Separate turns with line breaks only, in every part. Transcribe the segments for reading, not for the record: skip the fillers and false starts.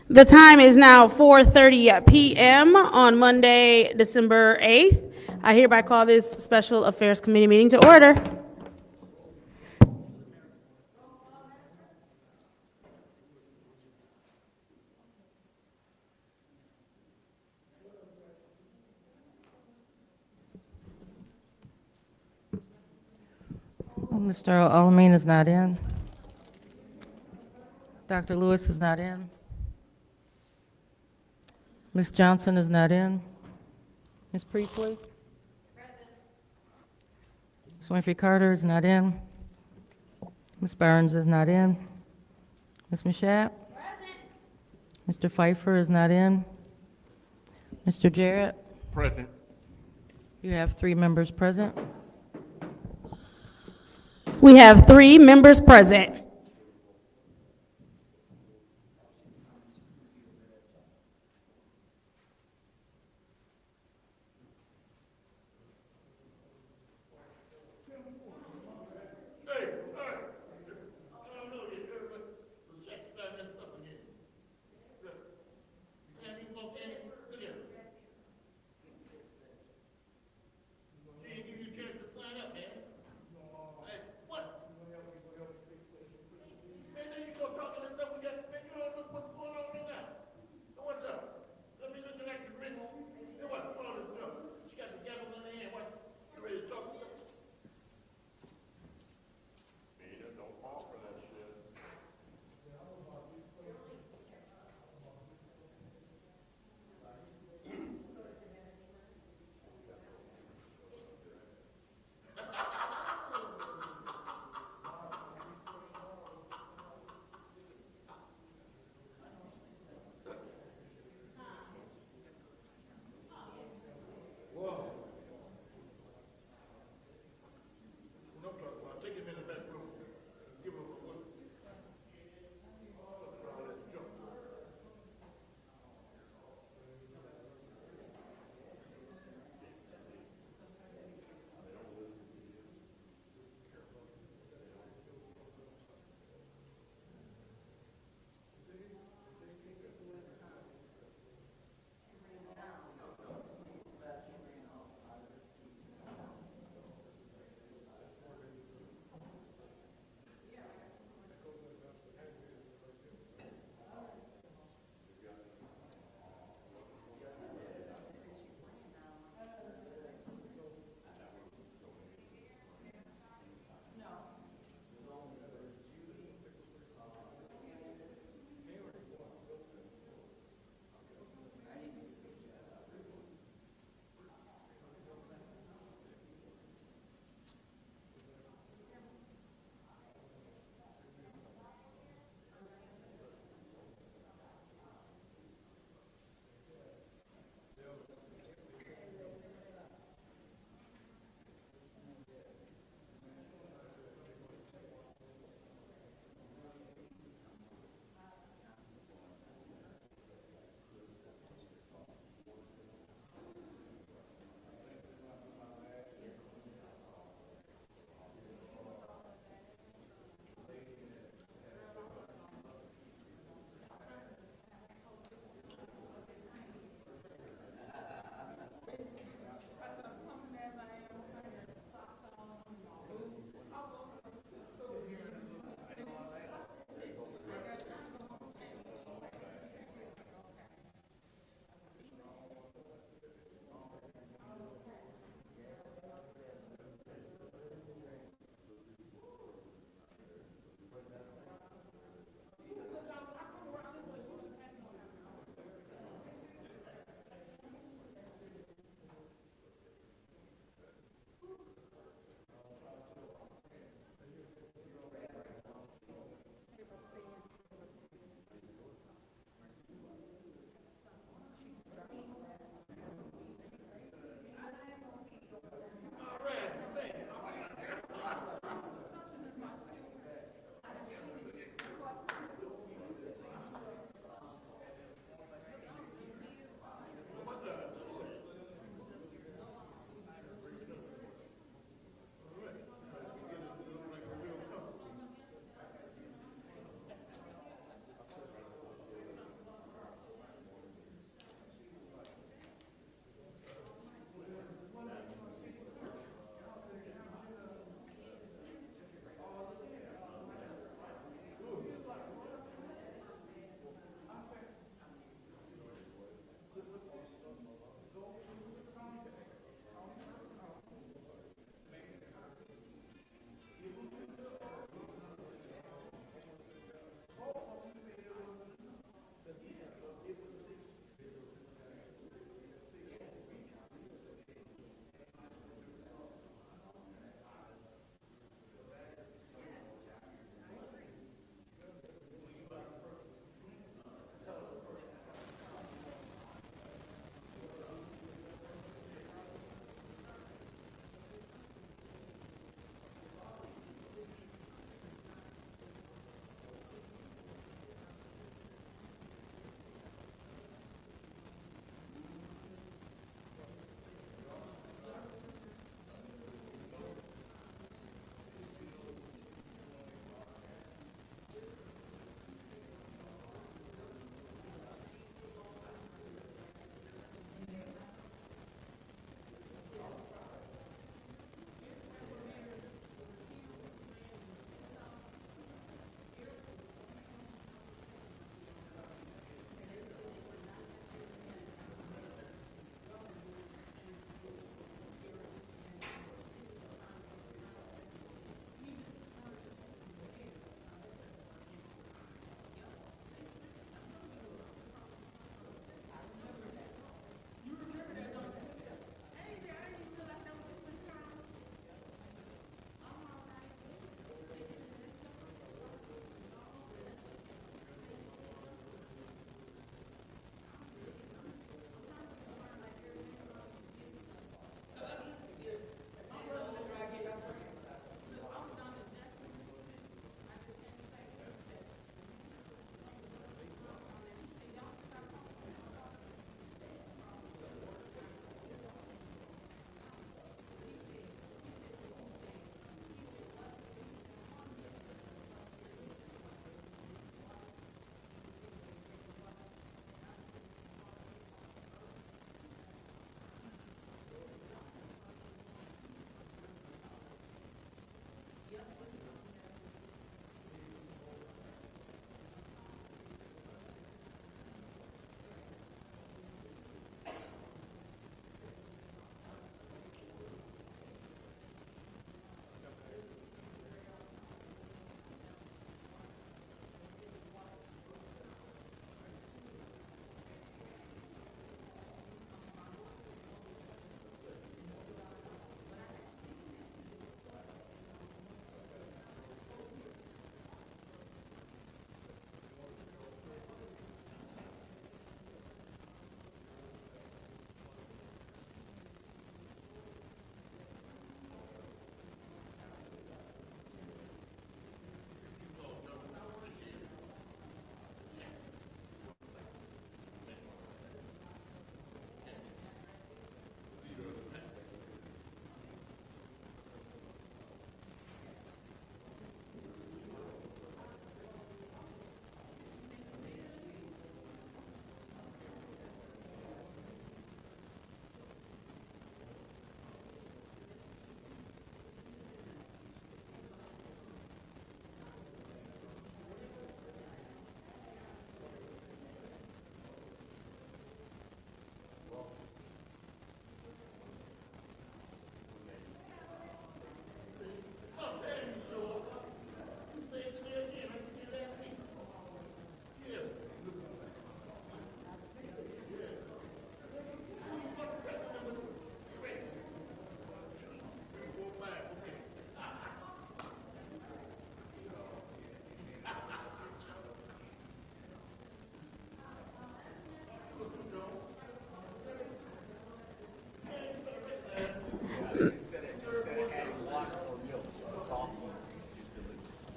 The time is now 4:30 p.m. on Monday, December 8th. I hereby call this Special Affairs Committee meeting to order.
Mr. Alamin is not in. Dr. Lewis is not in. Ms. Johnson is not in. Ms. Priestley? Ms. Winfrey Carter is not in. Ms. Burns is not in. Ms. Mashat? Mr. Pfeiffer is not in. Mr. Jarrett?
Present.
You have 3 members present.
We have 3 members present.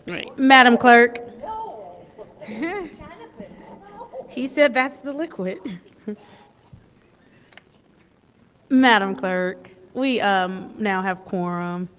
Right. Madam Clerk. He said that's the liquid. Madam Clerk, we now have quorum.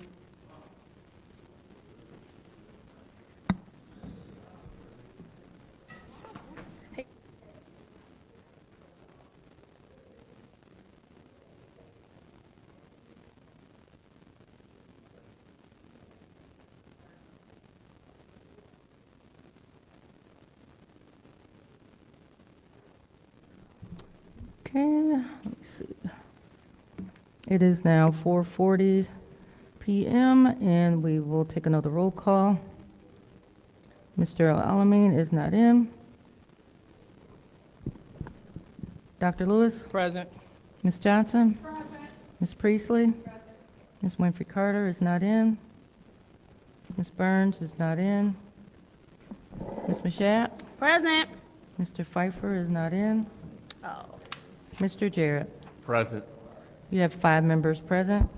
Okay, let me see. It is now 4:40 PM, and we will take another roll call. Mr. Alamin is not in. Dr. Lewis?
Present.
Ms. Johnson? Ms. Priestley? Ms. Winfrey Carter is not in. Ms. Burns is not in. Ms. Mashat?
Present.
Mr. Pfeiffer is not in.
Oh.
Mr. Jarrett?
Present.
You have 5 members present.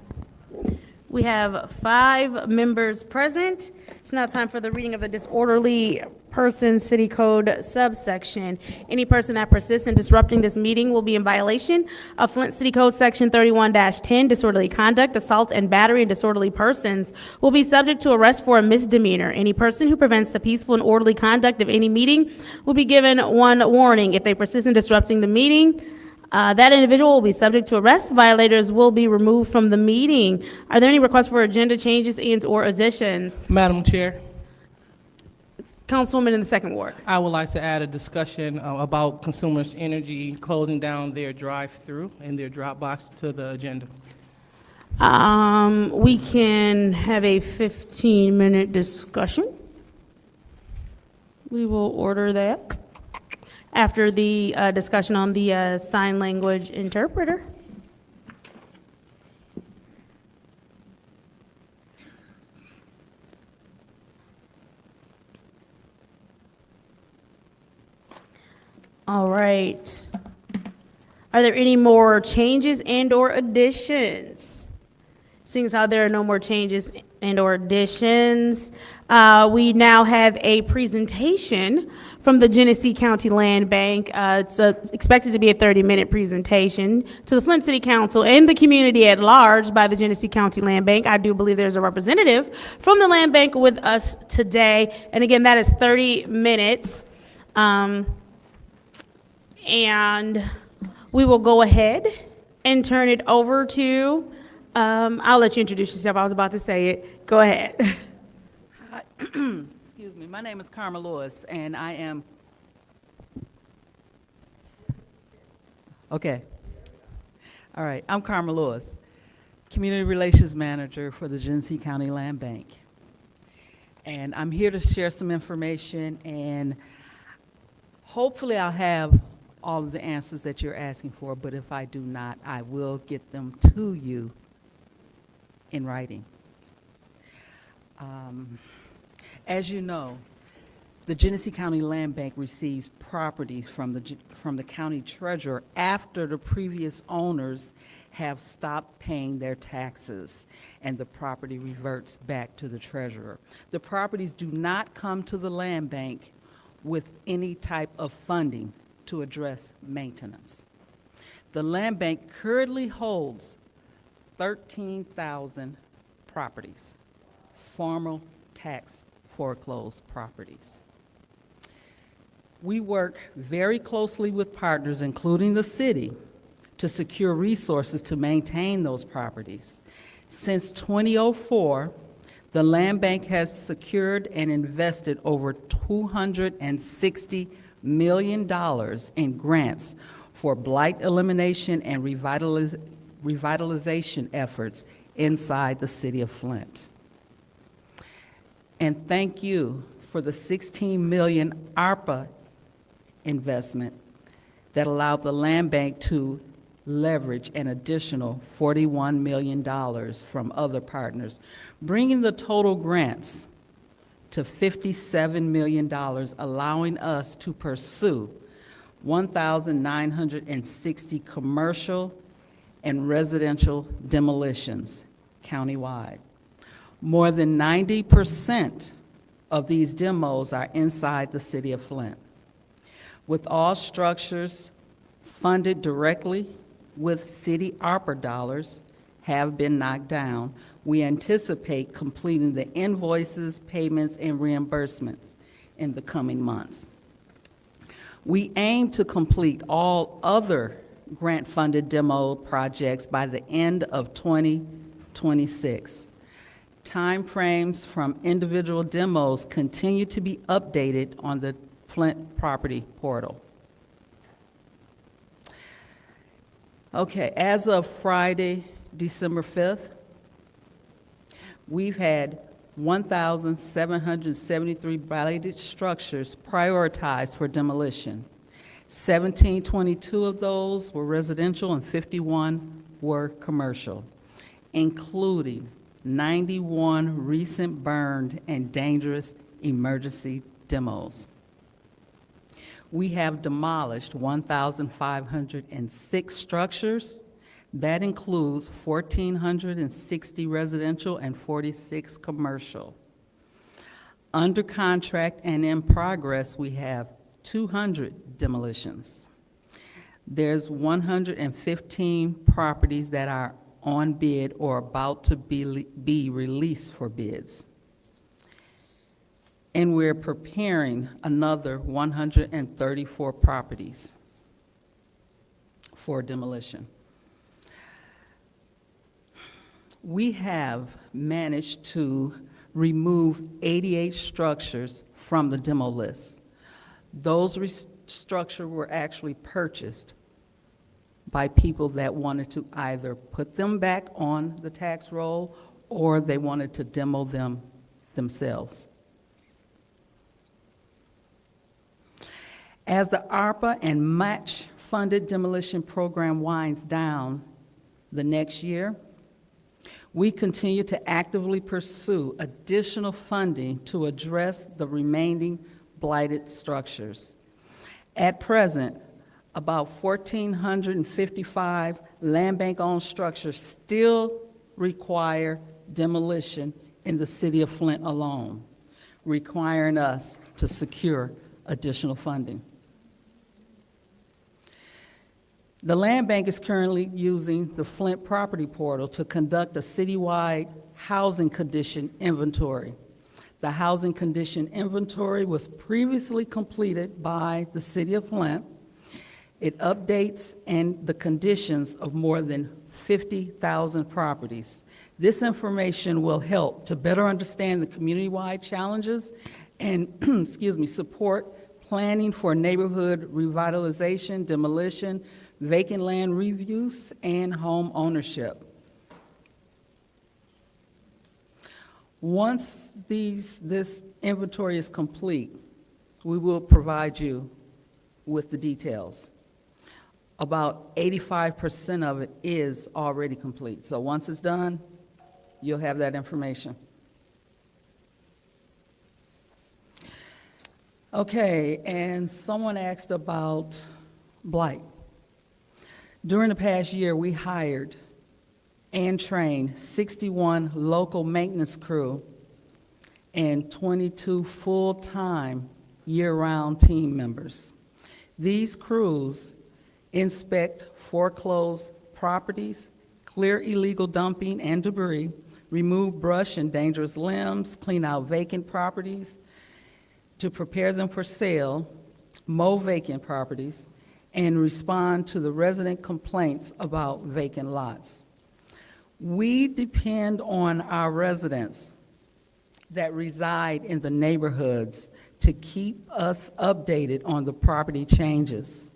We have 5 members present. It's now time for the reading of the disorderly person city code subsection. Any person that persists in disrupting this meeting will be in violation of Flint City Code Section 31-10, disorderly conduct, assault, and battery, and disorderly persons will be subject to arrest for a misdemeanor. Any person who prevents the peaceful and orderly conduct of any meeting will be given 1 warning. If they persist in disrupting the meeting, that individual will be subject to arrest. Violators will be removed from the meeting. Are there any requests for agenda changes and/or additions?
Madam Chair,
Councilwoman in the second ward.
I would like to add a discussion about Consumers Energy closing down their drive-through and their drop box to the agenda.
We can have a 15-minute discussion. We will order that after the discussion on the sign language interpreter. All right. Are there any more changes and/or additions? Seeing as how there are no more changes and/or additions, we now have a presentation from the Genesee County Land Bank. It's expected to be a 30-minute presentation to the Flint City Council and the community at large by the Genesee County Land Bank. I do believe there's a representative from the Land Bank with us today. And again, that is 30 minutes. And we will go ahead and turn it over to, I'll let you introduce yourself. I was about to say it. Go ahead.
Excuse me. My name is Karma Lewis, and I am, okay. All right, I'm Karma Lewis, Community Relations Manager for the Genesee County Land Bank. And I'm here to share some information, and hopefully I'll have all of the answers that you're asking for, but if I do not, I will get them to you in writing. As you know, the Genesee County Land Bank receives properties from the county treasurer after the previous owners have stopped paying their taxes and the property reverts back to the treasurer. The properties do not come to the land bank with any type of funding to address maintenance. The land bank currently holds 13,000 properties, formal tax foreclosed properties. We work very closely with partners, including the city, to secure resources to maintain those properties. Since 2004, the land bank has secured and invested over $260 million in grants for blight elimination and revitalization efforts inside the city of Flint. And thank you for the $16 million ARPA investment that allowed the land bank to leverage an additional $41 million from other partners, bringing the total grants to $57 million, allowing us to pursue 1,960 commercial and residential demolitions countywide. More than 90% of these demos are inside the city of Flint. With all structures funded directly with city ARPA dollars have been knocked down, we anticipate completing the invoices, payments, and reimbursements in the coming months. We aim to complete all other grant-funded demo projects by the end of 2026. Timeframes from individual demos continue to be updated on the Flint property portal. Okay, as of Friday, December 5th, we've had 1,773 blighted structures prioritized for demolition. 1,722 of those were residential and 51 were commercial, including 91 recent burned and dangerous emergency demos. We have demolished 1,506 structures. That includes 1,460 residential and 46 commercial. Under contract and in progress, we have 200 demolitions. There's 115 properties that are on bid or about to be released for bids. And we're preparing another 134 properties for demolition. We have managed to remove 88 structures from the demo list. Those structures were actually purchased by people that wanted to either put them back on the tax roll or they wanted to demo them themselves. As the ARPA and match-funded demolition program winds down the next year, we continue to actively pursue additional funding to address the remaining blighted structures. At present, about 1,455 land bank-owned structures still require demolition in the city of Flint alone, requiring us to secure additional funding. The land bank is currently using the Flint property portal to conduct a citywide housing condition inventory. The housing condition inventory was previously completed by the city of Flint. It updates and the conditions of more than 50,000 properties. This information will help to better understand the community-wide challenges and, support planning for neighborhood revitalization, demolition, vacant land reuse, and home ownership. Once this inventory is complete, we will provide you with the details. About 85% of it is already complete. So once it's done, you'll have that information. Okay, and someone asked about blight. During the past year, we hired and trained 61 local maintenance crew and 22 full-time year-round team members. These crews inspect foreclosed properties, clear illegal dumping and debris, remove brush and dangerous limbs, clean out vacant properties to prepare them for sale, mow vacant properties, and respond to the resident complaints about vacant lots. We depend on our residents that reside in the neighborhoods to keep us updated on the property changes.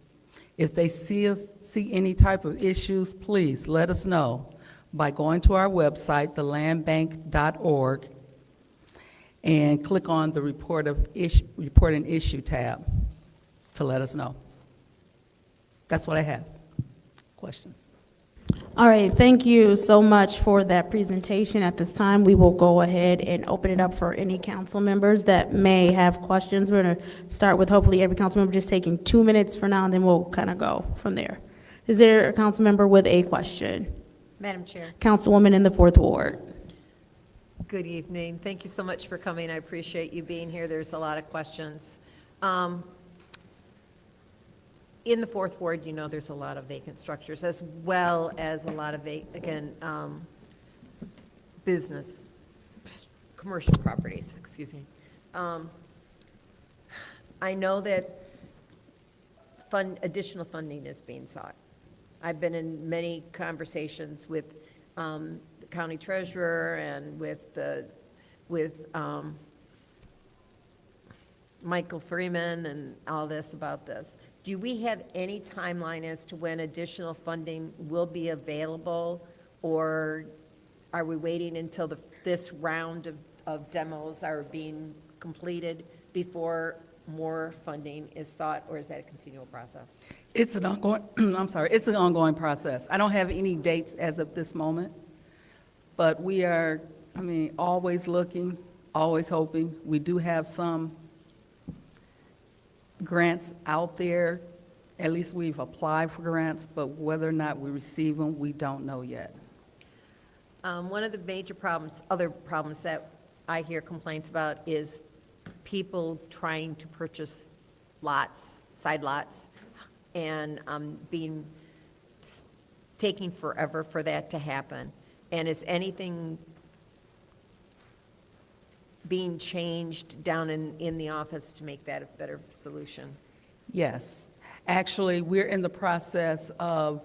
If they see any type of issues, please let us know by going to our website, thelandbank.org, and click on the Report an Issue tab to let us know. That's what I have. Questions?
All right, thank you so much for that presentation. At this time, we will go ahead and open it up for any council members that may have questions. We're going to start with hopefully every council member just taking 2 minutes for now, and then we'll kind of go from there. Is there a council member with a question?
Madam Chair,
Councilwoman in the 4th Ward.
Good evening. Thank you so much for coming. I appreciate you being here. There's a lot of questions. In the fourth ward, you know, there's a lot of vacant structures, as well as a lot of, business, commercial properties, excuse me. I know that additional funding is being sought. I've been in many conversations with the county treasurer and with Michael Freeman and all this about this. Do we have any timeline as to when additional funding will be available? Or are we waiting until this round of demos are being completed before more funding is sought, or is that a continual process?
It's an ongoing, I'm sorry, it's an ongoing process. I don't have any dates as of this moment, but we are, always looking, always hoping. We do have some grants out there. At least we've applied for grants, but whether or not we receive them, we don't know yet.
One of the major problems, other problems that I hear complaints about is people trying to purchase lots, side lots, and taking forever for that to happen. And is anything being changed down in the office to make that a better solution?
Yes. Actually, we're in the process of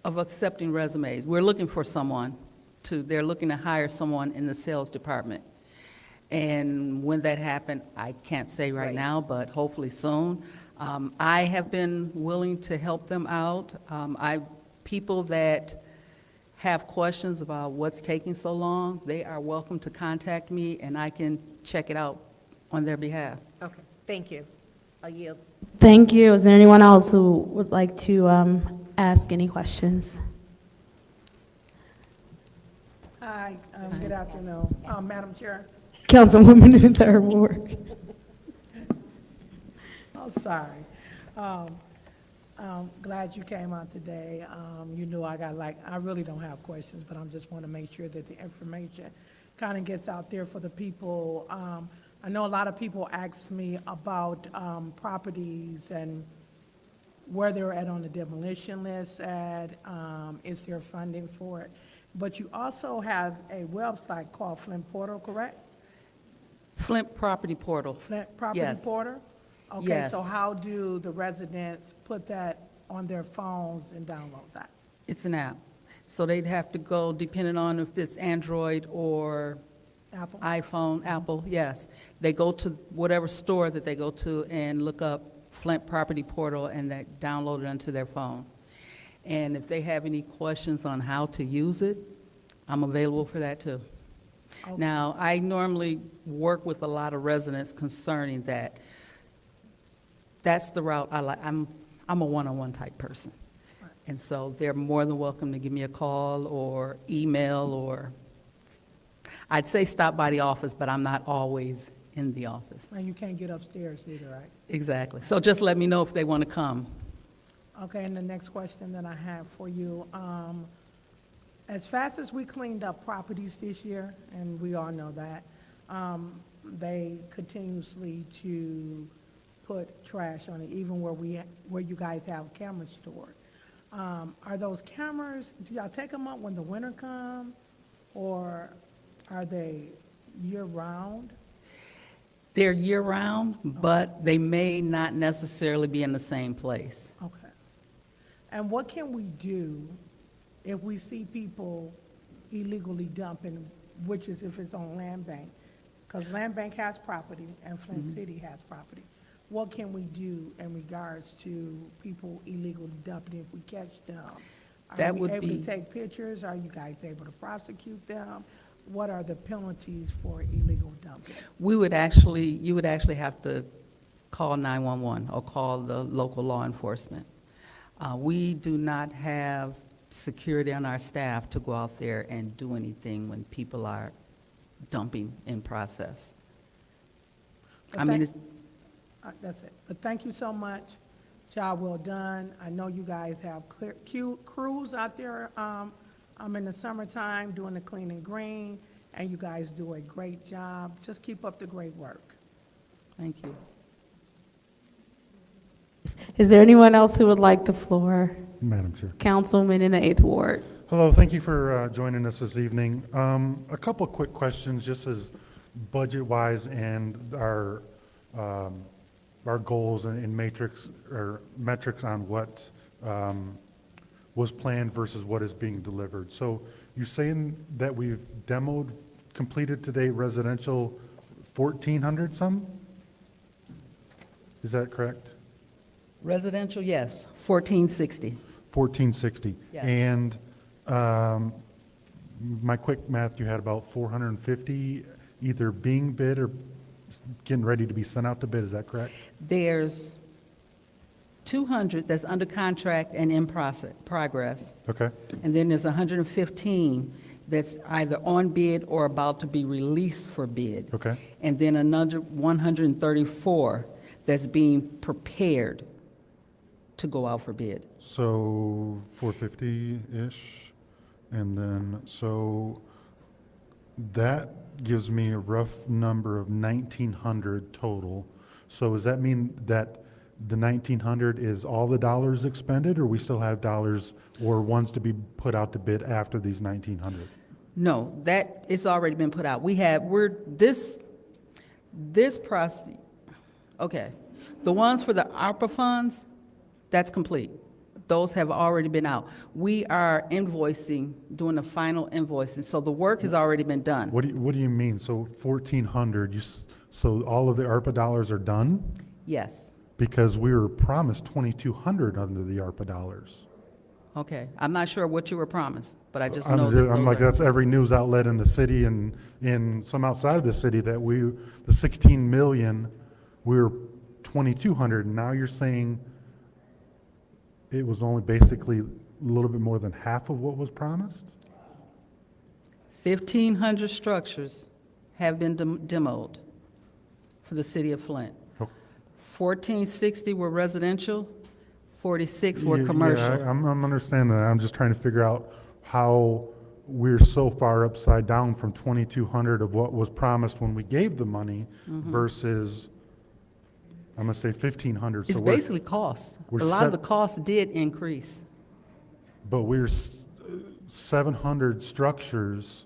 accepting resumes. We're looking for they're looking to hire someone in the sales department. And when that happens, I can't say right now, but hopefully soon. I have been willing to help them out. People that have questions about what's taking so long, they are welcome to contact me, and I can check it out on their behalf.
Okay, thank you. I'll yield.
Thank you. Is there anyone else who would like to ask any questions?
Hi, good afternoon. Madam Chair,
Councilwoman in the third ward.
I'm sorry. Glad you came out today. You knew I really don't have questions, but I just want to make sure that the information kind of gets out there for the people. I know a lot of people ask me about properties and where they're at on the demolition list is there funding for it? But you also have a website called Flint Portal, correct?
Flint Property Portal.
Flint Property
Yes.
Portal? Okay,
Yes.
so how do the residents put that on their phones and download that?
It's an app. So they'd have to go, depending on if it's Android or
Apple?
iPhone, Apple, yes. They go to whatever store that they go to and look up Flint Property Portal, and they download it onto their phone. And if they have any questions on how to use it, I'm available for that too.
Okay.
Now, I normally work with a lot of residents concerning that. That's the route I like. I'm a one-on-one type person.
Right.
And so they're more than welcome to give me a call or email, or I'd say stop by the office, but I'm not always in the office.
And you can't get upstairs either, right?
Exactly. So just let me know if they want to come.
Okay, and the next question that I have for you, as fast as we cleaned up properties this year, and we all know that, they continuously to put trash on it, even where you guys have cameras stored. Are those cameras, do y'all take them up when the winter comes, or are they year-round?
They're year-round, but they may not necessarily be in the same place.
Okay. And what can we do if we see people illegally dumping, which is if it's on land bank? Because land bank has property and Flint City has property. What can we do in regards to people illegally dumping if we catch them?
That
Are
would
we able
be-
to take pictures? Are you guys able to prosecute them? What are the penalties for illegal dumping?
You would actually have to call 911 or call the local law enforcement. We do not have security on our staff to go out there and do anything when people are dumping in process.
But
I mean,
thank- That's it. But thank you so much. Job well done. I know you guys have crews out there in the summertime doing the clean and green, and you guys do a great job. Just keep up the great work.
Thank you.
Is there anyone else who would like the floor?
Madam Chair.
Councilman in the 8th Ward.
Hello, thank you for joining us this evening. A couple quick questions, just as budget-wise and our goals and matrix, or metrics on what was planned versus what is being delivered. So you're saying that we've demoed, completed today residential 1,400 some? Is that correct?
Residential, yes, 1460.
1,460.
Yes.
And my quick math, you had about 450 either being bid or getting ready to be sent out to bid, is that correct?
There's 200 that's under contract and in progress,
Okay,
and then there's 115 that's either on bid or about to be released for bid.
okay.
And then another 134 that's being prepared to go out for bid.
So 450-ish, and then, so that gives me a rough number of 1,900 total. So does that mean that the 1,900 is all the dollars expended, or we still have dollars or ones to be put out to bid after these 1,900?
No, that, it's already been put out. This process, okay. The ones for the ARPA funds, that's complete. Those have already been out. We are invoicing, doing the final invoicing, so the work has already been done.
What do you mean? So 1,400, so all of the ARPA dollars are done?
Yes,
Because we were promised 2,200 under the ARPA dollars.
okay. I'm not sure what you were promised, but I just know that
I'm like,
those are-
that's every news outlet in the city and in some outside of the city that the 16 million, we were 2,200, and now you're saying it was only basically a little bit more than half of what was promised?
1,500 structures have been demoed for the city of Flint.
Oh.
1,460 were residential, 46 were
Yeah,
commercial.
I'm understanding that. I'm just trying to figure out how we're so far upside down from 2,200 of what was promised when we gave the money versus, I'm gonna say 1,500.
It's
So we're-
basically cost. A
we're
lot of the
set-
costs did increase.
But we're 700 structures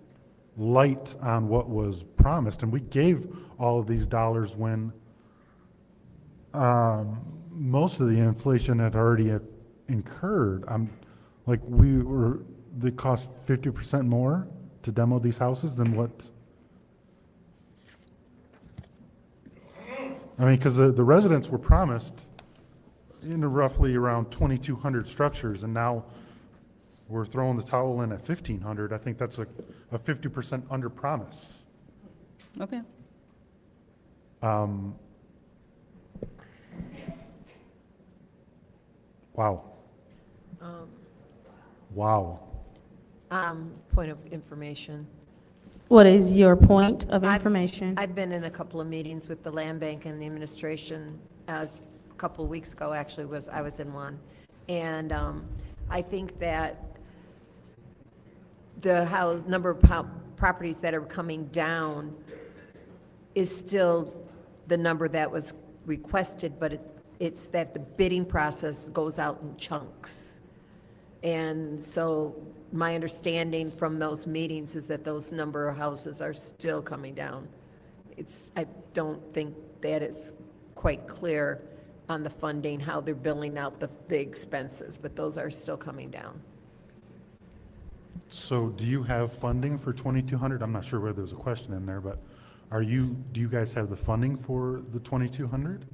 light on what was promised, and we gave all of these dollars when most of the inflation had already incurred. They cost 50% more to demo these houses than what? I mean, because the residents were promised roughly around 2,200 structures, and now we're throwing the towel in at 1,500. I think that's a 50% under promise.
Okay.
Wow. Wow.
Point of information.
What is your point of
I've-
information?
I've been in a couple of meetings with the land bank and the administration, as a couple of weeks ago, actually, I was in one. And I think that the number of properties that are coming down is still the number that was requested, but it's that the bidding process goes out in chunks. And so my understanding from those meetings is that those number of houses are still coming down. I don't think that it's quite clear on the funding, how they're billing out the expenses, but those are still coming down.
So do you have funding for 2,200? I'm not sure whether there's a question in there, but do you guys have the funding for the 2,200?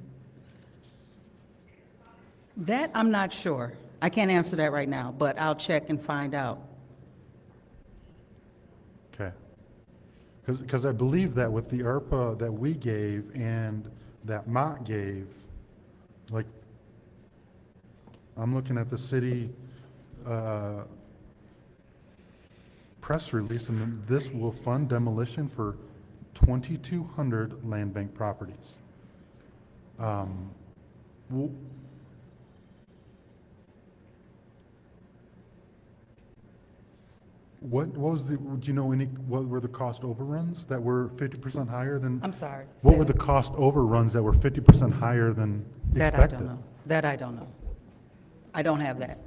That, I'm not sure. I can't answer that right now, but I'll check and find out.
Okay. Because I believe that with the ARPA that we gave and that Mott gave, like, I'm looking at the city press release, and this will fund demolition for 2,200 land bank properties. w- What was the, do you know what were the cost overruns that were 50% higher than?
I'm sorry.
What
say
were
it.
the cost overruns that were 50% higher than
That I
expected?
don't know. That I don't know. I don't have that.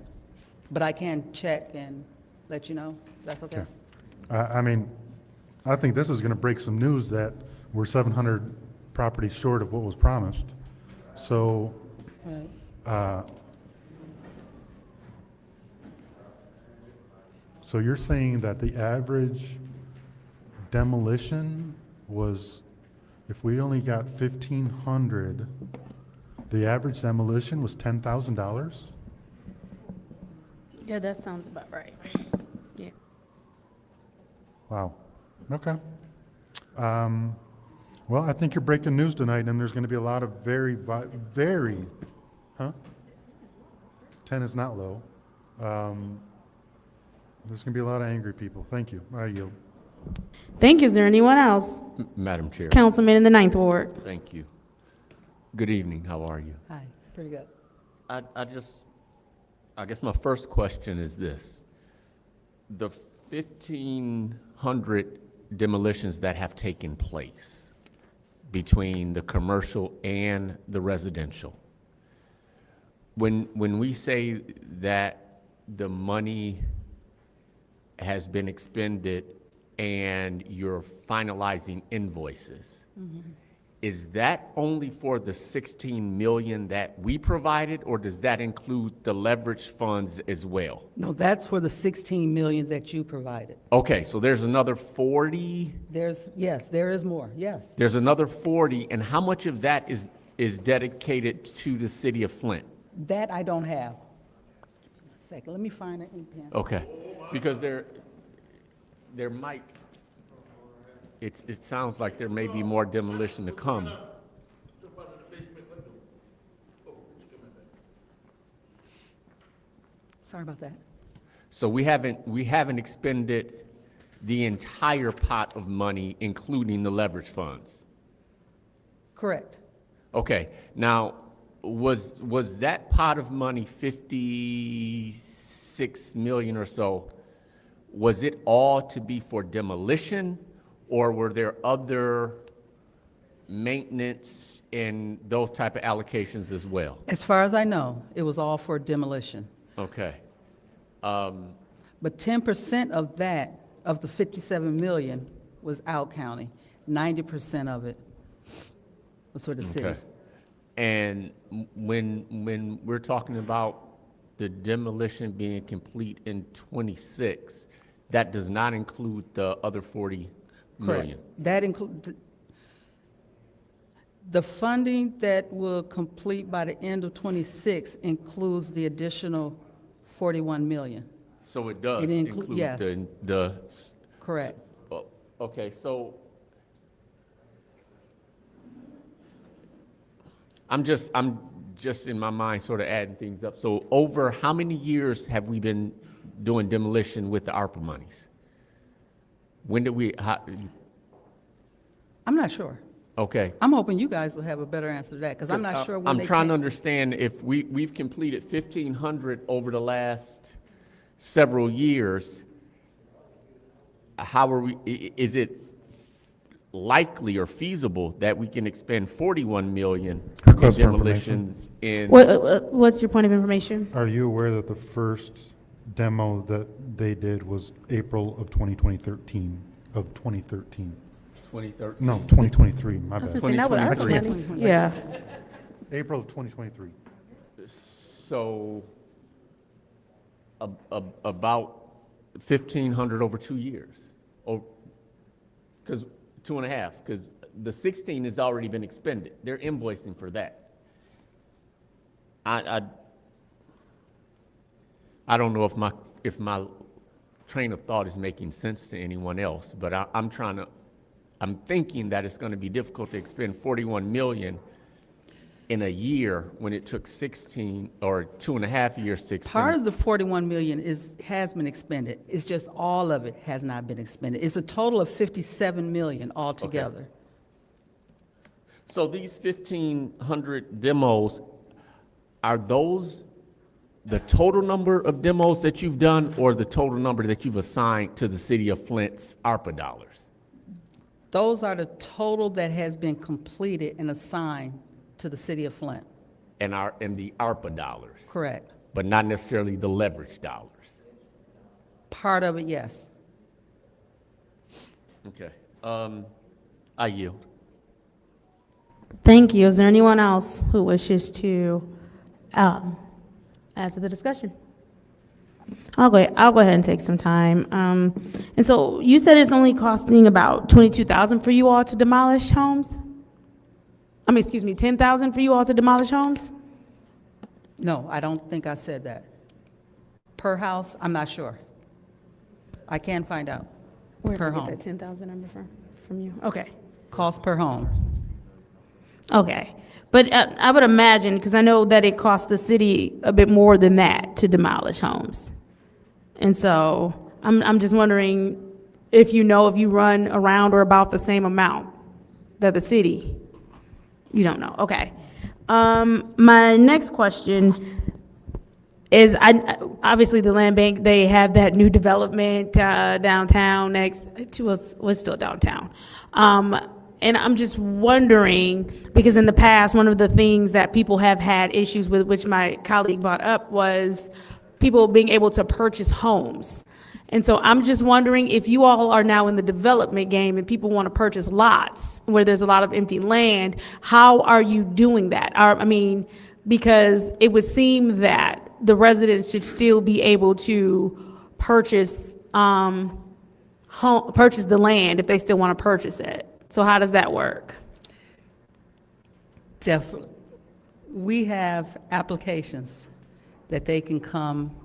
But I can check and let you know. That's okay?
Okay. I mean, I think this is going to break some news that we're 700 properties short of what was promised. So,
Right.
so you're saying that the average demolition was, if we only got 1,500, the average demolition was $10,000?
Yeah, that sounds about right. Yeah.
Wow. Okay. Well, I think you're breaking news tonight, and there's going to be a lot of very, huh? 10 is not low. There's going to be a lot of angry people. Thank you. I yield.
Thank you. Is there anyone else?
Madam Chair,
Councilman in the Ninth Ward.
thank you. Good evening, how are you?
Hi, pretty good.
I guess my first question is this. The 1,500 demolitions that have taken place between the commercial and the residential, when we say that the money has been expended and you're finalizing invoices, is that only for the 16 million that we provided, or does that include the leverage funds as well?
No, that's for the 16 million that you provided.
Okay, so there's another 40,
Yes, there is more, yes.
there's another 40, and how much of that is dedicated to the city of Flint?
That I don't have. One second, let me find an ink pen.
Okay, because there might, it sounds like there may be more demolition to come.
Sorry about that.
So we haven't expended the entire pot of money, including the leverage funds.
Correct.
Okay, now, was that pot of money, 56 million or so, was it all to be for demolition, or were there other maintenance and those type of allocations as well?
As far as I know, it was all for demolition.
Okay.
But 10% of that, of the 57 million, was out county. 90% of it was for the city.
Okay. And when we're talking about the demolition being complete in 26, that does not include the other 40 million?
Correct. That includes, the funding that will complete by the end of 26 includes the additional 41 million.
So it does
It
include
yes.
the.
Correct.
Oh, okay, so I'm just in my mind sort of adding things up. So over how many years have we been doing demolition with the ARPA monies? When did we,
I'm not sure.
okay.
I'm hoping you guys will have a better answer to that, because I'm not sure when
I'm
they
trying to
came.
understand if we've completed 1,500 over the last several years. How are we, is it likely or feasible that we can expend 41 million in
Request for information.
demolitions in?
What's your point of information?
Are you aware that the first demo that they did was April of 2013, of 2013?
2013?
No, 2023, my
I was
bad.
gonna say, not with ARPA
2023.
money. Yeah.
April of 2023.
So about 1,500 over 2 years. Oh, because 2.5, because the 16 has already been expended. They're invoicing for that. I don't know if my train of thought is making sense to anyone else, but I'm thinking that it's going to be difficult to expend 41 million in a year when it took 16 or 2.5 years to expend.
Part of the 41 million has been expended. It's just all of it has not been expended. It's a total of 57 million altogether.
So these 1,500 demos, are those the total number of demos that you've done or the total number that you've assigned to the city of Flint's ARPA dollars?
Those are the total that has been completed and assigned to the city of Flint.
And the ARPA dollars,
Correct.
but not necessarily the leverage dollars.
Part of it, yes.
Okay. I yield.
Thank you. Is there anyone else who wishes to add to the discussion? I'll go ahead and take some time. And so you said it's only costing about $22,000 for you all to demolish homes? I mean, excuse me, $10,000 for you all to demolish homes?
No, I don't think I said that. Per house, I'm not sure. I can find out.
Where
Per
did I
home.
get that 10,000 number from you? Okay.
Cost per home.
Okay. But I would imagine, because I know that it costs the city a bit more than that to demolish homes. And so I'm just wondering if you run around or about the same amount that the city, you don't know. Okay. My next question is, obviously the land bank, they have that new development downtown next to us, well, it's still downtown. And I'm just wondering, because in the past, one of the things that people have had issues with, which my colleague brought up, was people being able to purchase homes. And so I'm just wondering if you all are now in the development game and people want to purchase lots where there's a lot of empty land, how are you doing that? Because it would seem that the residents should still be able to purchase purchase the land if they still want to purchase it. So how does that work?
Definitely. We have applications that they can come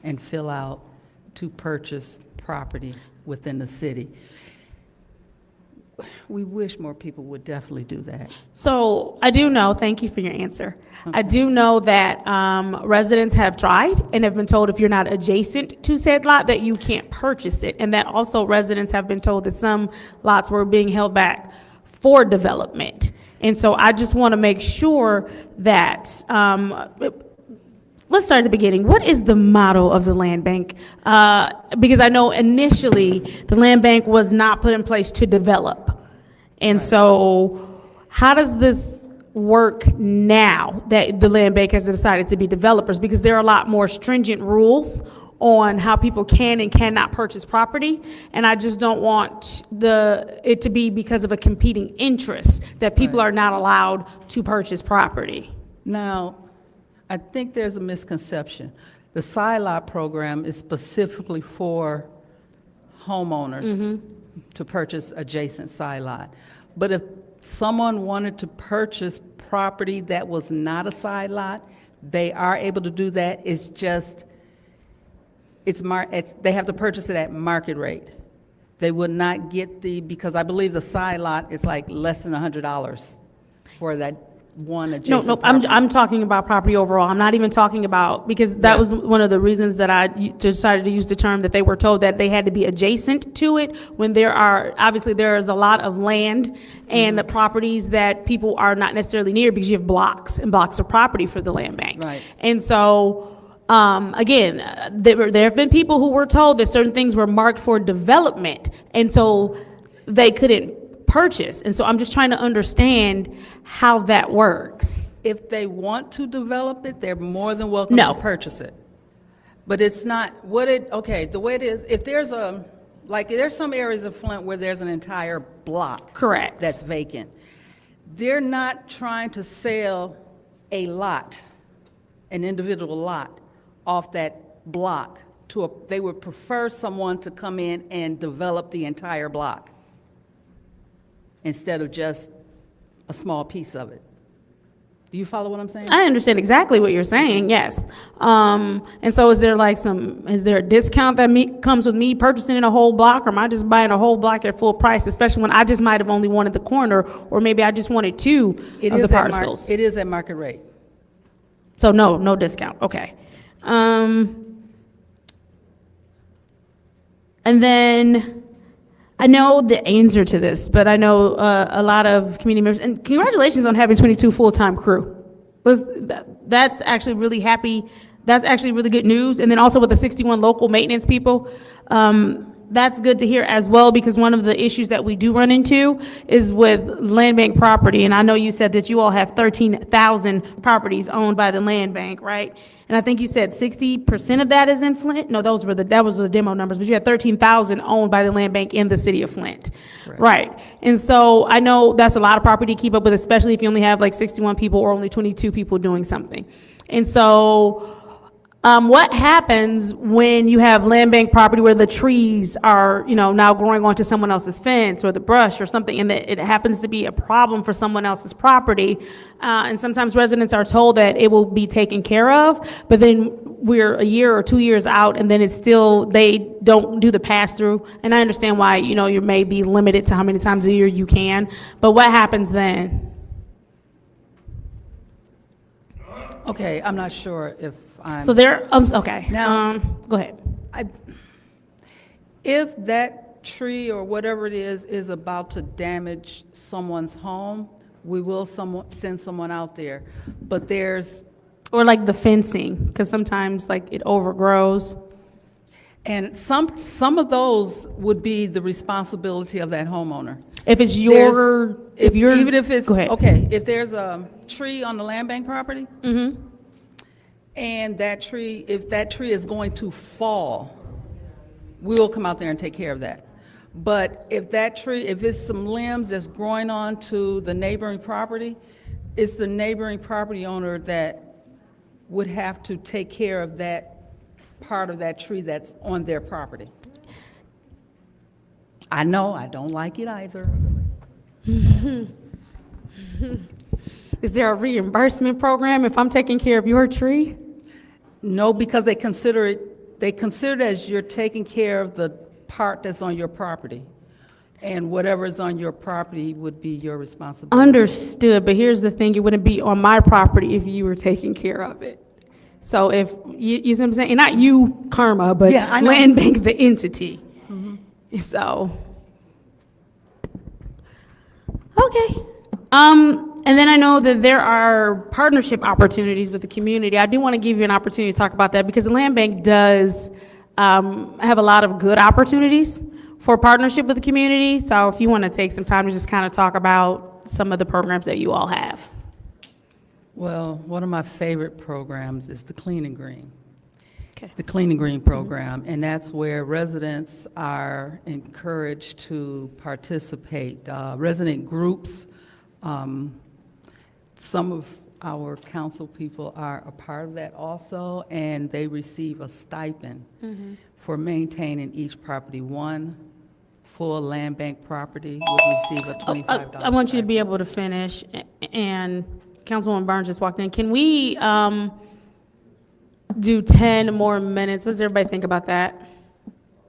and fill out to purchase property within the city. We wish more people would definitely do that.
So I do know, thank you for your answer. I do know that residents have tried and have been told if you're not adjacent to said lot, that you can't purchase it. And that also residents have been told that some lots were being held back for development. And so I just want to make sure that, let's start at the beginning. What is the motto of the land bank? Because I know initially the land bank was not put in place to develop. And so how does this work now that the land bank has decided to be developers? Because there are a lot more stringent rules on how people can and cannot purchase property. And I just don't want it to be because of a competing interest that people are not allowed to purchase property.
Now, I think there's a misconception. The side lot program is specifically for homeowners to purchase adjacent side lot. But if someone wanted to purchase property that was not a side lot, they are able to do that. It's just, they have to purchase it at market rate. They would not get because I believe the side lot is like less than $100 for that one adjacent
No,
property.
I'm talking about property overall. I'm not even talking about, because that was one of the reasons that I decided to use the term that they were told that they had to be adjacent to it, when obviously there is a lot of land and properties that people are not necessarily near, because you have blocks and blocks of property for the land bank.
Right.
And so, again, there have been people who were told that certain things were marked for development, and so they couldn't purchase. And so I'm just trying to understand how that works.
If they want to develop it, they're more than welcome
No.
to purchase it. But it's not, the way it is, if there's there's some areas of Flint where there's an entire block.
Correct.
That's vacant. They're not trying to sell a lot, an individual lot, off that block they would prefer someone to come in and develop the entire block instead of just a small piece of it. Do you follow what I'm saying?
I understand exactly what you're saying, yes. And so is there a discount that comes with me purchasing a whole block, or am I just buying a whole block at full price, especially when I just might have only wanted the corner, or maybe I just wanted two of the parcels?
It is at market rate.
So no discount, okay. And then, I know the answer to this, but I know a lot of community members, and congratulations on having 22 full-time crew. That's actually really happy That's actually really good news. And then also with the 61 local maintenance people, that's good to hear as well, because one of the issues that we do run into is with land bank property. And I know you said that you all have 13,000 properties owned by the land bank, right? And I think you said 60% of that is in Flint? No, that was the demo numbers, but you had 13,000 owned by the land bank in the city of Flint. Right. And so I know that's a lot of property to keep up with, especially if you only have like 61 people or only 22 people doing something. And so what happens when you have land bank property where the trees are, now growing onto someone else's fence or the brush or something, and that it happens to be a problem for someone else's property? And sometimes residents are told that it will be taken care of, but then we're a year or 2 years out, and then it's still, they don't do the pass-through. And I understand why, you may be limited to how many times a year you can, but what happens then?
Okay, I'm not sure if I'm.
So okay.
Now-
Go ahead.
If that tree or whatever it is about to damage someone's home, we will send someone out there. But there's,
Or like the fencing, because sometimes like it overgrows.
and some of those would be the responsibility of that homeowner.
If it's
There's-
if you're.
Even if it's,
Go ahead.
okay, if there's a tree on the land bank property. And if that tree is going to fall, we will come out there and take care of that. But if it's some limbs that's growing onto the neighboring property, it's the neighboring property owner that would have to take care of that part of that tree that's on their property. I know, I don't like it either.
Is there a reimbursement program if I'm taking care of your tree?
No, because they consider it as you're taking care of the part that's on your property. And whatever is on your property would be your responsibility.
Understood, but here's the thing, it wouldn't be on my property if you were taking care of it. So if, you see what I'm saying? And not you, Karma, but
Yeah, I know.
Land Bank, the entity. So. Okay. And then I know that there are partnership opportunities with the community. I do want to give you an opportunity to talk about that, because the Land Bank does have a lot of good opportunities for partnership with the community. So if you want to take some time to just kind of talk about some of the programs that you all have.
Well, one of my favorite programs is the Clean and Green.
Okay.
The Clean and Green program, and that's where residents are encouraged to participate. Resident groups, some of our council people are a part of that also, and they receive a stipend for maintaining each property. One full land bank property would receive a $25
I want you to be
stipend.
able to finish, and Councilwoman Burns just walked in. Can we do 10 more minutes? What does everybody think about that?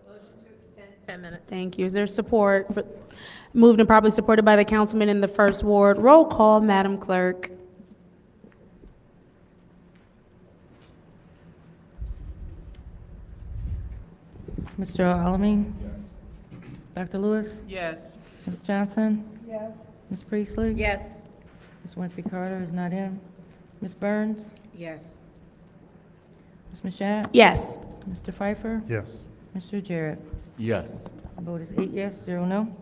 Motion to extend 10 minutes.
Thank you. Is there support? Moved and probably supported by the councilman in the first ward. Roll call, Madam Clerk.
Mr. Alamin? Dr. Lewis?
Yes.
Ms. Johnson?
Yes.
Ms. Priestley?
Yes.
Ms. Winfrey Carter is not in. Ms. Burns?
Yes.
Ms. Mashat?
Yes.
Mr. Pfeiffer?
Yes.
Mr. Jarrett?
Yes.
The vote is 8 yes, 0 no.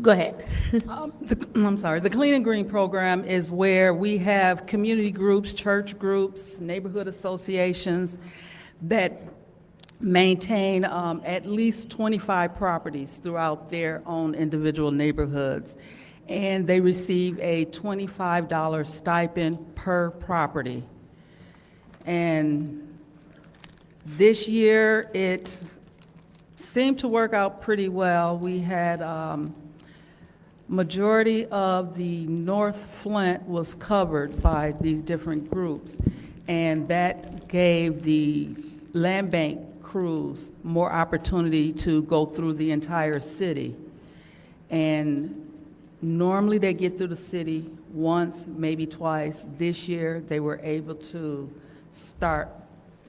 Go ahead.
I'm sorry, the Clean and Green program is where we have community groups, church groups, neighborhood associations that maintain at least 25 properties throughout their own individual neighborhoods. And they receive a $25 stipend per property. And this year, it seemed to work out pretty well. We had majority of the North Flint was covered by these different groups, and that gave the land bank crews more opportunity to go through the entire city. And normally they get through the city once, maybe twice. This year, they were able to start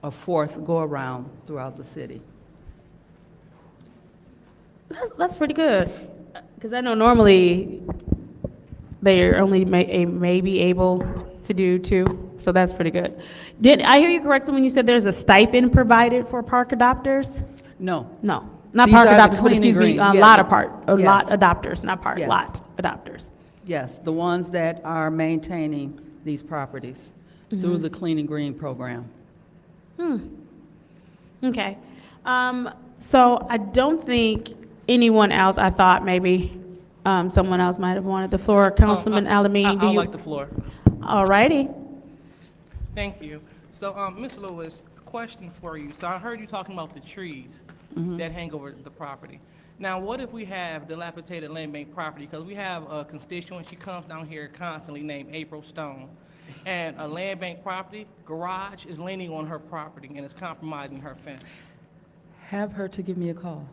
a fourth go-around throughout the city.
That's pretty good, because I know normally they're only may be able to do too, so that's pretty good. Did I hear you correctly when you said there's a stipend provided for park adopters?
No,
No, not
These
park
are the
adopters, but
clean and
excuse me,
green. Yeah,
lot
the-
of park, or lot
yes.
adopters, not park,
Yes.
lot adopters.
yes, the ones that are maintaining these properties through the Clean and Green program.
Okay. So I don't think anyone else, I thought maybe someone else might have wanted the floor. Councilman Alameen, do
I'd
you?
like the floor.
All righty.
Thank you. So, Ms. Lewis, question for you. So I heard you talking about the trees that hang over the property. Now, what if we have dilapidated land bank property? Because we have a constituent, she comes down here constantly, named April Stone. And a land bank property, garage is leaning on her property and it's compromising her fence.
Have her to give me a call.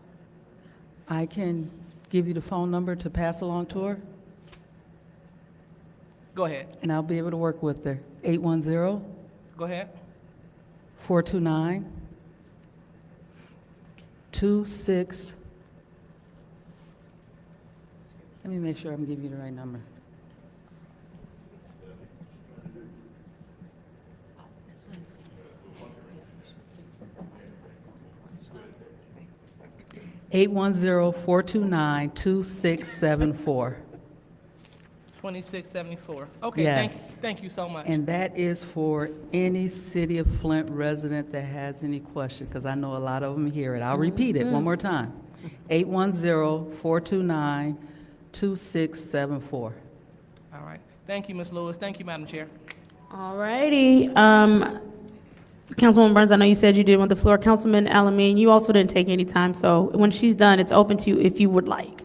I can give you the phone number to pass along to her,
Go ahead.
and I'll be able to work with her. 810-429-2674.
Go ahead.
Let me make sure I'm giving you the right number. Eight 810-429-2674.
2674. Okay,
Yes.
thank you so much.
And that is for any City of Flint resident that has any question, because I know a lot of them hear it. I'll repeat it one more time. 810-429-2674.
All right. Thank you, Ms. Lewis. Thank you, Madam Chair.
All righty. Councilwoman Burns, I know you said you did want the floor. Councilman Alameen, you also didn't take any time, so when she's done, it's open to you if you would like.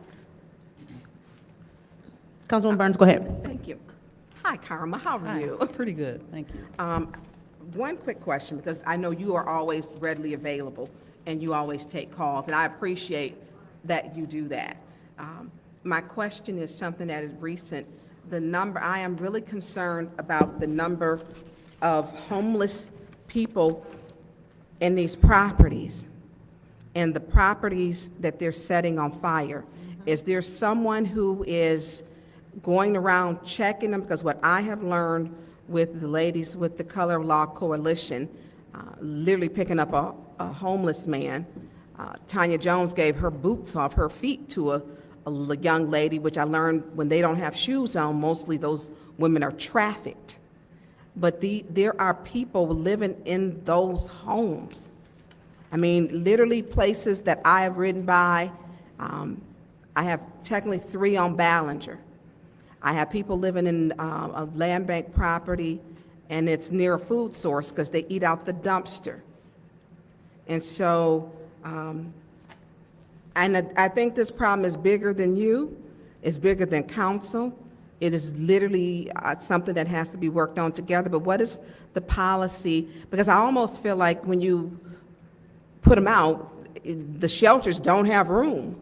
Councilwoman Burns, go ahead.
Thank you. Hi, Karma, how are you?
Pretty good, thank you.
One quick question, because I know you are always readily available, and you always take calls, and I appreciate that you do that. My question is something that is recent. I am really concerned about the number of homeless people in these properties, and the properties that they're setting on fire. Is there someone who is going around checking them? Because what I have learned with the ladies with the Color of Law Coalition, literally picking up a homeless man, Tanya Jones gave her boots off her feet to a young lady, which I learned when they don't have shoes on, mostly those women are trafficked. But there are people living in those homes. I mean, literally places that I have ridden by. I have technically 3 on Ballinger. I have people living in a land bank property, and it's near a food source because they eat out the dumpster. And so, and I think this problem is bigger than you, it's bigger than council. It is literally something that has to be worked on together. But what is the policy? Because I almost feel like when you put them out, the shelters don't have room.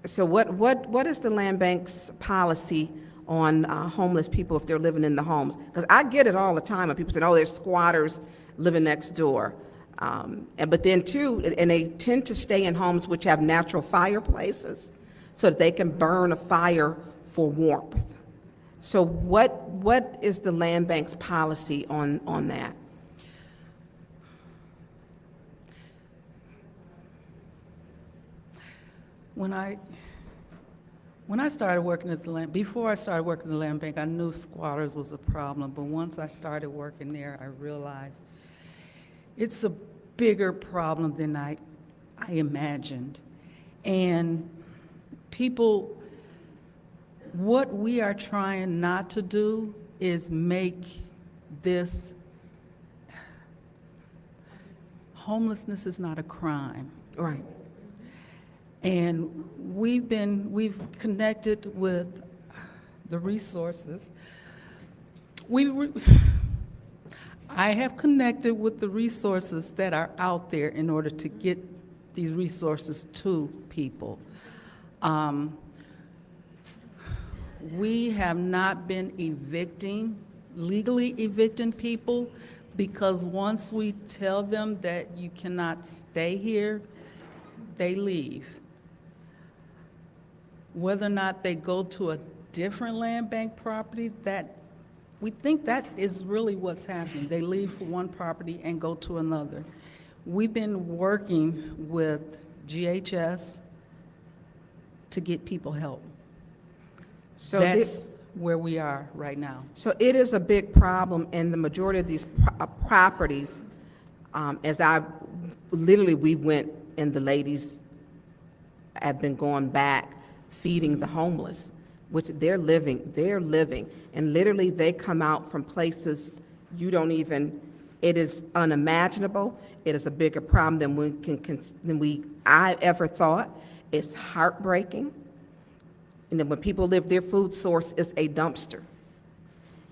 So what is the land bank's policy on homeless people if they're living in the homes? Because I get it all the time when people say, oh, there's squatters living next door. But then too, and they tend to stay in homes which have natural fireplaces so that they can burn a fire for warmth. So what is the land bank's policy on that?
When I started working at before I started working at the land bank, I knew squatters was a problem, but once I started working there, I realized it's a bigger problem than I imagined. And people, what we are trying not to do is make this, homelessness is not a crime.
Right.
And we've connected with the resources. I have connected with the resources that are out there in order to get these resources to people. We have not been legally evicting people, because once we tell them that you cannot stay here, they leave. Whether or not they go to a different land bank property, that We think that is really what's happening. They leave for one property and go to another. We've been working with GHS to get people help.
So
That's where we are right now.
So it is a big problem in the majority of these properties, we went, and the ladies have been going back feeding the homeless, which they're living, and literally they come out from places you don't even, it is unimaginable. It is a bigger problem than I ever thought. It's heartbreaking. And then when people live, their food source is a dumpster.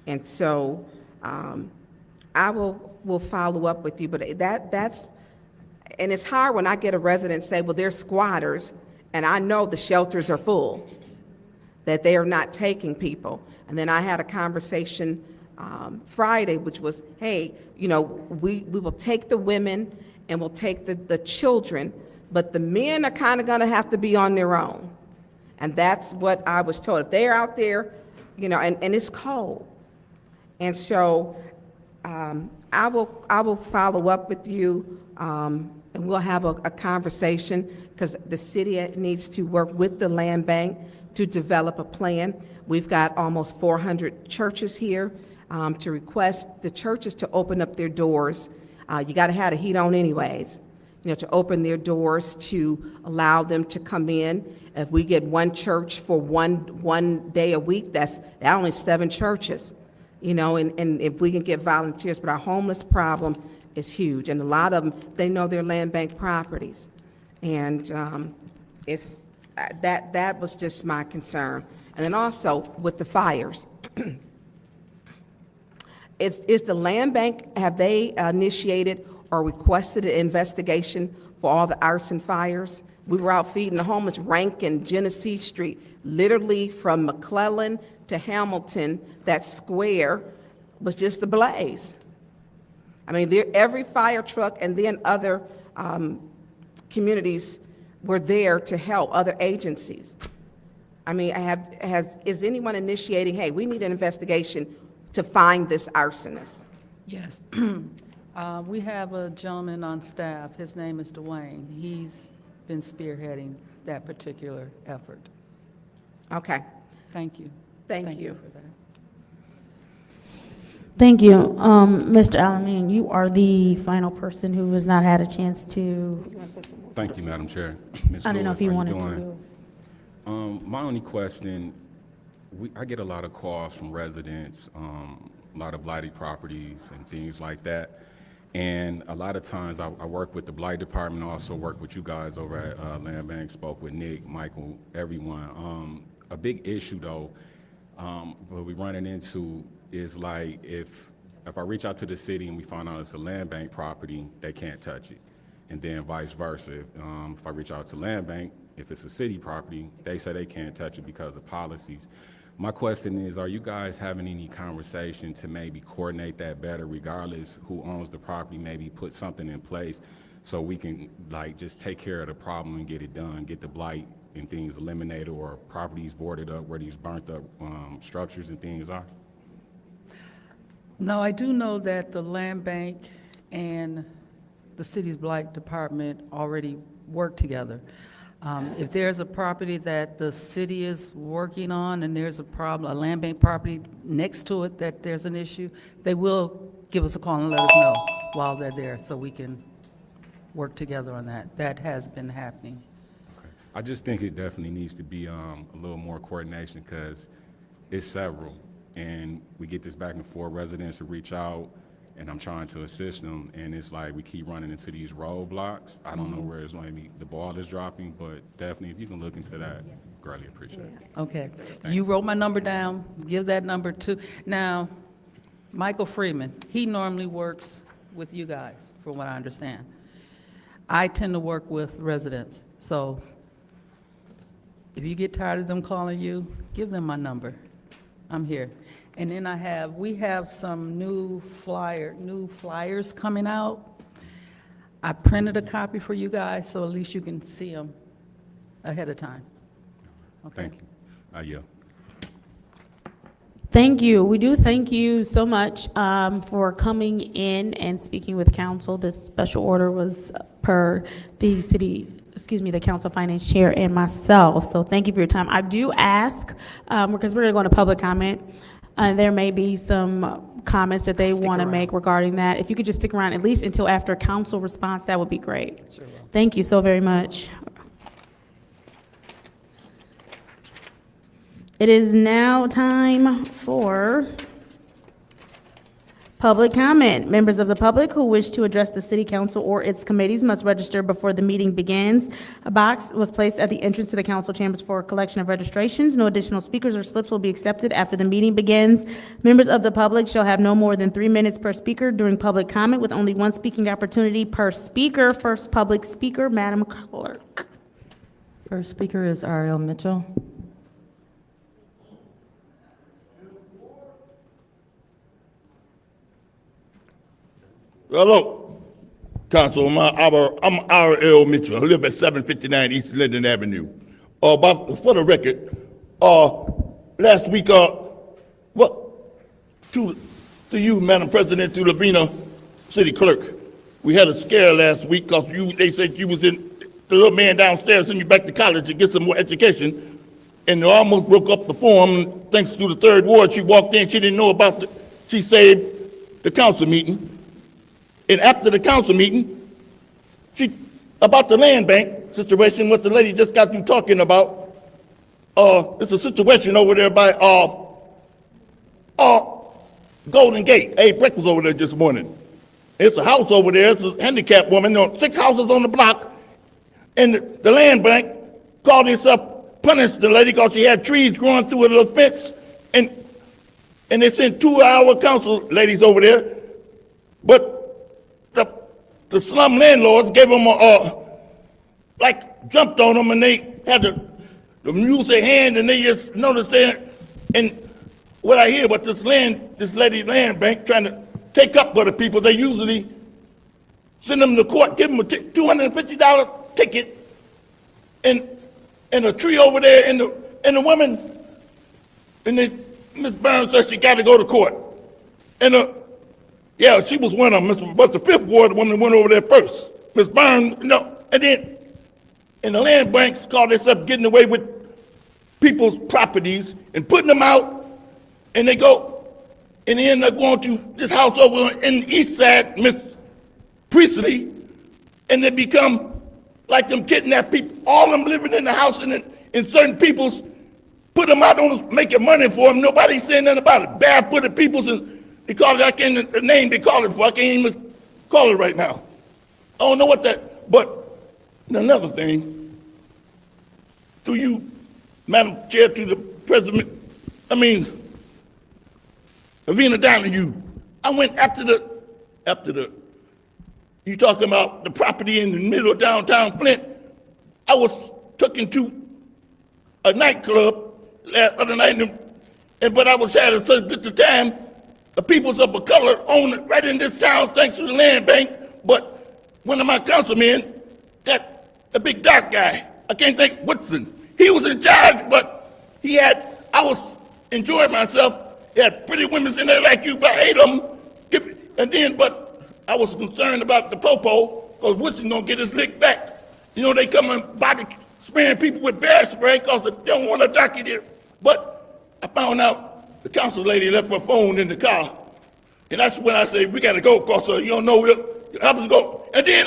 And so, I will follow up with you, but that's, and it's hard when I get a resident say, well, they're squatters, and I know the shelters are full, that they are not taking people. And then I had a conversation Friday, which was, hey, we will take the women and we'll take the children, but the men are kind of gonna have to be on their own. And that's what I was told. If they're out there, and it's cold. And so I will follow up with you, and we'll have a conversation, because the city needs to work with the land bank to develop a plan. We've got almost 400 churches here to request the churches to open up their doors. You got to have the heat on anyways, to open their doors to allow them to come in. If we get one church for one day a week, that's only 7 churches, and if we can get volunteers. But our homeless problem is huge, and a lot of them, they know their land bank properties. And that was just my concern. And then also with the fires. Is the land bank, have they initiated or requested an investigation for all the arson fires? We were out feeding the homeless, Rankin, Genesee Street, literally from McClellan to Hamilton. That square was just ablaze. I mean, every fire truck and then other communities were there to help, other agencies. I mean, is anyone initiating, hey, we need an investigation to find this arsonist?
Yes. We have a gentleman on staff. His name is Dwayne. He's been spearheading that particular effort.
Okay,
Thank you.
thank you.
for that.
Thank you. Mr. Alamin, you are the final person who has not had a chance to,
Thank you, Madam Chair. Ms.
I don't know
Lewis,
if you
how
wanted
doing?
to.
My only question, I get a lot of calls from residents, a lot of blighted properties and things like that. And a lot of times I work with the Blight Department, I also work with you guys over at Land Bank, spoke with Nick, Michael, everyone. A big issue though, what we're running into is like if I reach out to the city and we find out it's a land bank property, they can't touch it. And then vice versa. If I reach out to land bank, if it's a city property, they say they can't touch it because of policies. My question is, are you guys having any conversation to maybe coordinate that better, regardless who owns the property, maybe put something in place so we can like just take care of the problem and get it done, get the blight and things eliminated, or properties boarded up where these burnt up structures and things are?
No, I do know that the land bank and the city's blight department already work together. If there's a property that the city is working on and there's a problem, a land bank property next to it that there's an issue, they will give us a call and let us know while they're there so we can work together on that. That has been happening.
Okay. I just think it definitely needs to be a little more coordination because it's several. And we get this back and forth, residents will reach out and I'm trying to assist them, and it's like we keep running into these roadblocks. I don't know where it's maybe the ball is dropping, but definitely if you can look into that, greatly appreciate it.
Okay. You wrote my number down. Give that number to, now, Michael Freeman, he normally works with you guys, from what I understand. I tend to work with residents, so if you get tired of them calling you, give them my number. I'm here. And then we have some new flyers coming out. I printed a copy for you guys, so at least you can see them ahead of time. Okay.
Thank you. Yeah.
Thank you. We do thank you so much for coming in and speaking with council. This special order was per the the council finance chair and myself. So thank you for your time. I do ask, because we're going to go into public comment, there may be some comments that they want to make regarding that. If you could just stick around at least until after council response, that would be great. Thank you so very much. It is now time for public comment. Members of the public who wish to address the city council or its committees must register before the meeting begins. A box was placed at the entrance to the council chambers for collection of registrations. No additional speakers or slips will be accepted after the meeting begins. Members of the public shall have no more than 3 minutes per speaker during public comment, with only one speaking opportunity per speaker. First public speaker, Madam Clerk.
First speaker is Ariel Mitchell.
Hello, Councilman. I'm R.L. Mitchell. I live at 759 East Linden Avenue. For the record, last week, to you, Madam President, to Lavina City Clerk, we had a scare last week because they said you was in the little man downstairs sending you back to college to get some more education, and they almost broke up the form. Thanks to the third ward, she walked in. She didn't know about she saved the council meeting. And after the council meeting, about the land bank situation, what the lady just got through talking about, it's a situation over there by Golden Gate. Hey, Breck was over there this morning. It's a house over there. It's a handicapped woman. 6 houses on the block. And the land bank called itself, punished the lady because she had trees growing through a little fence. And they sent 2-hour council ladies over there. But the slum landlords gave them jumped on them, and they had to use their hand, and they just noticed that. And what I hear about this lady land bank trying to take up for the people, they usually send them to court, give them a $250 ticket, and a tree over there, and the woman, and Miss Burns said she got to go to court, and yeah, she was one of them. But the fifth ward woman went over there first. Miss Byrne, and then the land banks called themselves getting away with people's properties and putting them out, and they end up going to this house over in the east side, Miss Priestley, and they become like them kidnapped people, all them living in the house, and certain people's put them out on us making money for them. Nobody's saying nothing about it. Barefooted people's and they call it, I can't, the name they call it for, I can't even call it right now. I don't know what that, but another thing, to you, Madam Chair, to the President, Avina Donahue, I went after the, you talking about the property in the middle of downtown Flint, I was taken to a nightclub last other night, but I was having such good time. The peoples of a color own it right in this town thanks to the land bank, but one of my councilmen, a big dark guy, I can't think, Woodson, he was in charge, but I was enjoying myself. He had pretty women in there like you, about 8 of them, but I was concerned about the popo, because Woodson gonna get his lick back. They come and body spraying people with bear spray because they don't want to docket it. But I found out the council lady left her phone in the car. And that's when I say, we got to go, because you don't know where to go. And then,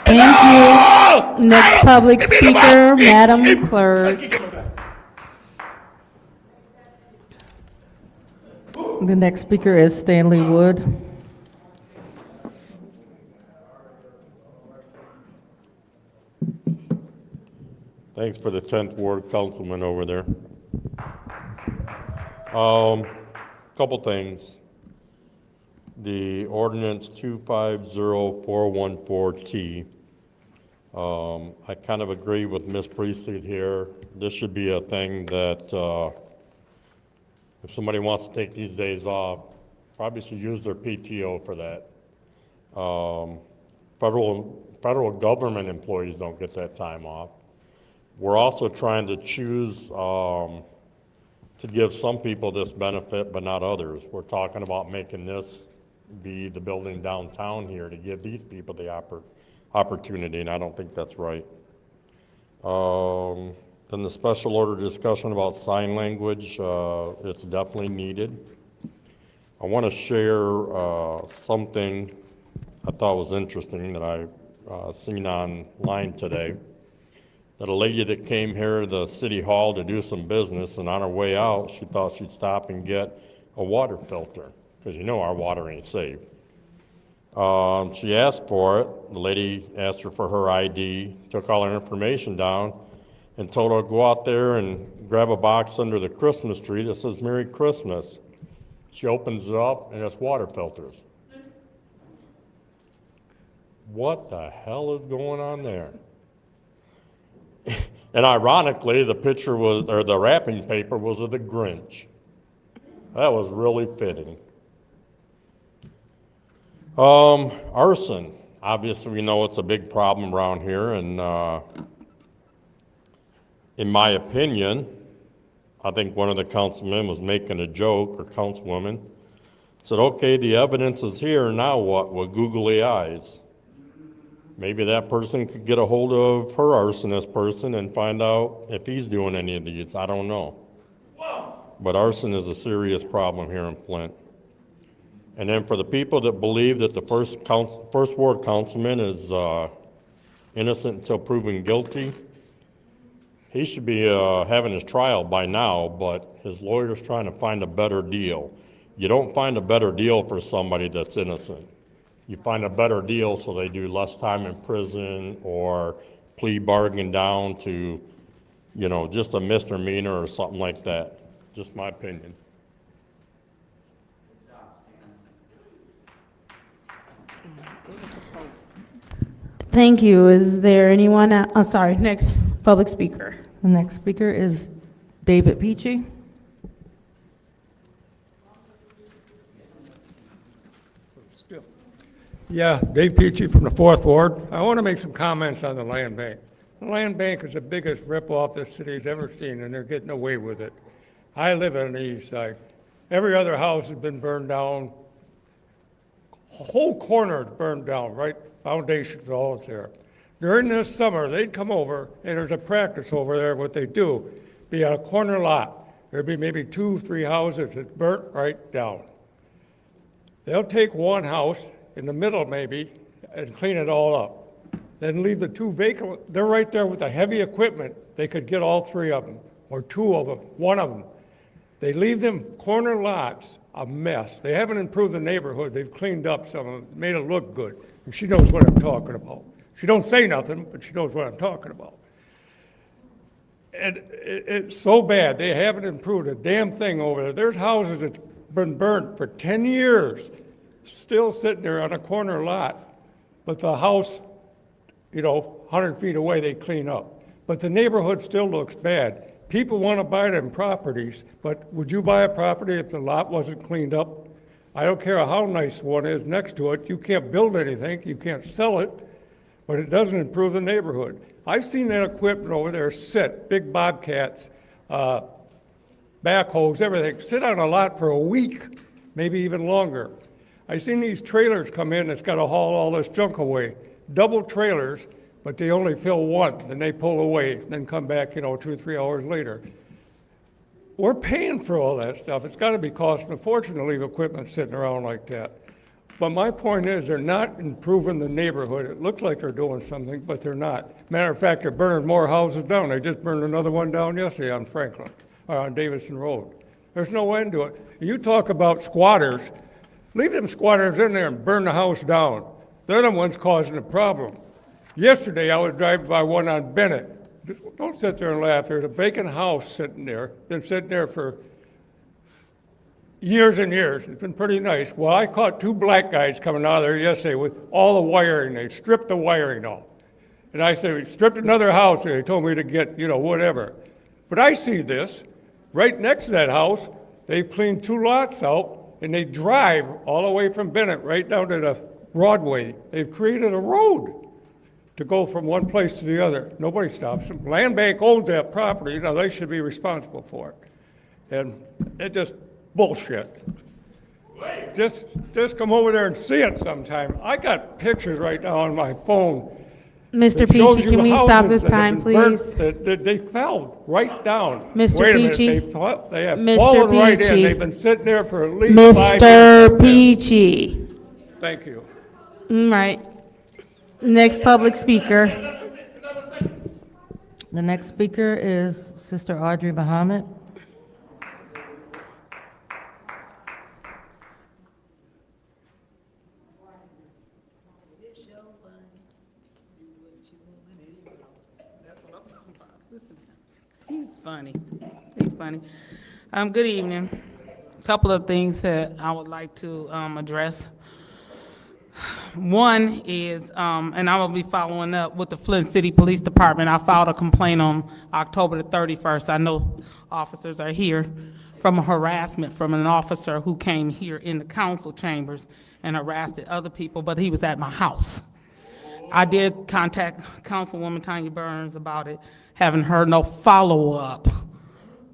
Thank you. Next public speaker, Madam Clerk.
The next speaker is Stanley Wood.
Thanks for the 10th Ward Councilman over there. Couple things. The ordinance 250414T. I kind of agree with Ms. Priestley here. This should be a thing that if somebody wants to take these days off, probably should use their PTO for that. Federal government employees don't get that time off. We're also trying to choose to give some people this benefit, but not others. We're talking about making this be the building downtown here to give these people the opportunity, and I don't think that's right. Then the special order discussion about sign language, it's definitely needed. I want to share something I thought was interesting that I seen online today. That a lady that came here to the city hall to do some business, and on her way out, she thought she'd stop and get a water filter, because you know our water ain't safe. She asked for it. The lady asked her for her ID, took all her information down, and told her to go out there and grab a box under the Christmas tree that says Merry Christmas. She opens it up, and it's water filters. What the hell is going on there? And ironically, the picture was, or the wrapping paper was of the Grinch. That was really fitting. Arson. Obviously, we know it's a big problem around here, and in my opinion, I think one of the councilmen was making a joke, or councilwoman, said, okay, the evidence is here, now what, with googly eyes? Maybe that person could get a hold of her arsonist person and find out if he's doing any of these. I don't know. But arson is a serious problem here in Flint. And then for the people that believe that the first ward councilman is innocent until proven guilty, he should be having his trial by now, but his lawyer's trying to find a better deal. You don't find a better deal for somebody that's innocent. You find a better deal so they do less time in prison or plea bargain down to, you know, just a misdemeanor or something like that. Just my opinion.
Thank you. Is there anyone, sorry, next public speaker.
The next speaker is David Peachy.
Yeah, Dave Peachy from the 4th Ward. I want to make some comments on the land bank. The land bank is the biggest ripoff this city's ever seen, and they're getting away with it. I live on the east side. Every other house has been burned down. A whole corner is burned down, right? Foundations, all is there. During this summer, they'd come over, and there's a practice over there. What they do, be on a corner lot. There'd be maybe 2, 3 houses that burnt right down. They'll take one house, in the middle maybe, and clean it all up. Then leave the 2 vacant, they're right there with the heavy equipment. They could get all 3 of them, or 2 of them, 1 of them. They leave them corner lots a mess. They haven't improved the neighborhood. They've cleaned up some of it, made it look good. And she knows what I'm talking about. She don't say nothing, but she knows what I'm talking about. And it's so bad. They haven't improved a damn thing over there. There's houses that's been burnt for 10 years, still sitting there on a corner lot, but the house, 100 feet away, they clean up. But the neighborhood still looks bad. People want to buy them properties, but would you buy a property if the lot wasn't cleaned up? I don't care how nice one is next to it. You can't build anything. You can't sell it, but it doesn't improve the neighborhood. I've seen that equipment over there sit, big bobcats, backhoes, everything, sit on a lot for a week, maybe even longer. I've seen these trailers come in that's got to haul all this junk away. Double trailers, but they only fill one, then they pull away, then come back, 2 or 3 hours later. We're paying for all that stuff. It's got to be costing a fortune to leave equipment sitting around like that. But my point is, they're not improving the neighborhood. It looks like they're doing something, but they're not. Matter of fact, they're burning more houses down. They just burned another one down yesterday on Franklin, or on Davison Road. There's no end to it. You talk about squatters. Leave them squatters in there and burn the house down. They're the ones causing the problem. Yesterday, I was driving by one on Bennett. Don't sit there and laugh. There's a vacant house sitting there, been sitting there for years and years. It's been pretty nice. Well, I caught 2 black guys coming out of there yesterday with all the wiring. They stripped the wiring off. And I said, we stripped another house, and they told me to get, whatever. But I see this. Right next to that house, they've cleaned 2 lots out, and they drive all the way from Bennett right down to the Broadway. They've created a road to go from one place to the other. Nobody stops them. Land bank owns that property. They should be responsible for it. And it just bullshit. Just come over there and see it sometime. I got pictures right now on my phone.
Mr.
that shows
Peachy,
you
can we stop
houses
this
that have
time,
been burnt,
please?
that they fell right down.
Mr.
Wait a minute,
Peachy?
they have
Mr.
fallen right in.
Peachy?
They've been sitting there for at least 5 years.
Mr. Peachy.
Thank you.
All right. Next public speaker.
The next speaker is Sister Audrey Muhammad.
He's funny. He's funny. Good evening. Couple of things that I would like to address. One is, and I will be following up with the Flint City Police Department. I filed a complaint on October the 31st. I know officers are here from a harassment from an officer who came here in the council chambers and harassed other people, but he was at my house. I did contact Councilwoman Tanya Burns about it, haven't heard no follow-up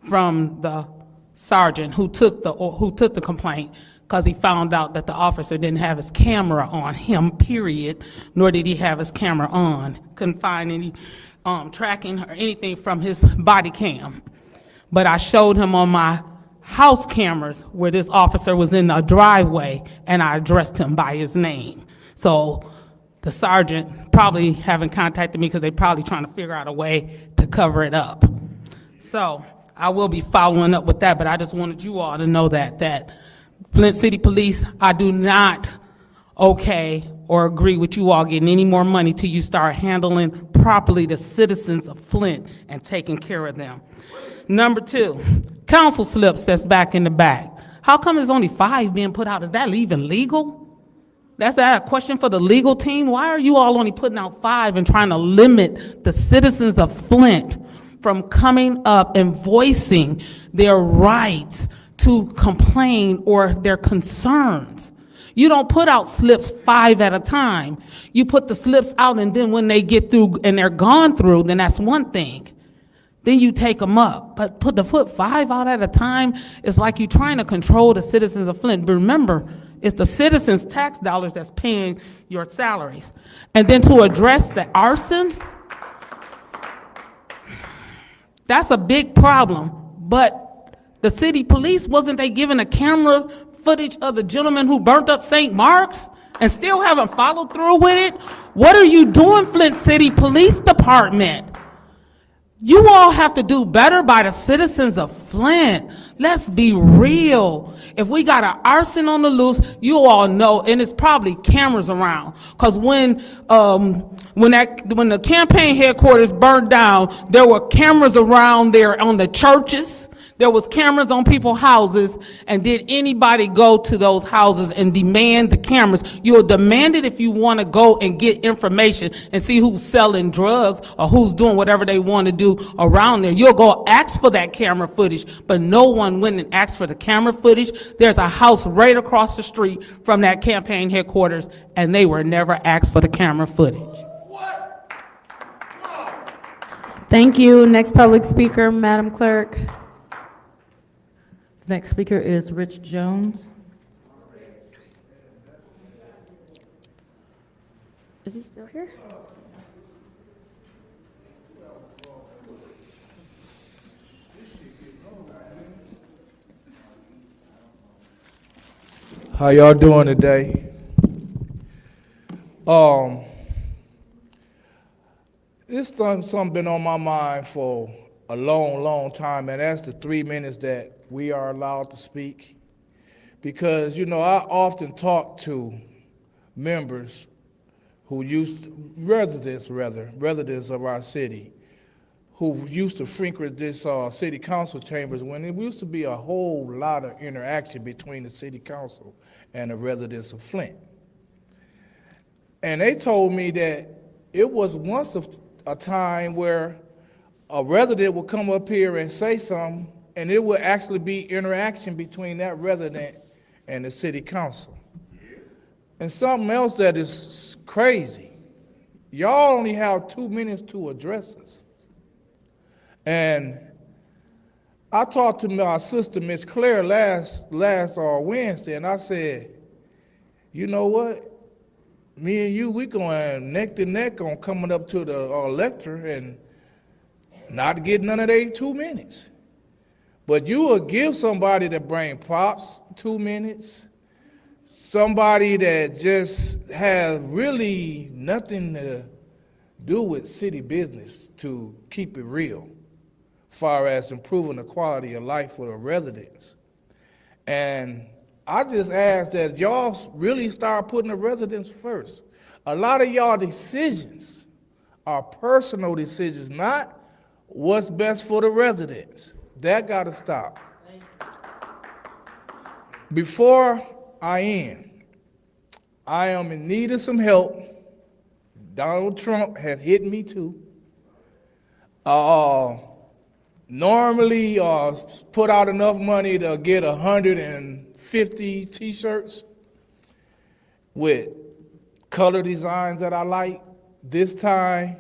from the sergeant who took the complaint, because he found out that the officer didn't have his camera on him, period, nor did he have his camera on. Couldn't find any tracking or anything from his body cam. But I showed him on my house cameras where this officer was in the driveway, and I addressed him by his name. So the sergeant probably haven't contacted me because they're probably trying to figure out a way to cover it up. So I will be following up with that, but I just wanted you all to know that Flint City Police, I do not okay or agree with you all getting any more money till you start handling properly the citizens of Flint and taking care of them. Number two, council slips that's back in the back. How come there's only 5 being put out? Is that even legal? That's a question for the legal team. Why are you all only putting out 5 and trying to limit the citizens of Flint from coming up and voicing their rights to complain or their concerns? You don't put out slips 5 at a time. You put the slips out, and then when they get through and they're gone through, then that's one thing. Then you take them up. But put 5 out at a time, it's like you're trying to control the citizens of Flint. But remember, it's the citizens' tax dollars that's paying your salaries. And then to address the arson, that's a big problem. But the city police, wasn't they given a camera footage of the gentleman who burnt up St. Mark's and still haven't followed through with it? What are you doing, Flint City Police Department? You all have to do better by the citizens of Flint. Let's be real. If we got an arson on the loose, you all know, and it's probably cameras around. Because when the campaign headquarters burned down, there were cameras around there on the churches. There was cameras on people's houses, and did anybody go to those houses and demand the cameras? You'll demand it if you want to go and get information and see who's selling drugs or who's doing whatever they want to do around there. You'll go ask for that camera footage, but no one went and asked for the camera footage. There's a house right across the street from that campaign headquarters, and they were never asked for the camera footage.
Thank you. Next public speaker, Madam Clerk.
Next speaker is Rich Jones.
Is he still here?
How y'all doing today? This something been on my mind for a long time, and that's the 3 minutes that we are allowed to speak. Because, I often talk to members residents of our city, who used to frequent this city council chambers when it used to be a whole lot of interaction between the city council and the residents of Flint. And they told me that it was once a time where a resident would come up here and say something, and it would actually be interaction between that resident and the city council. And something else that is crazy, y'all only have 2 minutes to address us. And I talked to my sister, Miss Claire, last Wednesday, and I said, you know what? Me and you, we going neck to neck on coming up to the elector and not get none of they 2 minutes. But you will give somebody that bring props 2 minutes, somebody that just has really nothing to do with city business to keep it real, far as improving the quality of life for the residents. And I just ask that y'all really start putting the residents first. A lot of y'all decisions are personal decisions, not what's best for the residents. That gotta stop. Before I end, I am in need of some help. Donald Trump has hit me too. Normally put out enough money to get 150 t-shirts with color designs that I like. This time,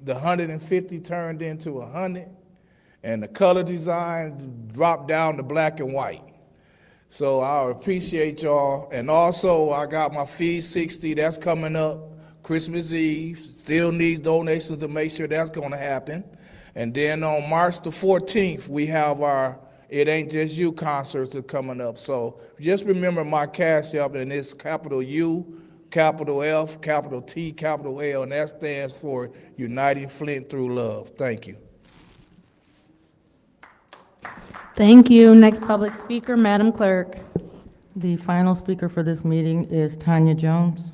the 150 turned into 100, and the color design dropped down to black and white. So I appreciate y'all. And also, I got my Feed 60, that's coming up Christmas Eve. Still needs donations to make sure that's gonna happen. And then on March the 14th, we have our It Ain't Just You concerts that are coming up. So just remember my Cash App, and it's capital U, capital F, capital T, capital L, and that stands for Uniting Flint Through Love. Thank you.
Thank you. Next public speaker, Madam Clerk.
The final speaker for this meeting is Tanya Jones.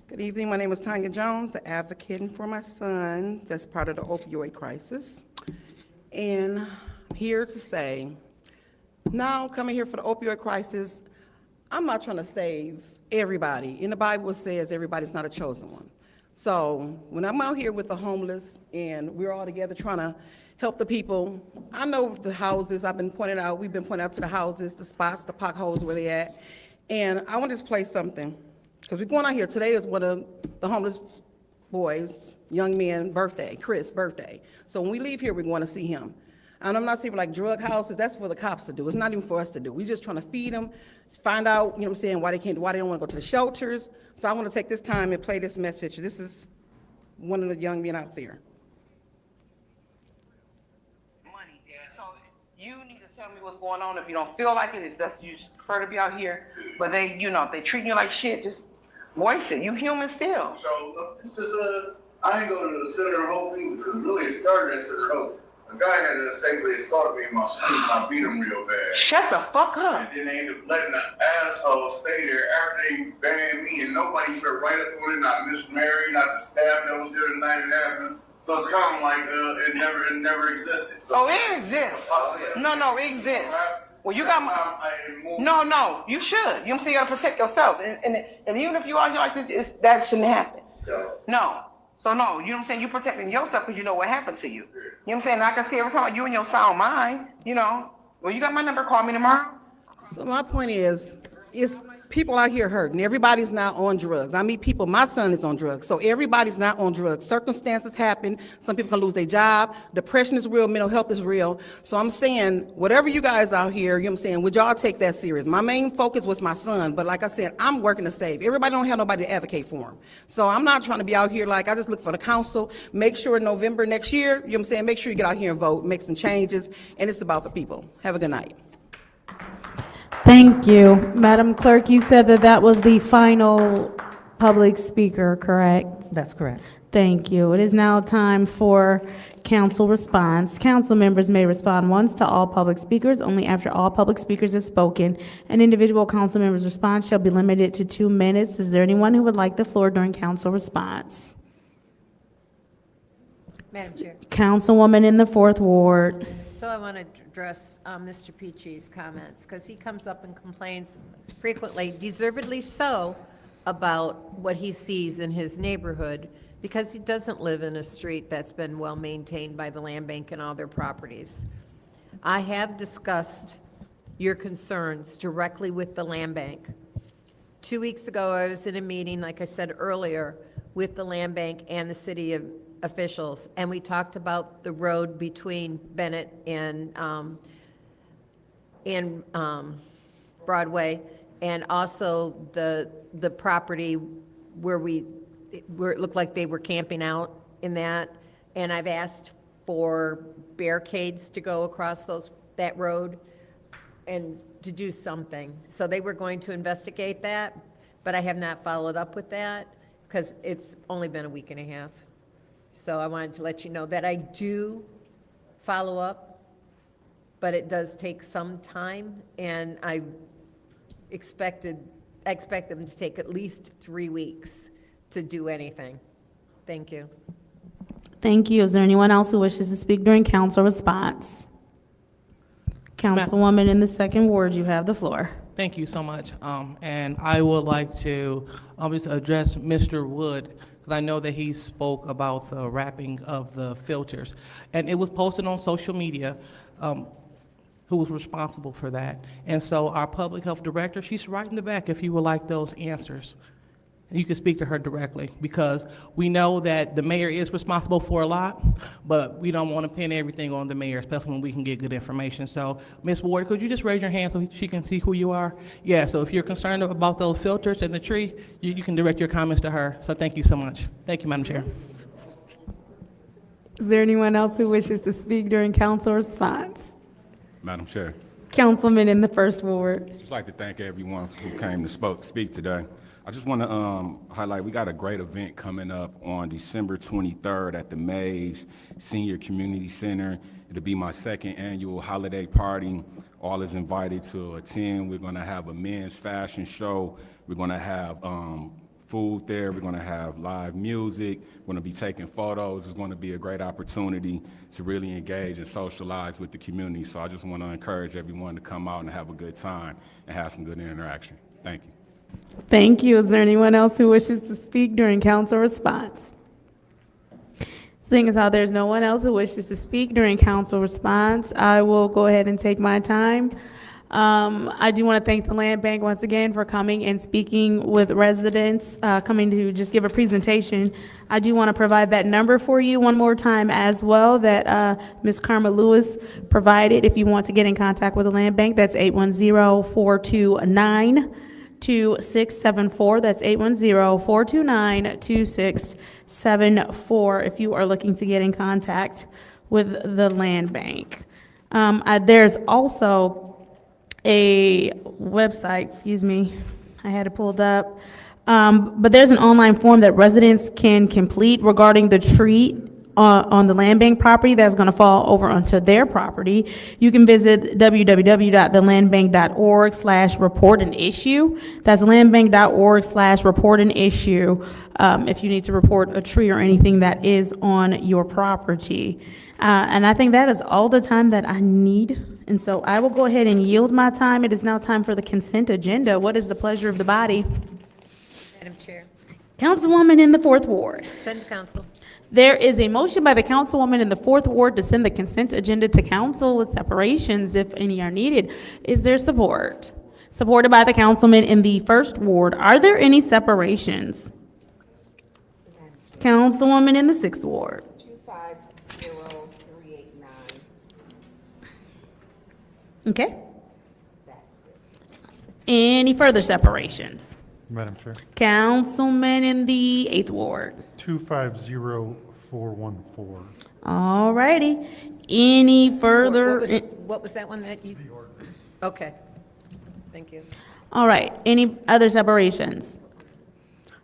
Good evening. My name is Tanya Jones, the advocate for my son that's part of the opioid crisis. And I'm here to say, now coming here for the opioid crisis, I'm not trying to save everybody. In the Bible it says everybody's not a chosen one. So when I'm out here with the homeless and we're all together trying to help the people, I know the houses we've been pointing out to the houses, the spots, the potholes where they at. And I want to just play something. Because we're going out here, today is one of the homeless boys, young man birthday, Chris' birthday. So when we leave here, we're going to see him. And I'm not saying like drug houses, that's for the cops to do. It's not even for us to do. We're just trying to feed them, find out, you know what I'm saying, why they don't want to go to the shelters. So I want to take this time and play this message. This is one of the young men out there. Money, yeah. So you need to tell me what's going on. If you don't feel like it, it's just you prefer to be out here. But they, if they treat you like shit, just voice it. You human still.
So this is I ain't going to the Center Hope because really it started at Center Hope. A guy had sexually assaulted me in my street and I beat him real bad.
Shut the fuck up.
And then they ended up letting the asshole stay there after they banned me and nobody put right up on it, not Miss Mary, not the staff that was there the night it happened. So it's kind of like it never existed. So,
it exists. No, it exists. Well, you got No, you should. You know what I'm saying? You gotta protect yourself. And even if you are here like this, that shouldn't happen. No. So no, you know what I'm saying? You protecting yourself because you know what happened to you. You know what I'm saying? And I can see every time you and your sound mind, well, you got my number, call me tomorrow. So my point is people out here hurting. Everybody's not on drugs. I meet people, my son is on drugs. So everybody's not on drugs. Circumstances happen. Some people can lose their job. Depression is real. Mental health is real. So I'm saying, whatever you guys out here, you know what I'm saying, would y'all take that serious? My main focus was my son, but like I said, I'm working to save. Everybody don't have nobody to advocate for him. So I'm not trying to be out here like, I just look for the council. Make sure in November next year, you know what I'm saying, make sure you get out here and vote, make some changes, and it's about the people. Have a good night.
Thank you. Madam Clerk, you said that was the final public speaker, correct?
That's correct.
Thank you. It is now time for council response. Council members may respond once to all public speakers, only after all public speakers have spoken. An individual council member's response shall be limited to 2 minutes. Is there anyone who would like the floor during council response?
Madam Chair.
Councilwoman in the 4th Ward.
So I want to address Mr. Peachy's comments, because he comes up and complains frequently, deservedly so, about what he sees in his neighborhood, because he doesn't live in a street that's been well maintained by the land bank and all their properties. I have discussed your concerns directly with the land bank, 2 weeks ago, I was in a meeting, like I said earlier, with the land bank and the city officials, and we talked about the road between Bennett and Broadway, and also the property where it looked like they were camping out in that. And I've asked for barricades to go across that road and to do something. So they were going to investigate that, but I have not followed up with that because it's only been a week and a half. So I wanted to let you know that I do follow up, but it does take some time, and I expect them to take at least 3 weeks to do anything. Thank you.
Thank you. Is there anyone else who wishes to speak during council response? Councilwoman in the second ward, you have the floor.
Thank you so much. And I would like to just address Mr. Wood, because I know that he spoke about the wrapping of the filters. And it was posted on social media, who was responsible for that. And so our public health director, she's right in the back if you would like those answers. You can speak to her directly, because we know that the mayor is responsible for a lot, but we don't want to pin everything on the mayor, especially when we can get good information. So, Ms. Ward, could you just raise your hand so she can see who you are? Yeah, so if you're concerned about those filters and the tree, you can direct your comments to her. So thank you so much. Thank you, Madam Chair.
Is there anyone else who wishes to speak during council response?
Madam Chair,
Councilman in the first ward.
just like to thank everyone who came to speak today. I just want to highlight, we got a great event coming up on December 23rd at the Mays Senior Community Center. It'll be my second annual holiday party. All is invited to attend. We're going to have a men's fashion show. We're going to have food there. We're going to have live music. We're going to be taking photos. It's going to be a great opportunity to really engage and socialize with the community. So I just want to encourage everyone to come out and have a good time and have some good interaction. Thank you.
Thank you. Is there anyone else who wishes to speak during council response? Seeing as how there's no one else who wishes to speak during council response, I will go ahead and take my time. I do want to thank the Land Bank once again for coming and speaking with residents, coming to just give a presentation. I do want to provide that number for you one more time as well that Ms. Karma Lewis provided. If you want to get in contact with the Land Bank, that's 810-429-2674. That's 810-429-2674 if you are looking to get in contact with the Land Bank. There's also a website, I had it pulled up, but there's an online form that residents can complete regarding the tree on the land bank property that's going to fall over onto their property. You can visit www.thelandbank.org/report-an-issue. That's landbank.org/report-an-issue if you need to report a tree or anything that is on your property. And I think that is all the time that I need. And so I will go ahead and yield my time. It is now time for the consent agenda. What is the pleasure of the body?
Madam Chair,
Councilwoman in the fourth ward.
send to council.
There is a motion by the councilwoman in the fourth ward to send the consent agenda to council with separations if any are needed. Is there support? Supported by the councilman in the first ward. Are there any separations? Councilwoman in the sixth ward.
250389.
Okay. Any further separations?
Madam Chair,
Councilman in the eighth ward.
250414.
All righty. Any further?
What was that one that you? Okay, thank you.
All right. Any other separations?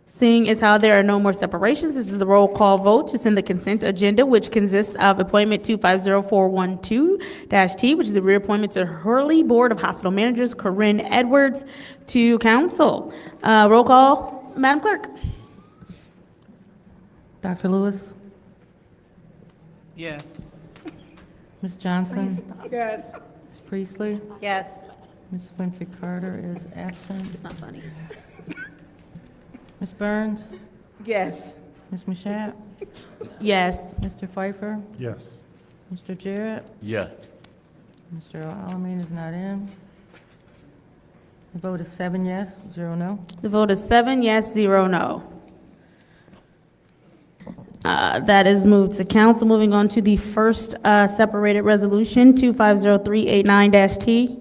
Seeing as how there are no more separations, this is the roll call vote to send the consent agenda, which consists of appointment 250412-T, which is the reappointment to Hurley Board of Hospital Managers, Corinne Edwards, to council. Roll call, Madam Clerk.
Dr. Lewis?
Yes.
Ms. Johnson?
Yes.
Ms. Priestley?
Yes,
Ms. Winfrey Carter is absent.
It's not funny.
Ms. Burns?
Yes.
Ms. Mashat?
Yes.
Mr. Pfeiffer?
Yes.
Mr. Jarrett?
Yes.
Mr. Alamin is not in. The vote is 7 yes, 0 no.
The vote is 7 yes, 0 no. That is moved to council. Moving on to the first separated resolution, 250389-T.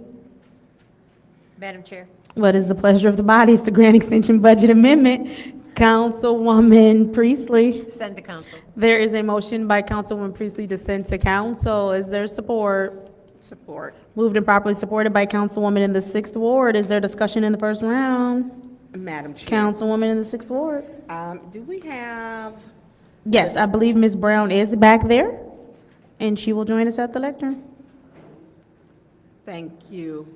Madam Chair.
What is the pleasure of the body? To grant extension budget amendment. Councilwoman Priestley.
Send to council.
There is a motion by Councilwoman Priestley to send to council. Is there support?
Support.
Moved and properly supported by Councilwoman in the 6th Ward. Is there discussion in the first round?
Madam Chair.
Councilwoman in the 6th Ward.
Do we have,
Yes, I believe Ms. Brown is back there, and she will join us at the lectern.
thank you.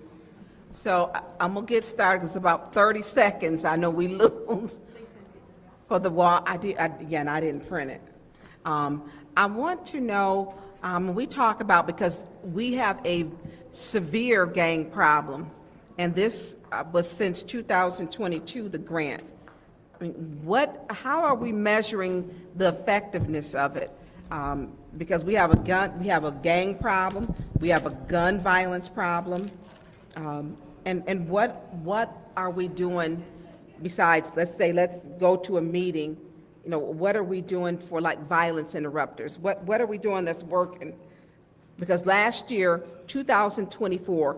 So I'm gonna get started, it's about 30 seconds, I know we lose for the wall, and I didn't print it. I want to know, when we talk about, because we have a severe gang problem, and this was since 2022, the grant. I mean, how are we measuring the effectiveness of it? Because we have a gang problem, we have a gun violence problem, and what are we doing besides, let's go to a meeting, you know, what are we doing for like violence interrupters? What are we doing that's working? Because last year, 2024,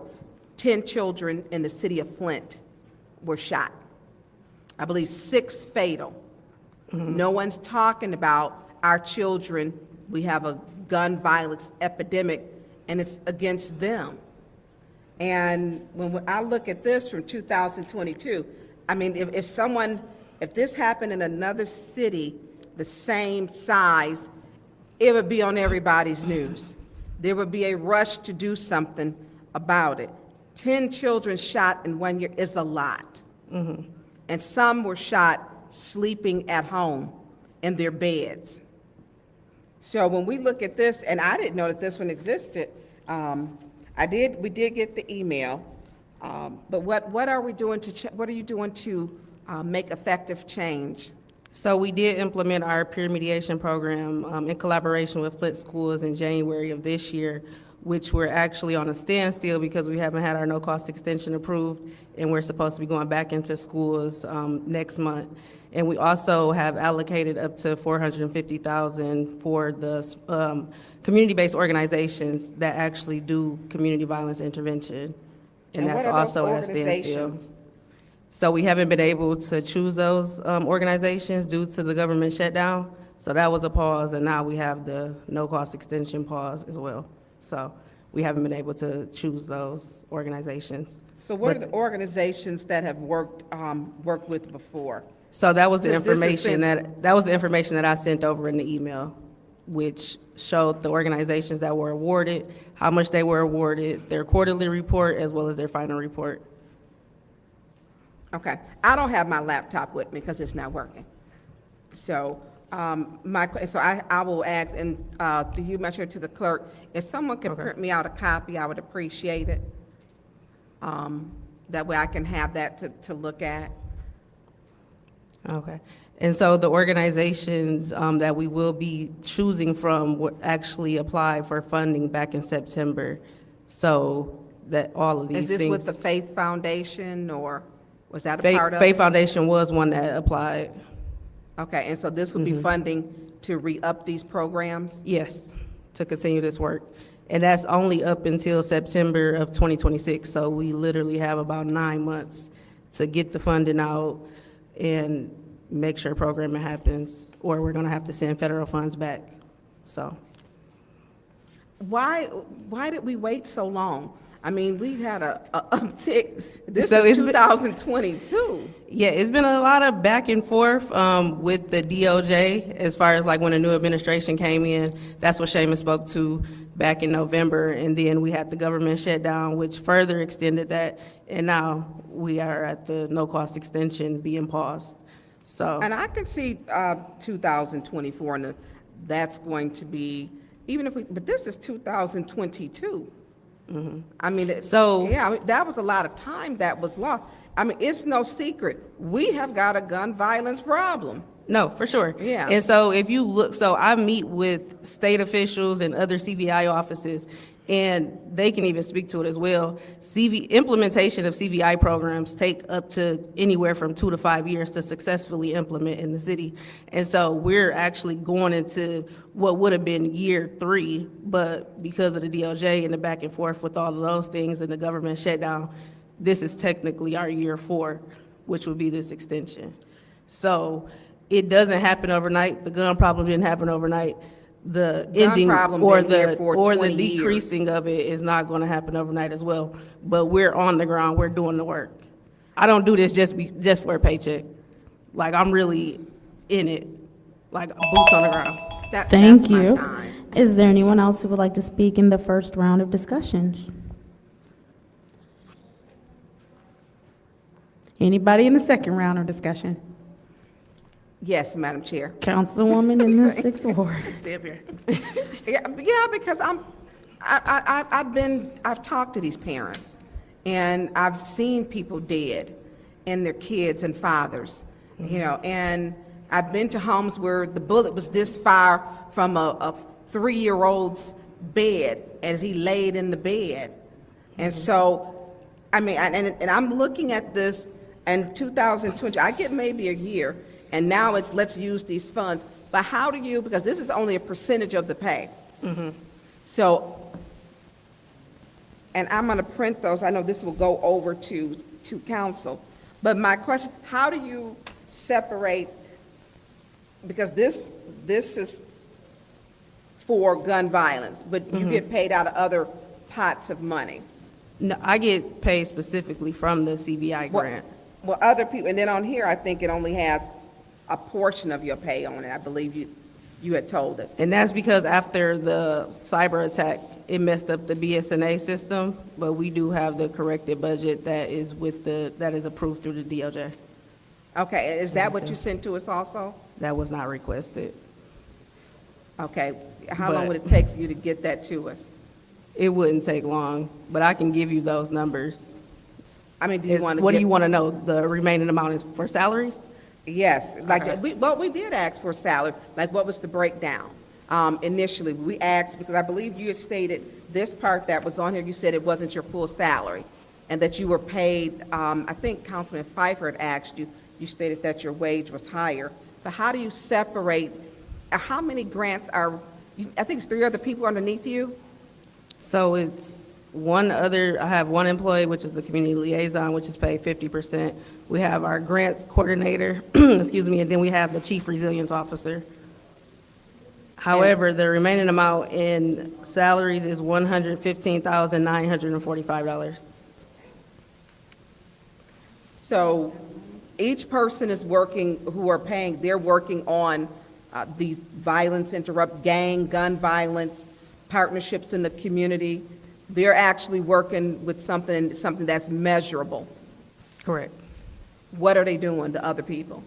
10 children in the city of Flint were shot. I believe 6 fatal. No one's talking about our children. We have a gun violence epidemic, and it's against them. And when I look at this from 2022, I mean, if this happened in another city the same size, it would be on everybody's news. There would be a rush to do something about it. 10 children shot in 1 year is a lot. And some were shot sleeping at home in their beds. So when we look at this, and I didn't know that this one existed, we did get the email, but what are we doing what are you doing to make effective change?
So we did implement our peer mediation program in collaboration with Flint Schools in January of this year, which we're actually on a standstill because we haven't had our no-cost extension approved, and we're supposed to be going back into schools next month. And we also have allocated up to $450,000 for the community-based organizations that actually do community violence intervention, and that's also at a standstill. So we haven't been able to choose those organizations due to the government shutdown. So that was a pause, and now we have the no-cost extension pause as well. So we haven't been able to choose those organizations.
So what are the organizations that have worked with before?
So that was the
This is
information
since-
that was the information that I sent over in the email, which showed the organizations that were awarded, how much they were awarded, their quarterly report, as well as their final report.
Okay, I don't have my laptop with me because it's not working. So, I will ask, and through you, Madam Chair, to the clerk, if someone could print me out a copy, I would appreciate it. That way I can have that to look at.
Okay. And so the organizations that we will be choosing from would actually apply for funding back in September. So that all of these
Is
things.
this with the Faith Foundation, or was that a part of it?
Faith Foundation was one that applied.
Okay, and so this would be funding to re-up these programs?
Yes, to continue this work. And that's only up until September of 2026. So we literally have about 9 months to get the funding out and make sure programming happens, or we're going to have to send federal funds back. So
Why did we wait so long? I mean, we've had a uptick. This
So
is
it's been-
2022.
yeah, it's been a lot of back and forth with the DOJ as far as like when a new administration came in. That's what Seamus spoke to back in November, and then we had the government shutdown, which further extended that, and now we are at the no-cost extension being paused. So
And I can see 2024, and that's going to be, but this is 2022. I mean, that was a lot of time that was lost. I mean, it's no secret, we have got a gun violence problem.
no, for sure.
Yeah.
And so if you look, so I meet with state officials and other CVI offices, And they can even speak to it as well. Implementation of CVI programs take up to anywhere from 2 to 5 years to successfully implement in the city. And so we're actually going into what would have been year 3, but because of the DOJ and the back and forth with all of those things and the government shutdown, this is technically our year 4, which would be this extension. So it doesn't happen overnight. The gun problem didn't happen overnight. The ending
problem
or
been here
the
for
or the
20 years.
decreasing of it is not going to happen overnight as well. But we're on the ground. We're doing the work. I don't do this just for a paycheck. Like, I'm really in it, like boots on the ground.
Thank you. Is there anyone else who would like to speak in the first round of discussions? Anybody in the second round of discussion?
Yes, Madam Chair.
Councilwoman in the sixth ward.
Stay up here.
Yeah, because I've talked to these parents, and I've seen people dead, and their kids and fathers, you know, and I've been to homes where the bullet was this far from a 3-year-old's bed as he laid in the bed. And so, I mean, and I'm looking at this in 2020, I get maybe a year, and now it's, let's use these funds. But how do you, because this is only a percentage of the pay. So, and I'm gonna print those, I know this will go over to council. But my question, how do you separate, because this is for gun violence, but you get paid out of other pots of money.
No, I get paid specifically from the CVI grant.
Well, other people, and then on here, I think it only has a portion of your pay on it, I believe you had told us.
And that's because after the cyber attack, it messed up the BSNA system, but we do have the corrected budget that is that is approved through the DOJ.
Okay, is that what you sent to us also?
That was not requested.
Okay, how long would it take for you to get that to us?
It wouldn't take long, but I can give you those numbers.
I mean, do you want to?
What do you want to know? The remaining amount is for salaries?
Yes, like,
Okay.
we did ask for salary, like what was the breakdown? Initially, we asked, because I believe you had stated this part that was on here, you said it wasn't your full salary, and that you were paid, I think Councilman Pfeiffer had asked you, you stated that your wage was higher, but how do you separate, how many grants are, I think it's 3 other people underneath you?
So it's I have one employee, which is the community liaison, which is paid 50%. We have our grants coordinator, excuse me, and then we have the chief resilience officer. However, the remaining amount in salaries is $115,945.
So each person is working, who are paying, they're working on these gun violence, partnerships in the community. They're actually working with something that's measurable.
Correct.
What are they doing to other people?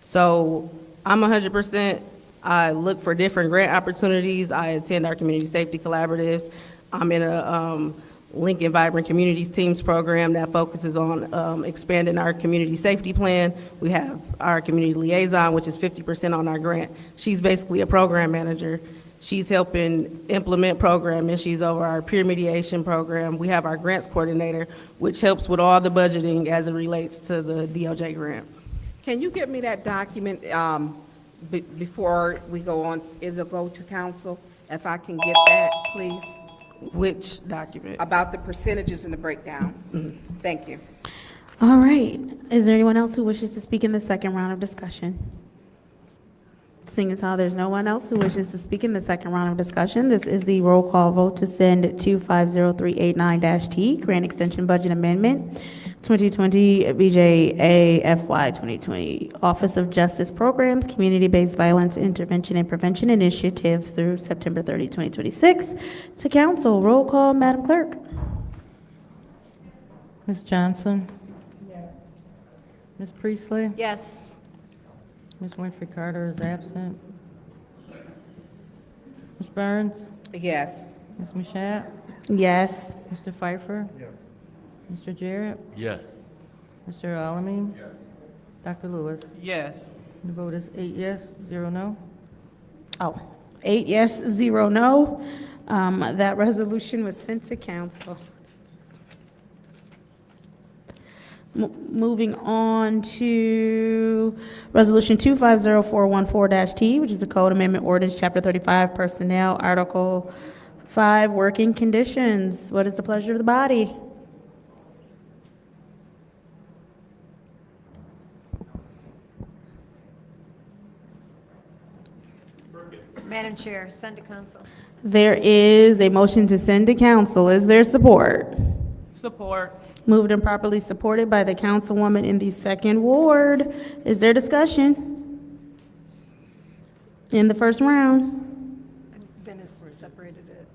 So I'm 100%. I look for different grant opportunities. I attend our community safety collaboratives. I'm in a Lincoln Vibrant Communities Teams program that focuses on expanding our community safety plan. We have our community liaison, which is 50% on our grant. She's basically a program manager. She's helping implement programming. She's over our peer mediation program. We have our grants coordinator, which helps with all the budgeting as it relates to the DOJ grant.
Can you get me that document before we go on, it'll go to council? If I can get that, please?
Which document?
About the percentages and the breakdown. Thank you.
All right. Is there anyone else who wishes to speak in the second round of discussion? Seeing as how there's no one else who wishes to speak in the second round of discussion, this is the roll call vote to send 250389-T, Grant Extension Budget Amendment, 2020 BJA FY 2020, Office of Justice Programs, Community-Based Violence Intervention and Prevention Initiative through September 30, 2026, to council. Roll call, Madam Clerk.
Ms. Johnson? Yes. Ms. Priestley?
Yes.
Ms. Winfrey Carter is absent. Ms. Burns?
Yes.
Ms. Mashat?
Yes.
Mr. Pfeiffer? Yes. Mr. Jarrett?
Yes.
Mr. Alamin? Yes. Dr. Lewis?
Yes.
The vote is 8 yes, 0 no.
Oh, 8 yes, 0 no. That resolution was sent to council. Moving on to Resolution 250414-T, which is the Code Amendment Ordinance, Chapter 35, Personnel, Article 5, Working Conditions. What is the pleasure of the body?
Madam Chair, send to council.
There is a motion to send to council. Is there support?
Support.
Moved and properly supported by the councilwoman in the second ward. Is there discussion? In the first round?
Dennis separated it.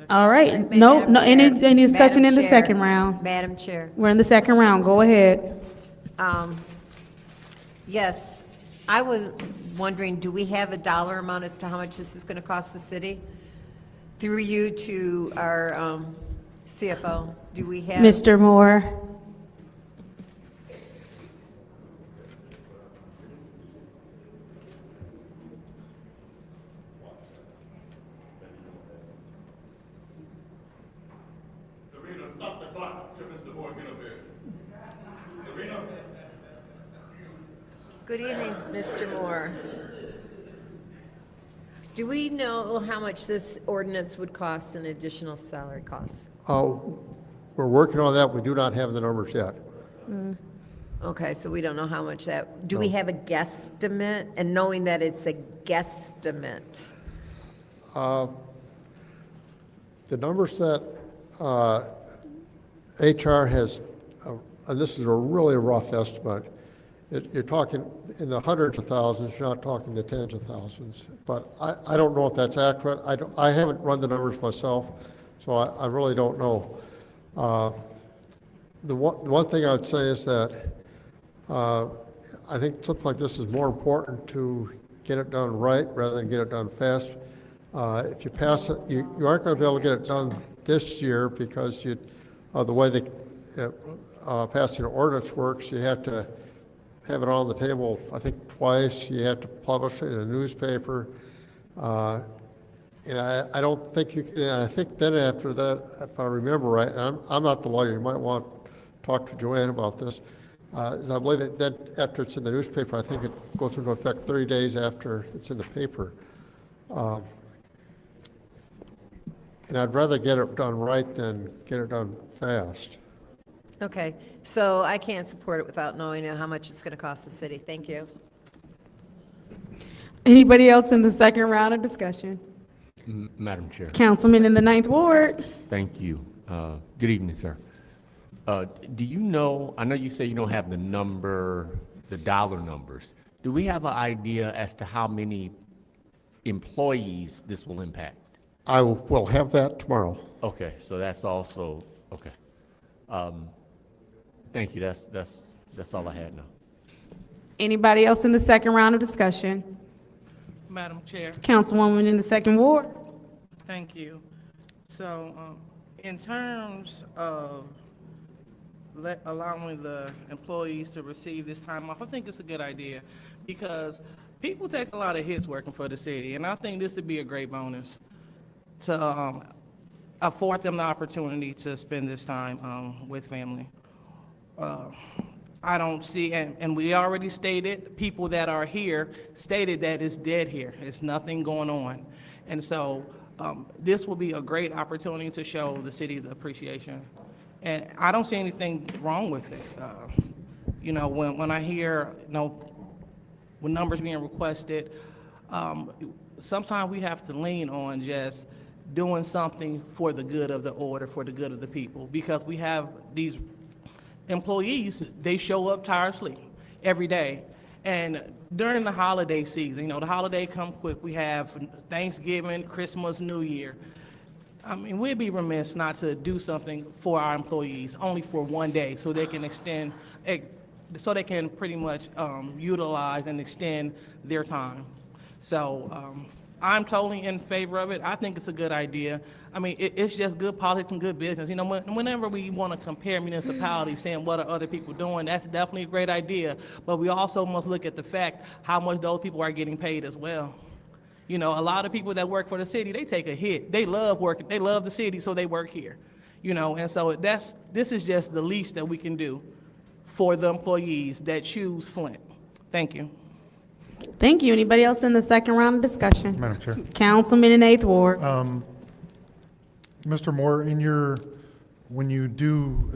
All right, no,
Madam
no, any
Chair.
discussion in
Madam
the
Chair.
second round?
Madam Chair.
We're in the second round, go ahead.
Yes, I was wondering, do we have a dollar amount as to how much this is going to cost the city? Through you to our CFO, do we have?
Mr. Moore?
Serena, stop the clock till Mr. Moore get up here. Serena?
Good evening, Mr. Moore. Do we know how much this ordinance would cost in additional salary costs?
We're working on that. We do not have the numbers yet.
Okay, so we don't know how much that, do we have a guesstimate? And knowing that it's a guesstimate?
The numbers that HR has, and this is a really rough estimate, you're talking in the hundreds of thousands, you're not talking the tens of thousands. But I don't know if that's accurate. I haven't run the numbers myself, so I really don't know. The one thing I would say is that I think something like this is more important to get it done right rather than get it done fast. If you pass it, you aren't going to be able to get it done this year because the way passing an ordinance works, you have to have it on the table, I think, twice. You have to publish it in a newspaper. And I don't think you can, and I think then after that, if I remember right, and I'm not the lawyer, you might want to talk to Joanne about this, is I believe that then after it's in the newspaper, I think it goes into effect 30 days after it's in the paper. And I'd rather get it done right than get it done fast.
Okay, so I can't support it without knowing how much it's going to cost the city. Thank you.
Anybody else in the second round of discussion?
Madam Chair.
Councilman in the ninth ward?
Thank you. Good evening, sir. Do you know, I know you say you don't have the dollar numbers. Do we have an idea as to how many employees this will impact?
I will have that tomorrow.
Okay, so that's also, okay. Thank you, that's all I had now.
Anybody else in the second round of discussion?
Madam Chair.
Councilwoman in the second ward?
Thank you. So, in terms of allowing the employees to receive this time off, I think it's a good idea because people take a lot of hits working for the city, and I think this would be a great bonus to afford them the opportunity to spend this time with family. I don't see, and we already stated, people that are here stated that it's dead here. It's nothing going on. And so this will be a great opportunity to show the city the appreciation. And I don't see anything wrong with it. You know, when I hear, you know, when numbers being requested, sometimes we have to lean on just doing something for the good of the order, for the good of the people, because we have these employees, they show up tirelessly every day. And during the holiday season, you know, the holiday come quick. We have Thanksgiving, Christmas, New Year. I mean, we'd be remiss not to do something for our employees, only for one day, so they can extend, so they can pretty much utilize and extend their time. So I'm totally in favor of it. I think it's a good idea. I mean, it's just good politics and good business. You know, whenever we want to compare municipalities, saying what are other people doing, that's definitely a great idea. But we also must look at the fact how much those people are getting paid as well. You know, a lot of people that work for the city, they take a hit. They love working, they love the city, so they work here. You know, and so this is just the least that we can do for the employees that choose Flint. Thank you.
Thank you. Anybody else in the second round of discussion?
Madam Chair.
Councilman in eighth ward.
Mr. Moore, when you do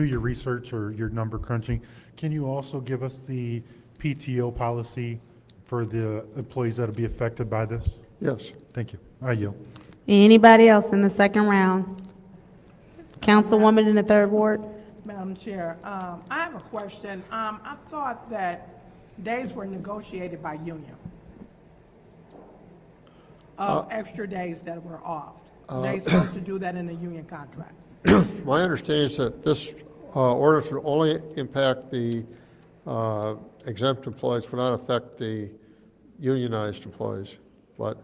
your research or your number crunching, can you also give us the PTO policy for the employees that'll be affected by this?
Yes.
Thank you. I yield.
Anybody else in the second round? Councilwoman in the third ward.
Madam Chair, I have a question. I thought that days were negotiated by union of extra days that were off. They supposed to do that in a union contract.
My understanding is that this ordinance would only impact the exempt employees, would not affect the unionized employees. But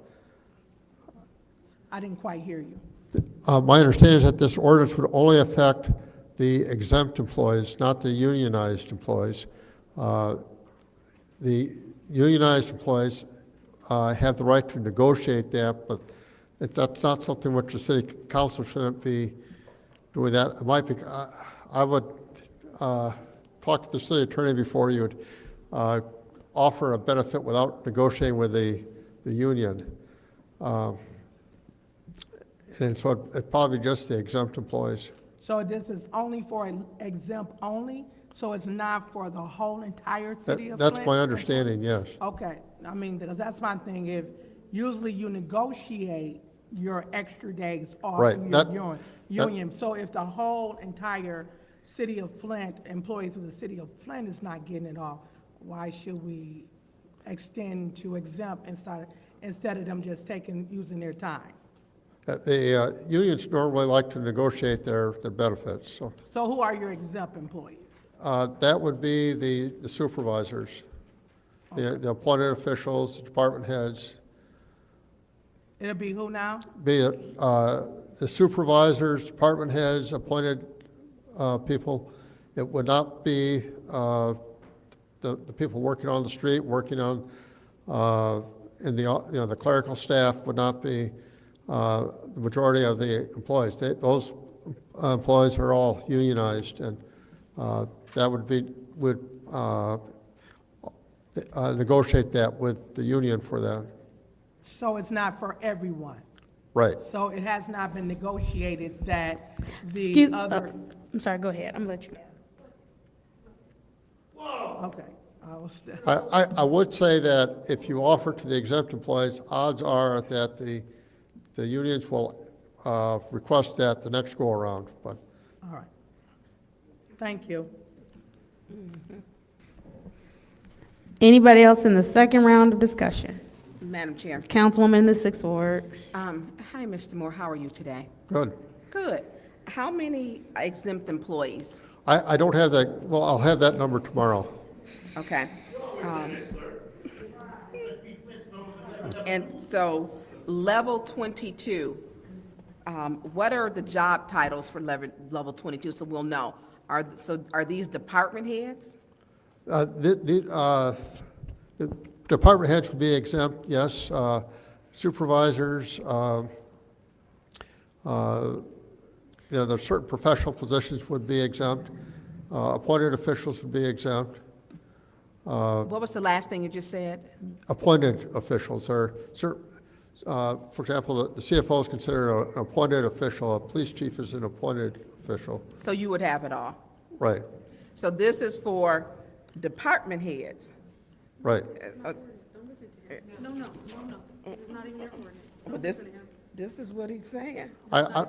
I didn't quite hear you.
my understanding is that this ordinance would only affect the exempt employees, not the unionized employees. The unionized employees have the right to negotiate that, but that's not something which the city council shouldn't be doing that. It might be, I would talk to the city attorney before you would offer a benefit without negotiating with the union. And so it's probably just the exempt employees.
So this is only for exempt only? So it's not for the whole entire city of Flint?
That's my understanding, yes.
Okay, I mean, because that's my thing, if usually you negotiate your extra days off
Right,
in
that-
your union. So if the whole entire city of Flint, employees of the city of Flint is not getting it off, why should we extend to exempt instead of them just using their time?
The unions normally like to negotiate their benefits, so.
So who are your exempt employees?
That would be the supervisors, the appointed officials, the department heads,
It'll be who now?
be it the supervisors, department heads, appointed people. It would not be the people working on the street, working on, in the clerical staff would not be the majority of the employees. Those employees are all unionized, and that would negotiate that with the union for that.
So it's not for everyone?
Right.
So it has not been negotiated that the
Excuse,
other,
I'm sorry, go ahead. I'm gonna let you.
okay. I was,
I would say that if you offer to the exempt employees, odds are that the unions will request that the next go-around, but.
all right. Thank you.
Anybody else in the second round of discussion?
Madam Chair.
Councilwoman in the sixth ward.
Hi, Mr. Moore, how are you today?
Good.
Good. How many exempt employees?
I don't have that, well, I'll have that number tomorrow.
Okay. And so, level 22, what are the job titles for level 22, so we'll know? Are these department heads?
The department heads would be exempt, yes. Supervisors, there's certain professional positions would be exempt. Appointed officials would be exempt.
What was the last thing you just said?
Appointed officials are, for example, the CFO is considered an appointed official. A police chief is an appointed official.
So you would have it all?
Right,
So this is for department heads?
right.
No, it's not in your ordinance.
But this is what he's saying.
I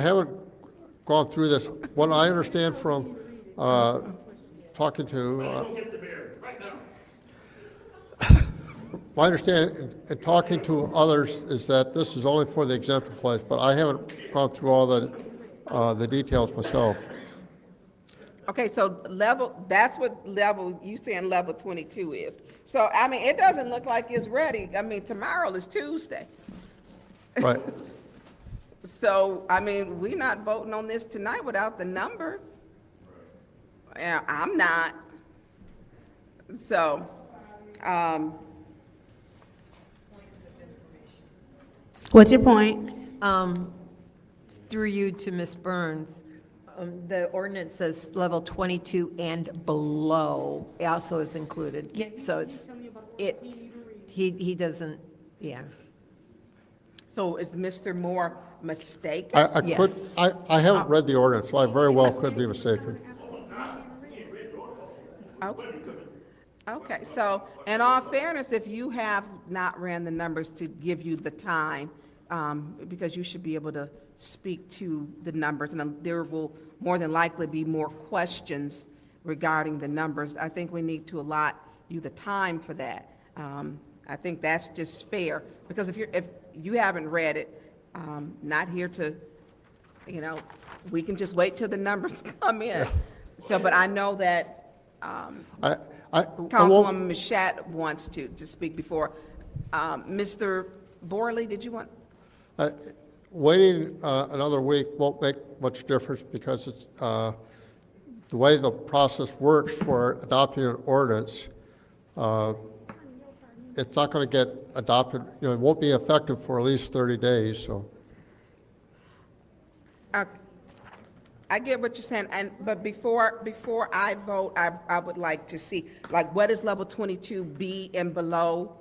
haven't gone through this. What I understand from talking to, my understanding in talking to others is that this is only for the exempt employees, but I haven't gone through all the details myself.
Okay, so that's what level, you saying level 22 is. So, I mean, it doesn't look like it's ready. I mean, tomorrow is Tuesday.
Right.
So, I mean, we're not voting on this tonight without the numbers. Yeah, I'm not. So,
What's your point?
Through you to Ms. Burns, the ordinance says level 22 and below also is included. So he doesn't, yeah.
So is Mr. Moore mistaken?
I could,
Yes.
I haven't read the ordinance, so I very well could be mistaken.
Okay, so in all fairness, if you have not ran the numbers to give you the time, because you should be able to speak to the numbers, and there will more than likely be more questions regarding the numbers. I think we need to allot you the time for that. I think that's just fair, because if you haven't read it, not here to, we can just wait till the numbers come in. So, but I know that,
I
Councilwoman Mashat wants to speak before. Mr. Borley, did you want?
Waiting another week won't make much difference because it's, the way the process works for adopting an ordinance, it's not going to get adopted, it won't be effective for at least 30 days, so.
I get what you're saying, but before I vote, I would like to see, like, what is level 22B and below?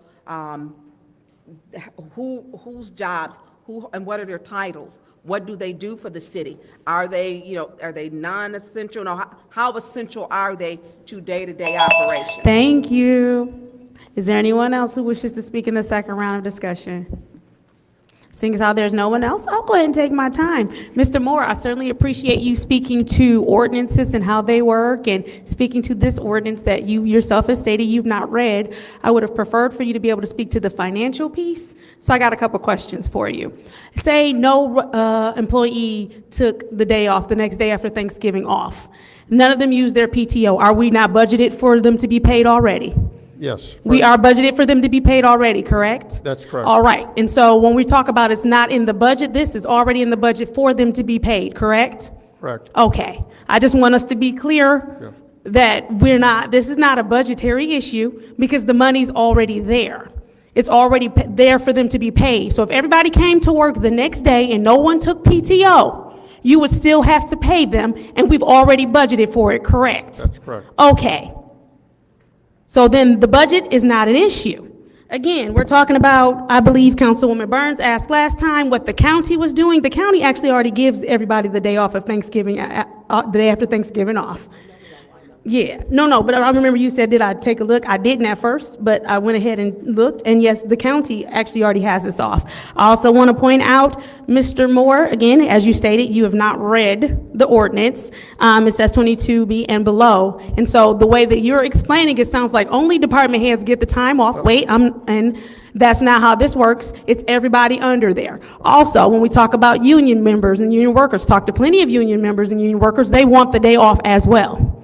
Whose jobs, and what are their titles? What do they do for the city? Are they, are they non-essential? No, how essential are they to day-to-day operations?
Thank you. Is there anyone else who wishes to speak in the second round of discussion? Seeing as how there's no one else, I'll go ahead and take my time. Mr. Moore, I certainly appreciate you speaking to ordinances and how they work, and speaking to this ordinance that you yourself have stated you've not read. I would have preferred for you to be able to speak to the financial piece. So I got a couple questions for you. Say no employee took the day off, the next day after Thanksgiving off. None of them used their PTO. Are we not budgeted for them to be paid already?
Yes.
We are budgeted for them to be paid already, correct?
That's correct.
All right, and so when we talk about it's not in the budget, this is already in the budget for them to be paid, correct?
Correct.
Okay, I just want us to be clear that this is not a budgetary issue because the money's already there. It's already there for them to be paid. So if everybody came to work the next day and no one took PTO, you would still have to pay them, and we've already budgeted for it, correct?
That's correct.
Okay. So then the budget is not an issue. Again, we're talking about, I believe Councilwoman Burns asked last time what the county was doing. The county actually already gives everybody the day off of Thanksgiving, the day after Thanksgiving off. Yeah, no, but I remember you said, did I take a look? I didn't at first, but I went ahead and looked, and yes, the county actually already has this off. I also want to point out, Mr. Moore, again, as you stated, you have not read the ordinance. It says 22B and below, and so the way that you're explaining it sounds like only department heads get the time off. Wait, and that's not how this works. It's everybody under there. Also, when we talk about union members and union workers, talk to plenty of union members and union workers, they want the day off as well.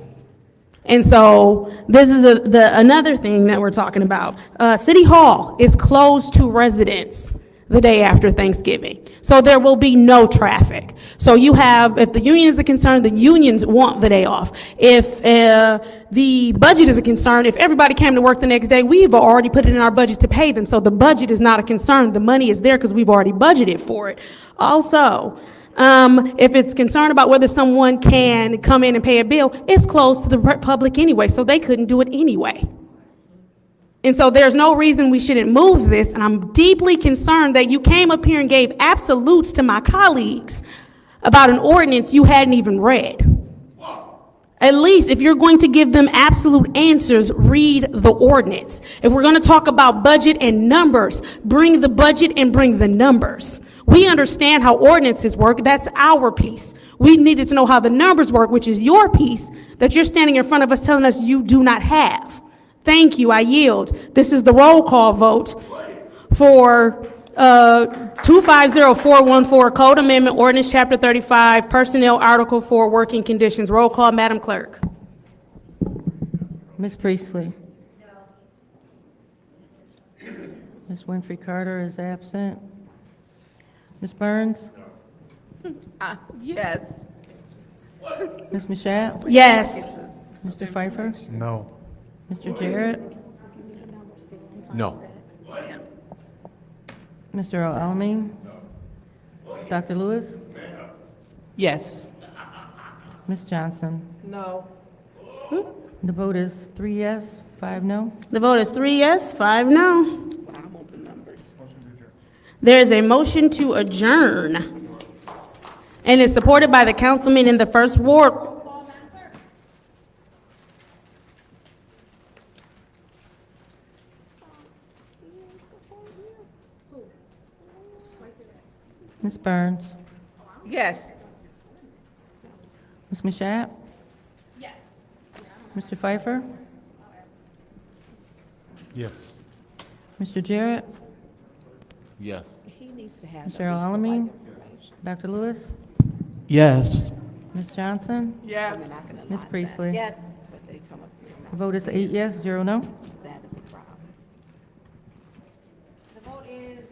And so this is another thing that we're talking about. City Hall is closed to residents the day after Thanksgiving. So there will be no traffic. So you have, if the union is a concern, the unions want the day off. If the budget is a concern, if everybody came to work the next day, we've already put it in our budget to pay them. So the budget is not a concern. The money is there because we've already budgeted for it. Also, if it's concerned about whether someone can come in and pay a bill, it's closed to the public anyway, so they couldn't do it anyway. And so there's no reason we shouldn't move this, and I'm deeply concerned that you came up here and gave absolutes to my colleagues about an ordinance you hadn't even read. At least if you're going to give them absolute answers, read the ordinance. If we're going to talk about budget and numbers, bring the budget and bring the numbers. We understand how ordinances work. That's our piece. We needed to know how the numbers work, which is your piece that you're standing in front of us telling us you do not have. Thank you. I yield. This is the roll call vote for 250414 Code Amendment Ordinance Chapter 35 Personnel Article 4 Working Conditions. Roll call, Madam Clerk.
Ms. Priestley? No. Ms. Winfrey Carter is absent. Ms. Burns?
Yes.
Ms. Mashat?
Yes.
Mr. Pfeiffer?
No.
Mr. Jarrett?
No.
Mr. Alamin? Dr. Lewis?
Yes.
Ms. Johnson?
No.
The vote is 3 yes, 5 no.
The vote is 3 yes, 5 no. There is a motion to adjourn, and is supported by the councilman in the first ward.
Ms. Burns?
Yes.
Ms. Mashat?
Yes.
Mr. Pfeiffer?
Yes.
Mr. Jarrett?
Yes.
Mr. Alamin? Dr. Lewis?
Yes.
Ms. Johnson?
Yes.
Ms. Priestley?
Yes.
The vote is 8 yes, 0 no.
The vote is,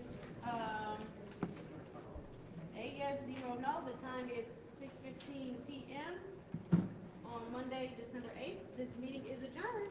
8 yes, 0 no. The time is 6:15 PM on Monday, December 8th. This meeting is adjourned.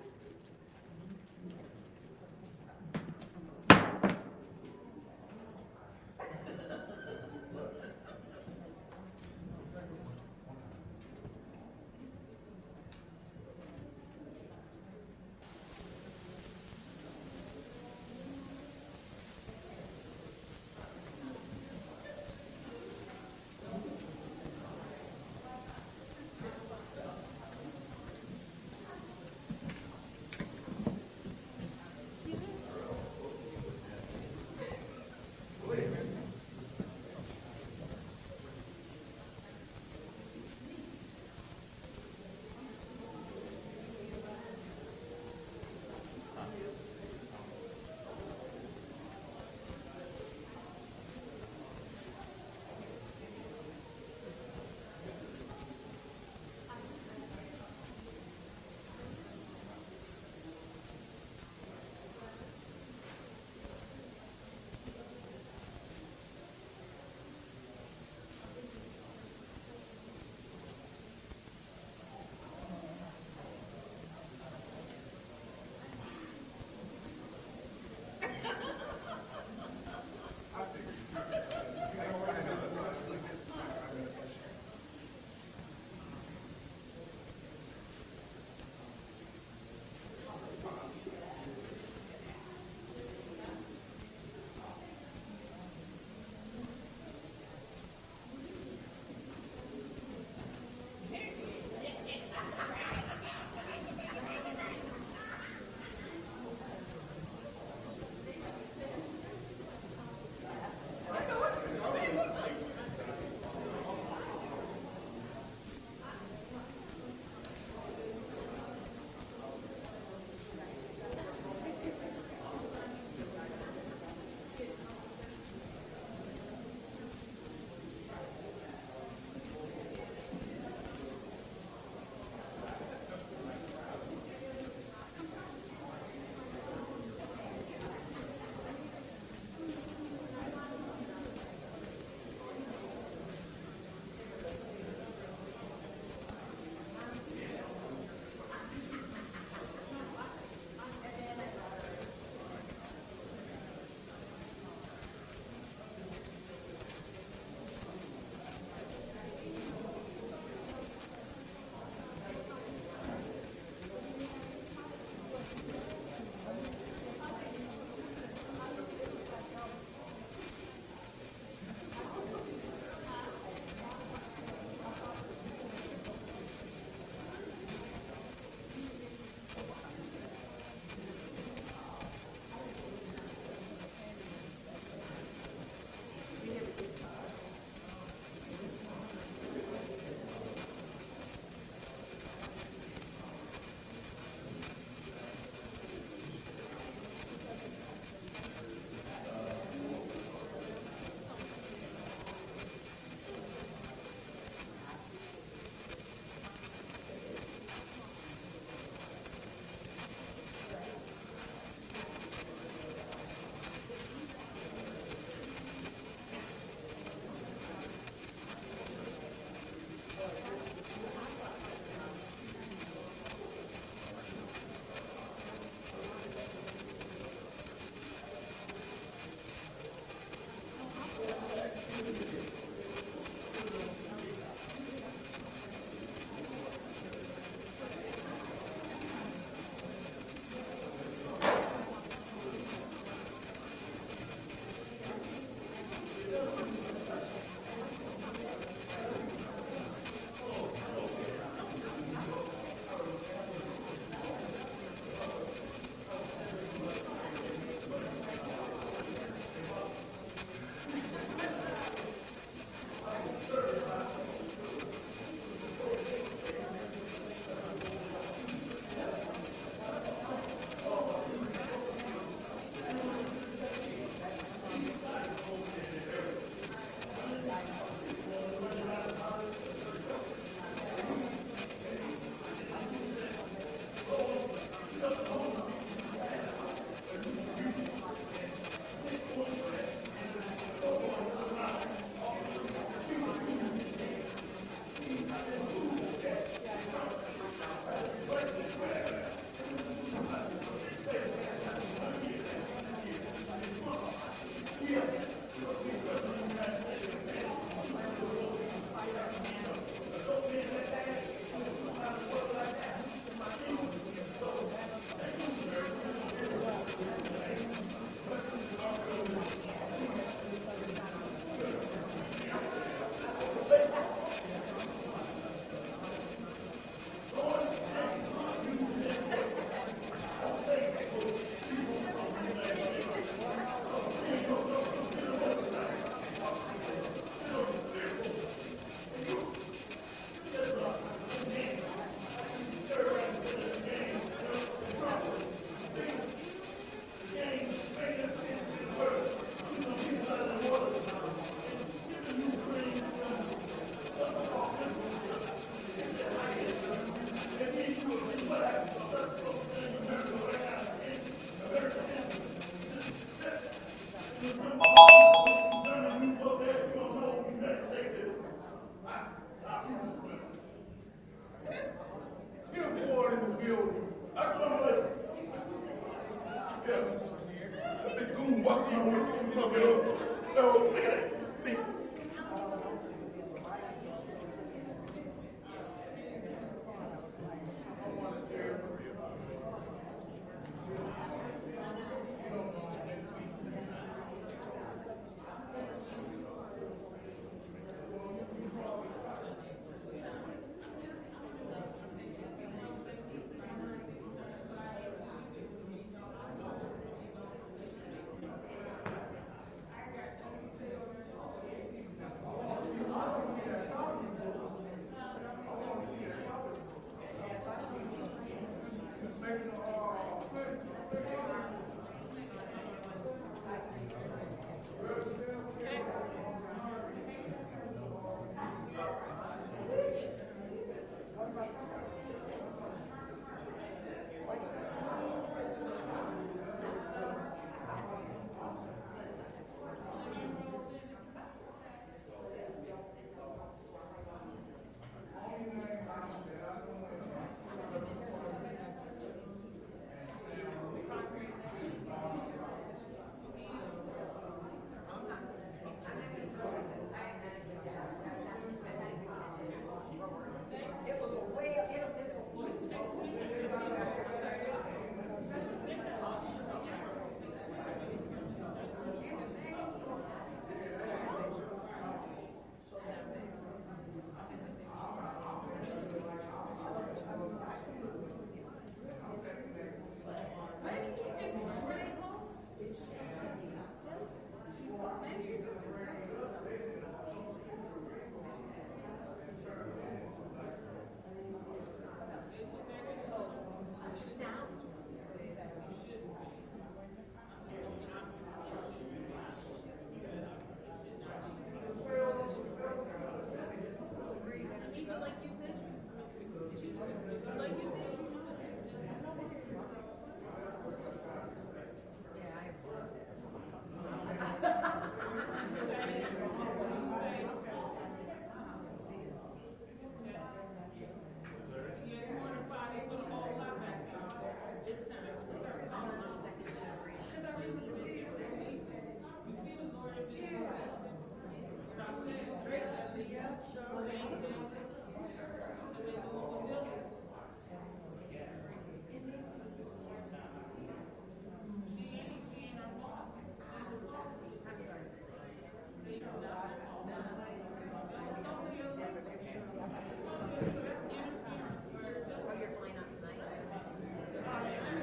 fuck no, look at it. See?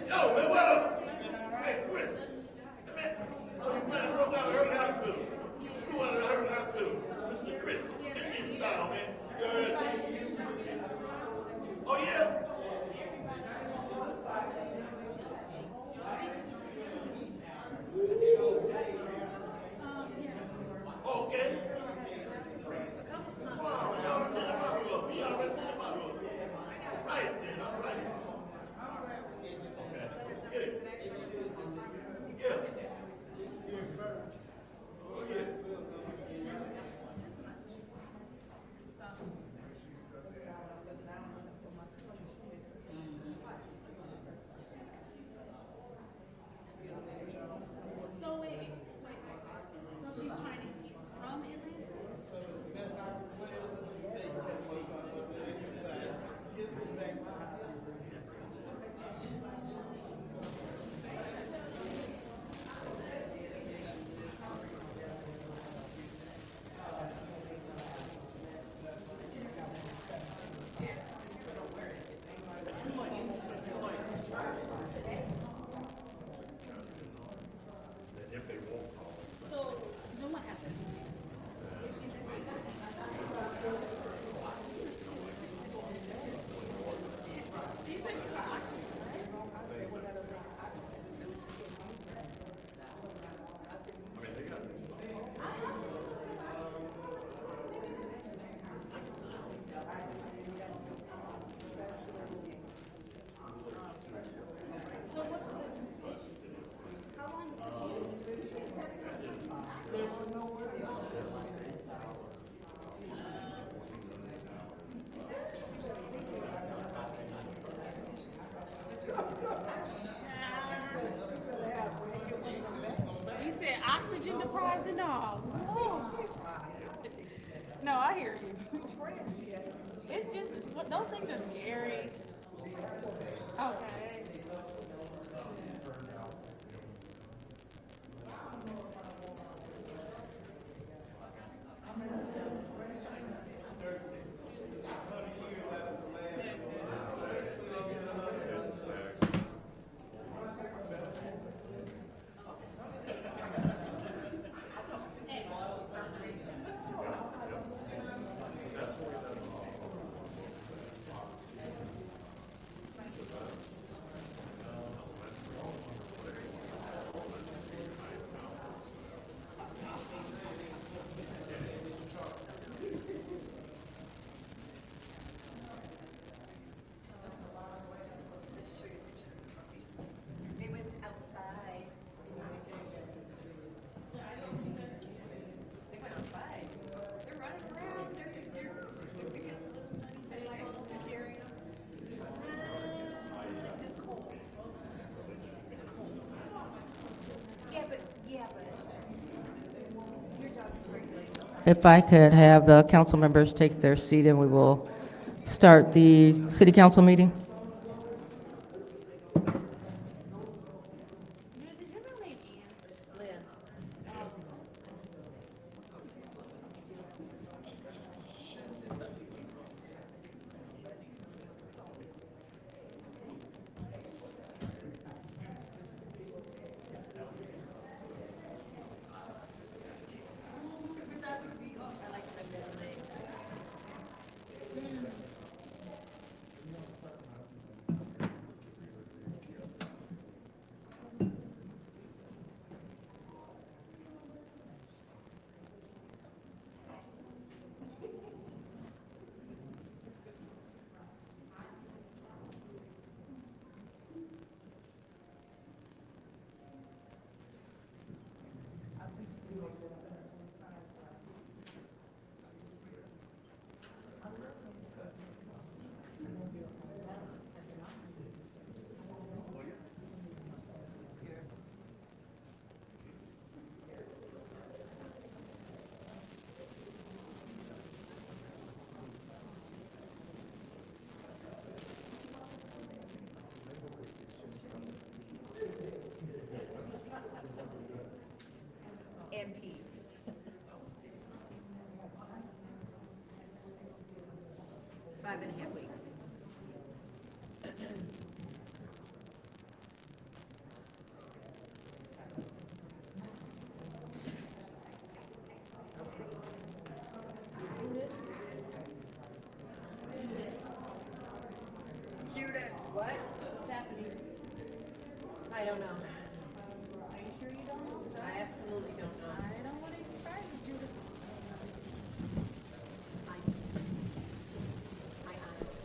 Yo, man, what up? Hey, Chris. Man, oh, you planning to roll down the Early Hospital. You want the Early Hospital. Mr. Chris. Get me style, man. You heard? Oh, yeah? Ooh. Okay. Wow, y'all seen the bottle up. Y'all already seen the bottle up. Right, man, all right. Okay.
oxygen deprived and all. No, I hear you. It's just, those things are scary. Okay.
They went outside. They went outside. They're running around. They're picking carrying them. It's cold. It's cold. Yeah, but you're talking regularly.
If I could have the council members take their seat and we will start the city council meeting.
MP. 5.5 weeks. What? What's happening? I don't know. Are you sure you don't know? I absolutely don't know. I don't want to surprise you, Judith. My eyes.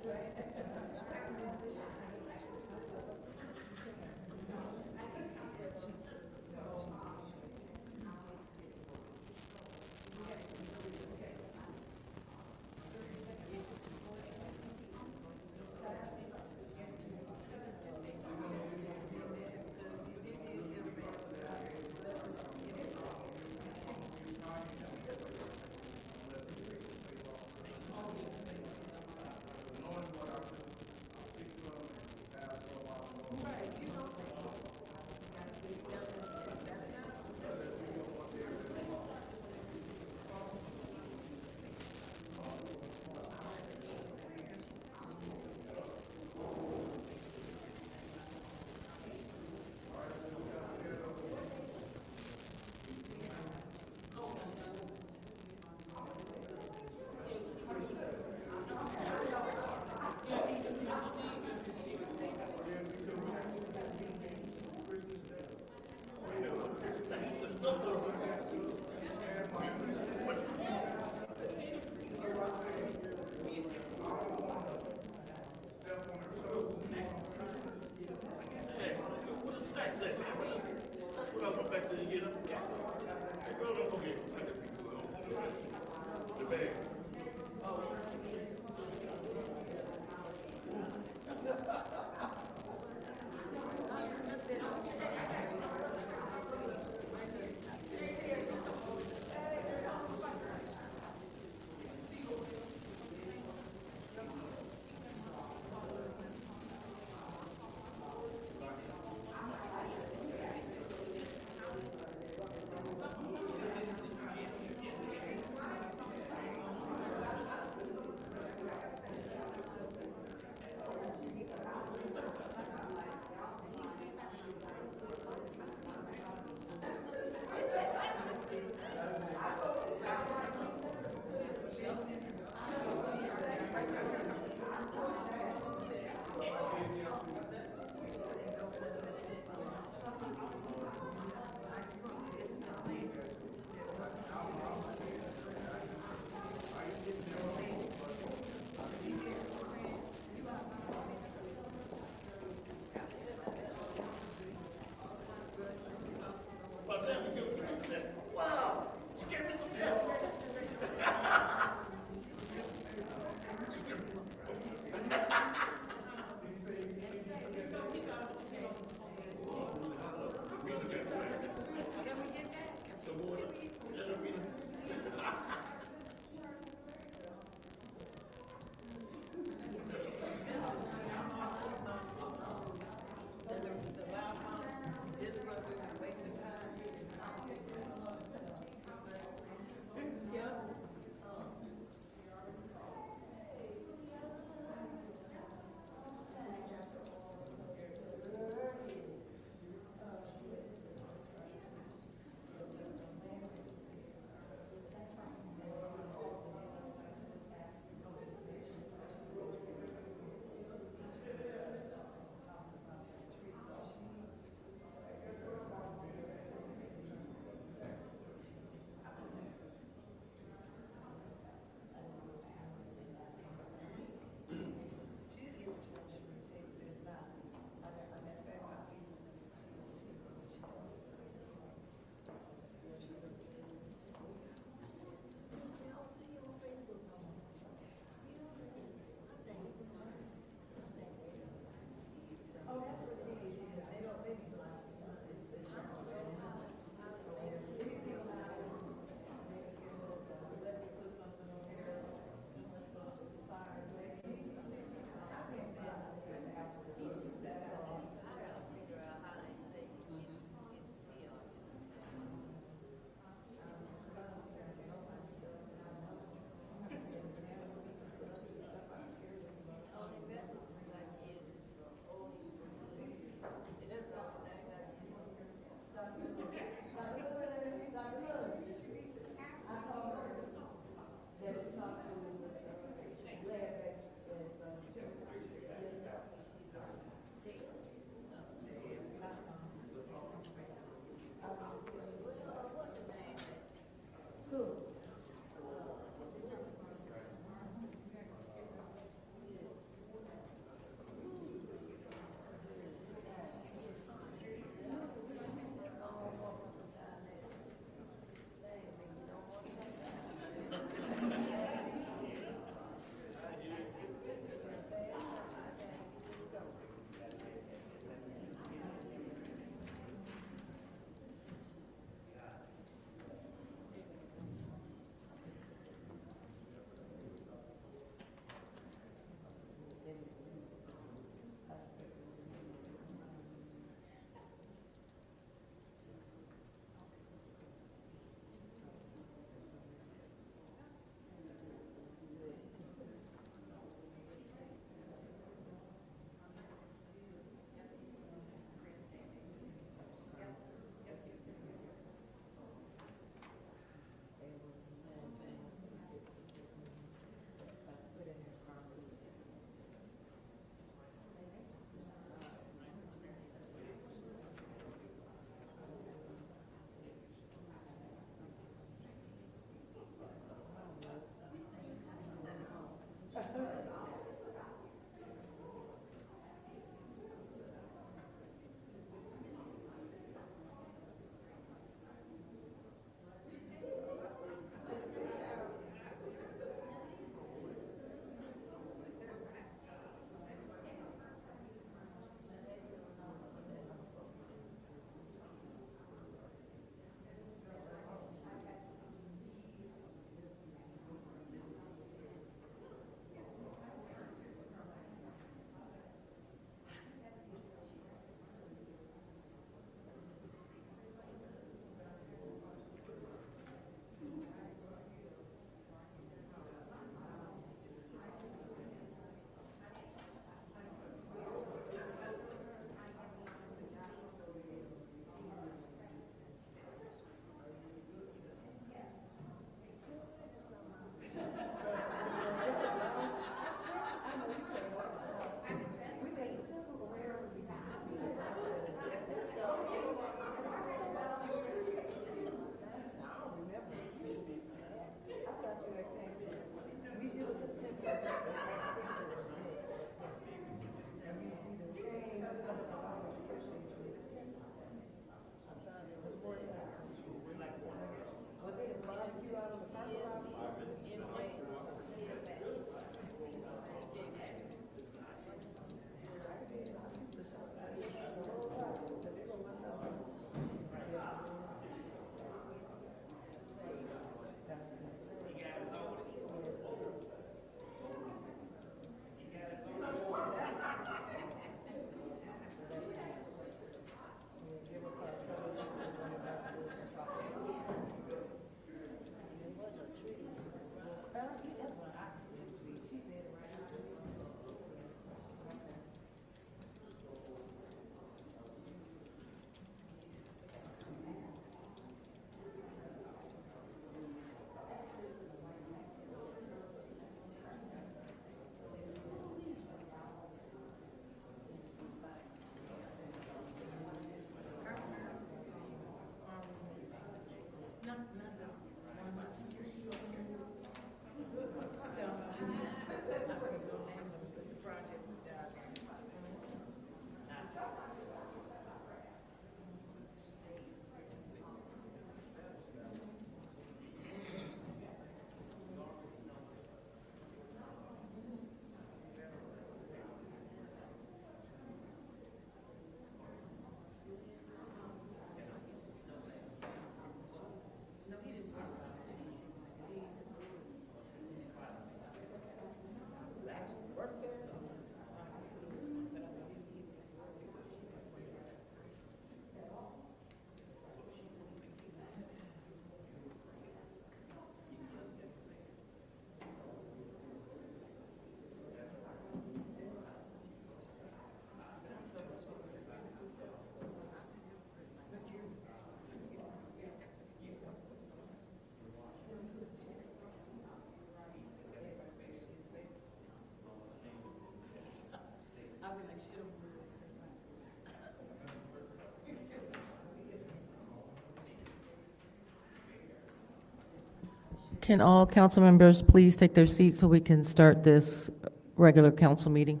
Can all council members please take their seats so we can start this regular council meeting?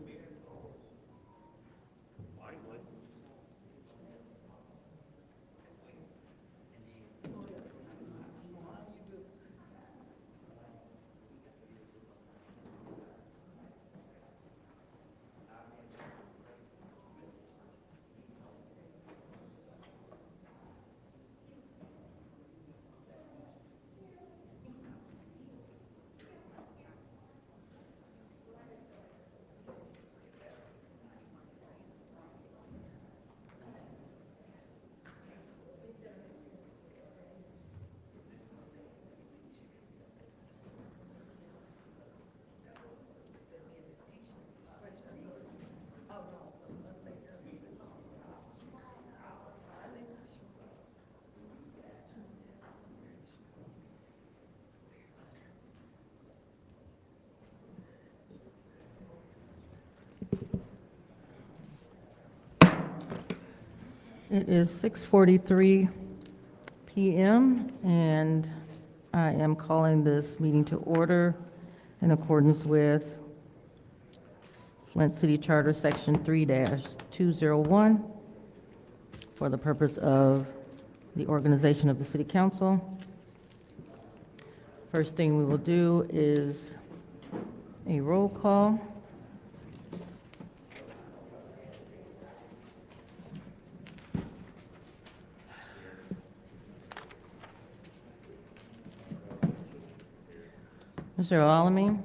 It is 6:43 PM, and I am calling this meeting to order in accordance with Flint City Charter, Section 3-201, for the purpose of the organization of the city council. First thing we will do is a roll call. Mr. Alamin?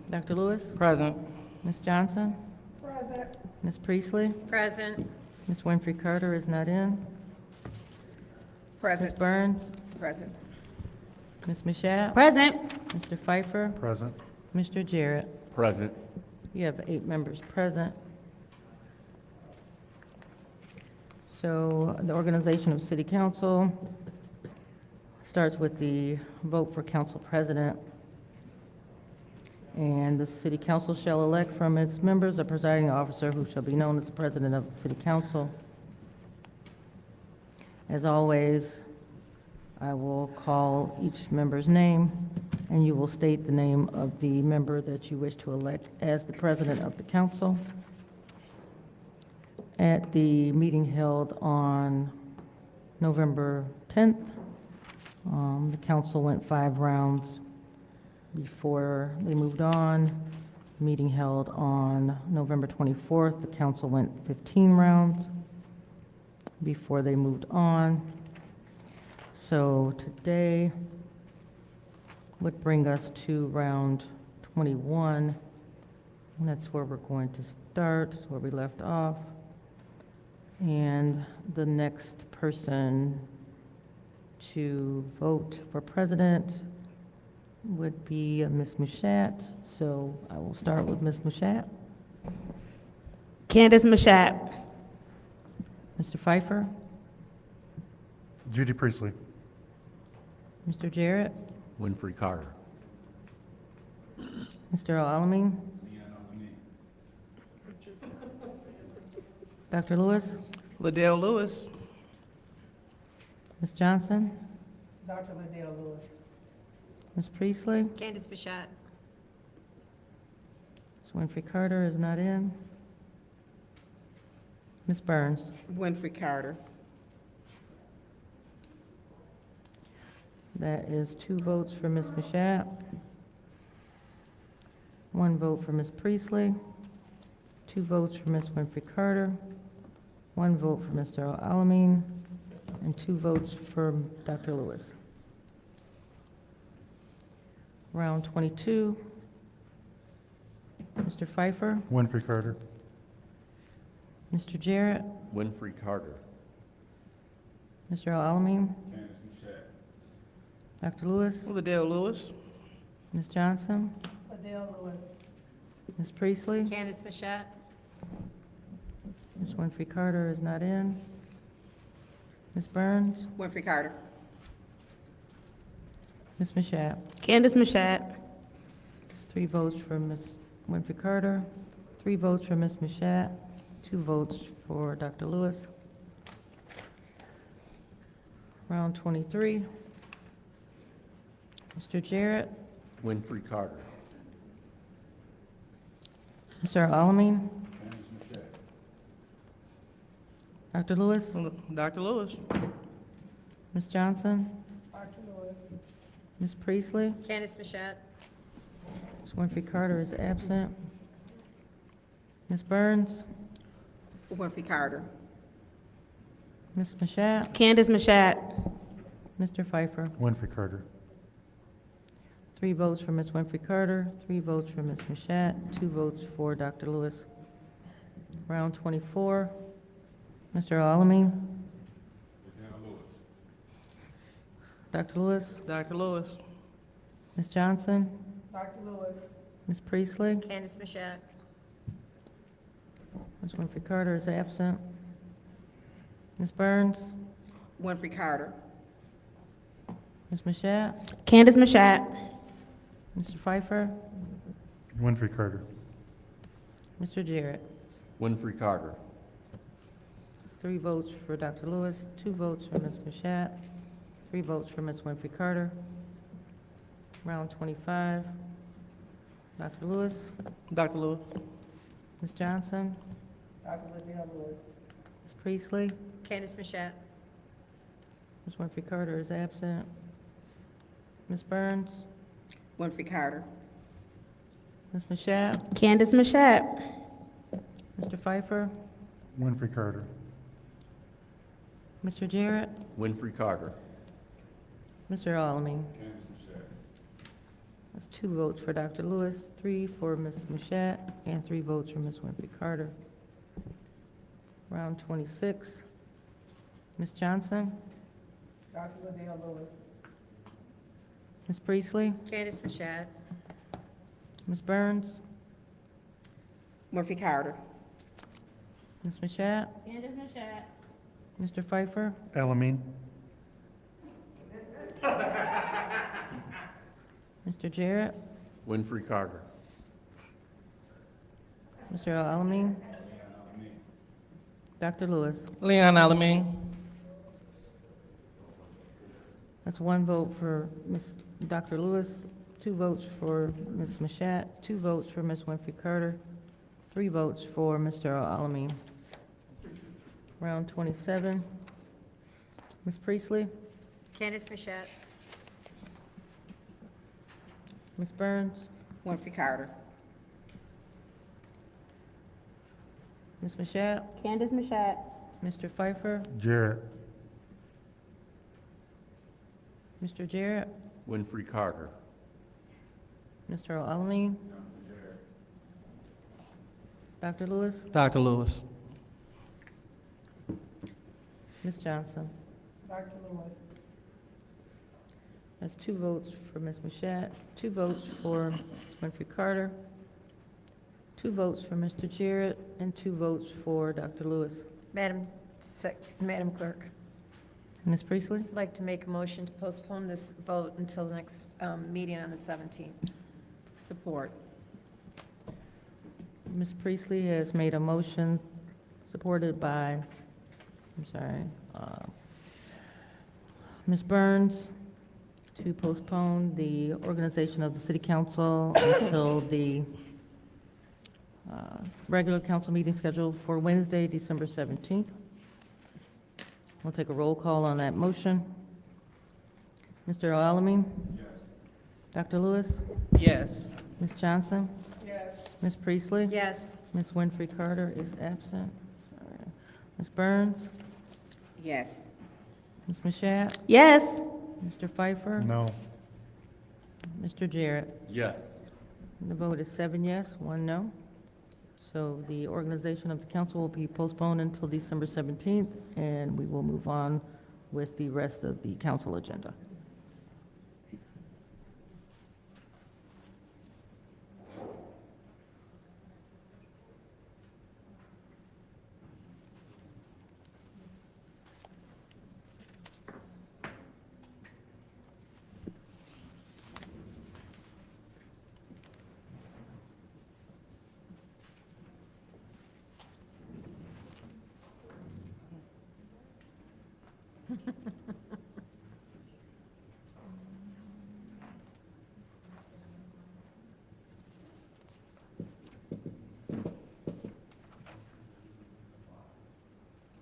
Dr. Lewis?
Present.
Ms. Johnson?
Present.
Ms. Priestley?
Present.
Ms. Winfrey Carter is not in. Ms.
Present.
Burns?
Present.
Ms. Mashat?
Present.
Mr. Pfeiffer?
Present.
Mr. Jarrett?
Present.
You have 8 members present. So the organization of city council starts with the vote for council president. And the city council shall elect from its members a presiding officer who shall be known as the president of the city council. As always, I will call each member's name, and you will state the name of the member that you wish to elect as the president of the council. At the meeting held on November 10th, the council went 5 rounds before they moved on. Meeting held on November 24th, the council went 15 rounds before they moved on. So today would bring us to round 21. And that's where we're going to start, where we left off. And the next person to vote for president would be Ms. Mashat. So I will start with Ms. Mashat.
Candace Mashat.
Mr. Pfeiffer.
Judy Priestley.
Mr. Jarrett.
Winfrey Carter.
Mr. Alamin. Dr. Lewis.
Liddell Lewis.
Ms. Johnson.
Dr. Liddell Lewis.
Ms. Priestley.
Candace Mashat.
Ms. Winfrey Carter is not in. Ms. Burns.
Winfrey Carter.
That is 2 votes for Ms. Mashat, 1 vote for Ms. Priestley, 2 votes for Ms. Winfrey Carter, 1 vote for Mr. Alamin, and 2 votes for Dr. Lewis. Round 22. Mr. Pfeiffer,
Winfrey Carter.
Mr. Jarrett,
Winfrey Carter.
Mr. Alamin, Dr. Lewis,
Liddell Lewis.
Ms. Johnson,
Liddell Lewis.
Ms. Priestley,
Candace Mashat.
Ms. Winfrey Carter is not in. Ms. Burns,
Winfrey Carter.
Ms. Mashat.
Candace Mashat.
It's 3 votes for Ms. Winfrey Carter, 3 votes for Ms. Mashat, 2 votes for Dr. Lewis. Round 23. Mr. Jarrett,
Winfrey Carter.
Mr. Alamin, Dr. Lewis,
Dr. Lewis.
Ms. Johnson, Ms. Priestley,
Candace Mashat?
Ms. Winfrey Carter is absent. Ms. Burns,
Winfrey Carter.
Ms. Mashat,
Candace Mashat.
Mr. Pfeiffer.
Winfrey Carter.
3 votes for Ms. Winfrey Carter, 3 votes for Ms. Mashat, 2 votes for Dr. Lewis. Round 24. Mr. Alamin. Dr. Lewis,
Dr. Lewis.
Ms. Johnson,
Dr. Lewis.
Ms. Priestley,
Candace Mashat?
Ms. Winfrey Carter is absent. Ms. Burns,
Winfrey Carter.
Ms. Mashat,
Candace Mashat.
Mr. Pfeiffer,
Winfrey Carter.
Mr. Jarrett.
Winfrey Carter.
3 votes for Dr. Lewis, 2 votes for Ms. Mashat, 3 votes for Ms. Winfrey Carter. Round 25. Dr. Lewis,
Dr. Lewis.
Ms. Johnson,
Dr. Liddell Lewis.
Ms. Priestley,
Candace Mashat?
Ms. Winfrey Carter is absent. Ms. Burns,
Winfrey Carter.
Ms. Mashat,
Candace Mashat.
Mr. Pfeiffer,
Winfrey Carter.
Mr. Jarrett,
Winfrey Carter.
Mr. Alamin. That's 2 votes for Dr. Lewis, 3 for Ms. Mashat, and 3 votes for Ms. Winfrey Carter. Round 26. Ms. Johnson,
Dr. Liddell Lewis.
Ms. Priestley,
Candace Mashat?
Ms. Burns,
Winfrey Carter.
Ms. Mashat,
Candace Mashat.
Mr. Pfeiffer,
Alamin.
Mr. Jarrett,
Winfrey Carter.
Mr. Alamin, Dr. Lewis.
Leon Alamin.
That's 1 vote for Dr. Lewis, 2 votes for Ms. Mashat, 2 votes for Ms. Winfrey Carter, 3 votes for Mr. Alamin. Round 27. Ms. Priestley,
Candace Mashat?
Ms. Burns,
Winfrey Carter.
Ms. Mashat,
Candace Mashat.
Mr. Pfeiffer,
Jarrett.
Mr. Jarrett,
Winfrey Carter.
Mr. Alamin, Dr. Lewis,
Dr. Lewis.
Ms. Johnson.
Dr. Lewis.
That's 2 votes for Ms. Mashat, 2 votes for Ms. Winfrey Carter, 2 votes for Mr. Jarrett, and 2 votes for Dr. Lewis.
Madam Clerk,
Ms. Priestley?
I'd like to make a motion to postpone this vote until the next meeting on the 17th.
Support.
Ms. Priestley has made a motion supported by, Ms. Burns to postpone the organization of the city council until the regular council meeting scheduled for Wednesday, December 17th. We'll take a roll call on that motion. Mr. Alamin? Yes. Dr. Lewis?
Yes.
Ms. Johnson?
Yes.
Ms. Priestley?
Yes.
Ms. Winfrey Carter is absent. Sorry. Ms. Burns?
Yes.
Ms. Mashat?
Yes.
Mr. Pfeiffer?
No.
Mr. Jarrett?
Yes.
The vote is 7 yes, 1 no. So the organization of the council will be postponed until December 17th, and we will move on with the rest of the council agenda.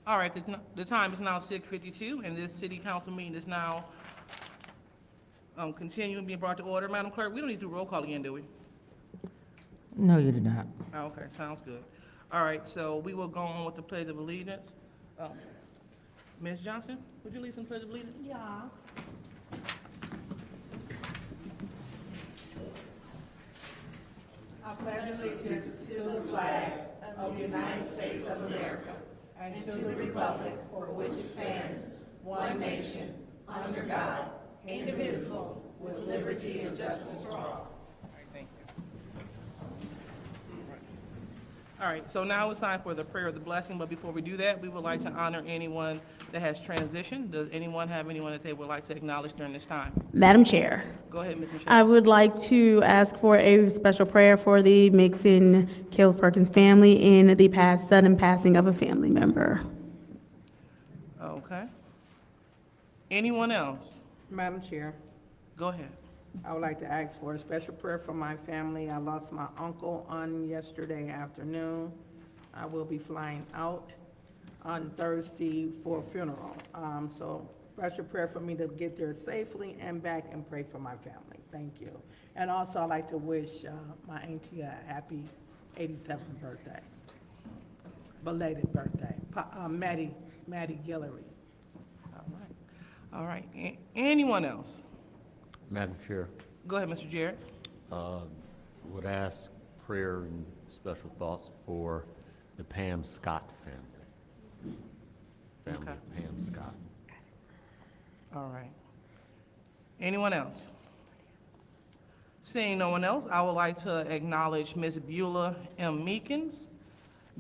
All right, the time is now 6:52, and this city council meeting is now continuing, being brought to order. Madam Clerk, we don't need to do roll call again, do we?
No, you do not.
Oh, okay, sounds good. All right, so we will go on with the Pledge of Allegiance. Ms. Johnson, would you lead some Pledge of Allegiance?
Yeah.
I pledge allegiance to the flag of the United States of America and to the republic for which it stands, one nation, under God, indivisible, with liberty and justice for all.
All right, thank you. All right, so now it's time for the prayer of the blessing, but before we do that, we would like to honor anyone that has transitioned. Does anyone have anyone that they would like to acknowledge during this time?
Madam Chair,
Go ahead, Ms. Michelle.
I would like to ask for a special prayer for the Mixon Kills Perkins family in the past sudden passing of a family member.
Okay. Anyone else?
Madam Chair,
Go ahead.
I would like to ask for a special prayer for my family. I lost my uncle on yesterday afternoon. I will be flying out on Thursday for a funeral. So special prayer for me to get there safely and back, and pray for my family. Thank you. And also, I'd like to wish my auntie a happy 87th birthday, belated birthday, Maddie Guillory.
All right. Anyone else?
Madam Chair,
Go ahead, Mr. Jarrett.
would ask prayer and special thoughts for the Pam Scott family. Family
Okay.
of Pam Scott.
All right. Anyone else? Seeing no one else, I would like to acknowledge Ms. Beulah M. Meekins,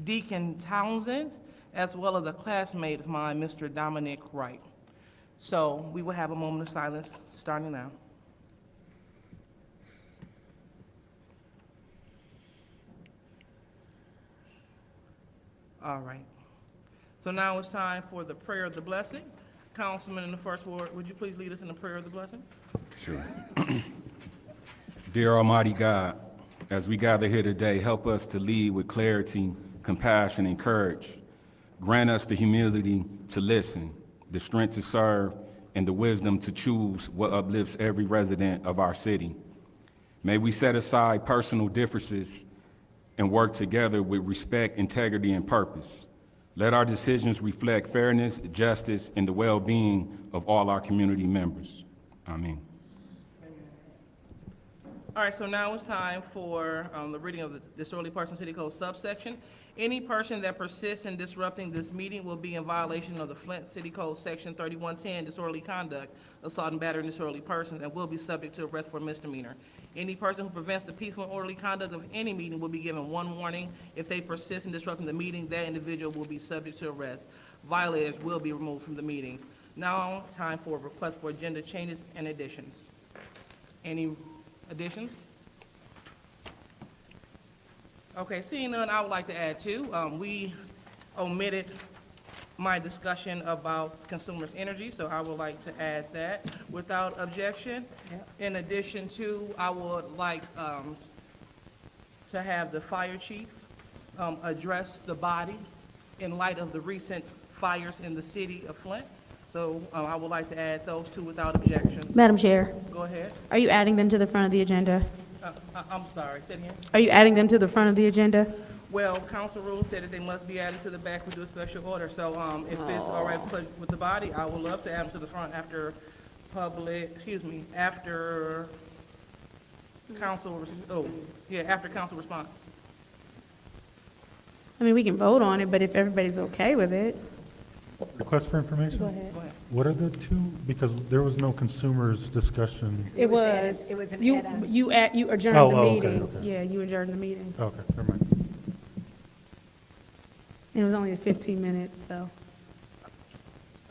Deacon Townsend, as well as a classmate of mine, Mr. Dominic Wright. So we will have a moment of silence starting now. All right. So now it's time for the prayer of the blessing. Councilman in the first ward, would you please lead us in the prayer of the blessing?
Sure. Dear Almighty God, as we gather here today, help us to lead with clarity, compassion, and courage. Grant us the humility to listen, the strength to serve, and the wisdom to choose what uplifts every resident of our city. May we set aside personal differences and work together with respect, integrity, and purpose. Let our decisions reflect fairness, justice, and the well-being of all our community members. Amen.
All right, so now it's time for the reading of the Disorderly Person City Code subsection. Any person that persists in disrupting this meeting will be in violation of the Flint City Code Section 3110, disorderly conduct, assault and battery on disorderly persons, and will be subject to arrest for misdemeanor. Any person who prevents the peaceful and orderly conduct of any meeting will be given one warning. If they persist in disrupting the meeting, that individual will be subject to arrest. Violators will be removed from the meetings. Now, time for a request for agenda changes and additions. Any additions? Okay, seeing none, I would like to add two. We omitted my discussion about consumers' energy, so I would like to add that without objection. In addition to, I would like to have the fire chief address the body in light of the recent fires in the city of Flint. So I would like to add those two without objection.
Madam Chair,
Go ahead.
are you adding them to the front of the agenda?
I'm sorry, say it again.
Are you adding them to the front of the agenda?
Well, council rules said that they must be added to the back. We do a special order. So if it's all right with the body, I would love to add them to the front after after council, after council response.
I mean, we can vote on it, but if everybody's okay with it.
Request for information?
Go ahead.
What are the two? Because there was no consumers discussion.
It was. It was an you adjourned the
okay,
meeting.
okay.
Yeah, you adjourned the meeting.
Okay, never mind.
It was only 15 minutes, so,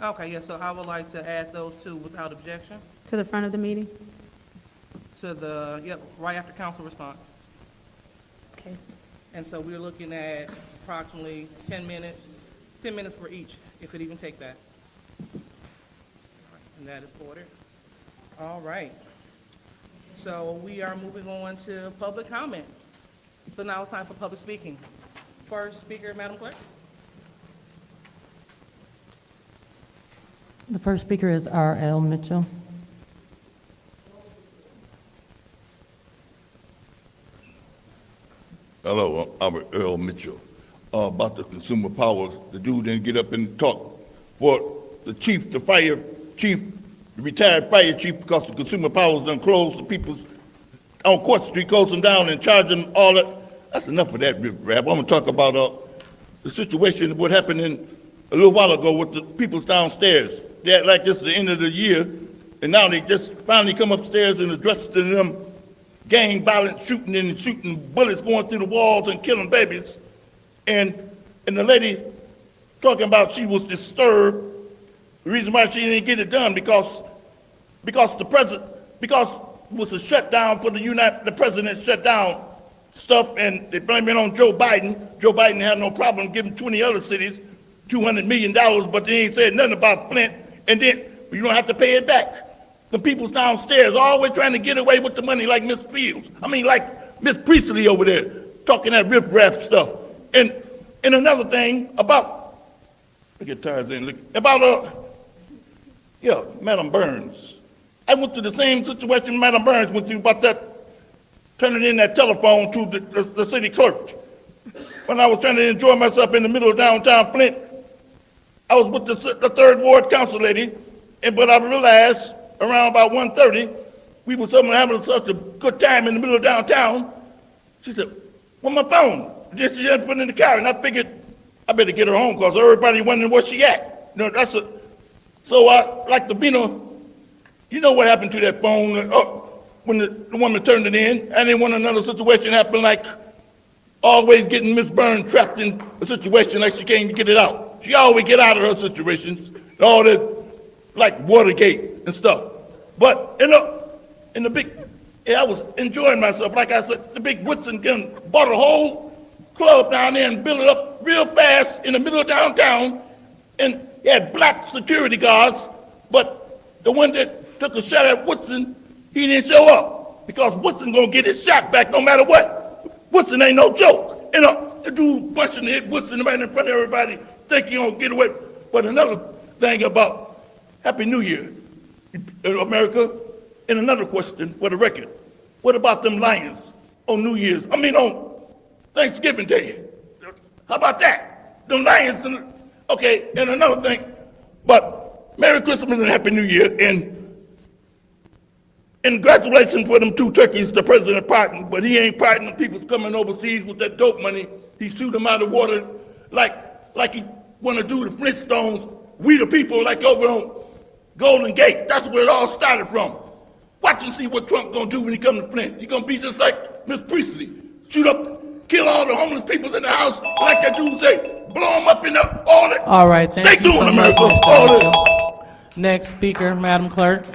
Okay, yeah, so I would like to add those two without objection
to the front of the meeting?
to the, right after council response.
Okay.
And so we're looking at approximately 10 minutes for each, if it even take that. That is ordered. All right. So we are moving on to public comment. So now it's time for public speaking. First speaker, Madam Clerk.
The first speaker is R.L. Mitchell.
Hello, I'm Earl Mitchell. About the consumer powers, the dude didn't get up and talk for the chief, the fire chief, the retired fire chief, because the consumer powers done closed the people's, on Court Street, closed them down and charged them all that. That's enough of that riff-raff. I'm gonna talk about the situation of what happened a little while ago with the people's downstairs. They act like this is the end of the year, and now they just finally come upstairs and address to them gang violence, shooting bullets going through the walls and killing babies. And the lady talking about she was disturbed. The reason why she didn't get it done because it was a shutdown for the president shut down stuff, and they blame it on Joe Biden. Joe Biden had no problem giving 20 other cities $200 million, but they ain't said nothing about Flint, and then you don't have to pay it back. The people's downstairs always trying to get away with the money like Miss Fields. I mean, like Miss Priestley over there talking that riff-raff stuff. And another thing about, look at Tarzan, Madam Burns. I went through the same situation Madam Burns went through about that, turning in that telephone to the city clerk. When I was trying to enjoy myself in the middle of downtown Flint, I was with the third ward council lady, but I realized around about 1:30, we were having such a good time in the middle of downtown. She said, "Where's my phone?" Just she had to put it in the car, and I figured I better get her home because everybody wondering where she at. So I like the you know what happened to that phone when the woman turned it in. I didn't want another situation happen like always getting Miss Burns trapped in a situation like she can't get it out. She always get out of her situations, all that like Watergate and stuff. But in the big, I was enjoying myself. Like I said, the big Woodson bought a whole club down there and built it up real fast in the middle of downtown, and he had black security guards, but the one that took a shot at Woodson, he didn't show up because Woodson gonna get his shot back no matter what. Woodson ain't no joke. The dude punching hit Woodson right in front of everybody, think he gonna get away. But another thing about Happy New Year, America, and another question for the record. What about them lions on on Thanksgiving Day? How about that? Them lions, okay, and another thing, but Merry Christmas and Happy New Year, and congratulations for them 2 turkeys the president pardoned, but he ain't pardoning people's coming overseas with that dope money. He shoot them out of the water like he want to do the Flintstones. We the people like over on Golden Gate. That's where it all started from. Watch and see what Trump gonna do when he come to Flint. He gonna be just like Miss Priestley. Shoot up, kill all the homeless people in the house, like that dude say, blow them up in all that.
All right, thank
Stay
you
doing
so
America.
much, Mr.
All
Mitchell.
that.
Next speaker, Madam Clerk.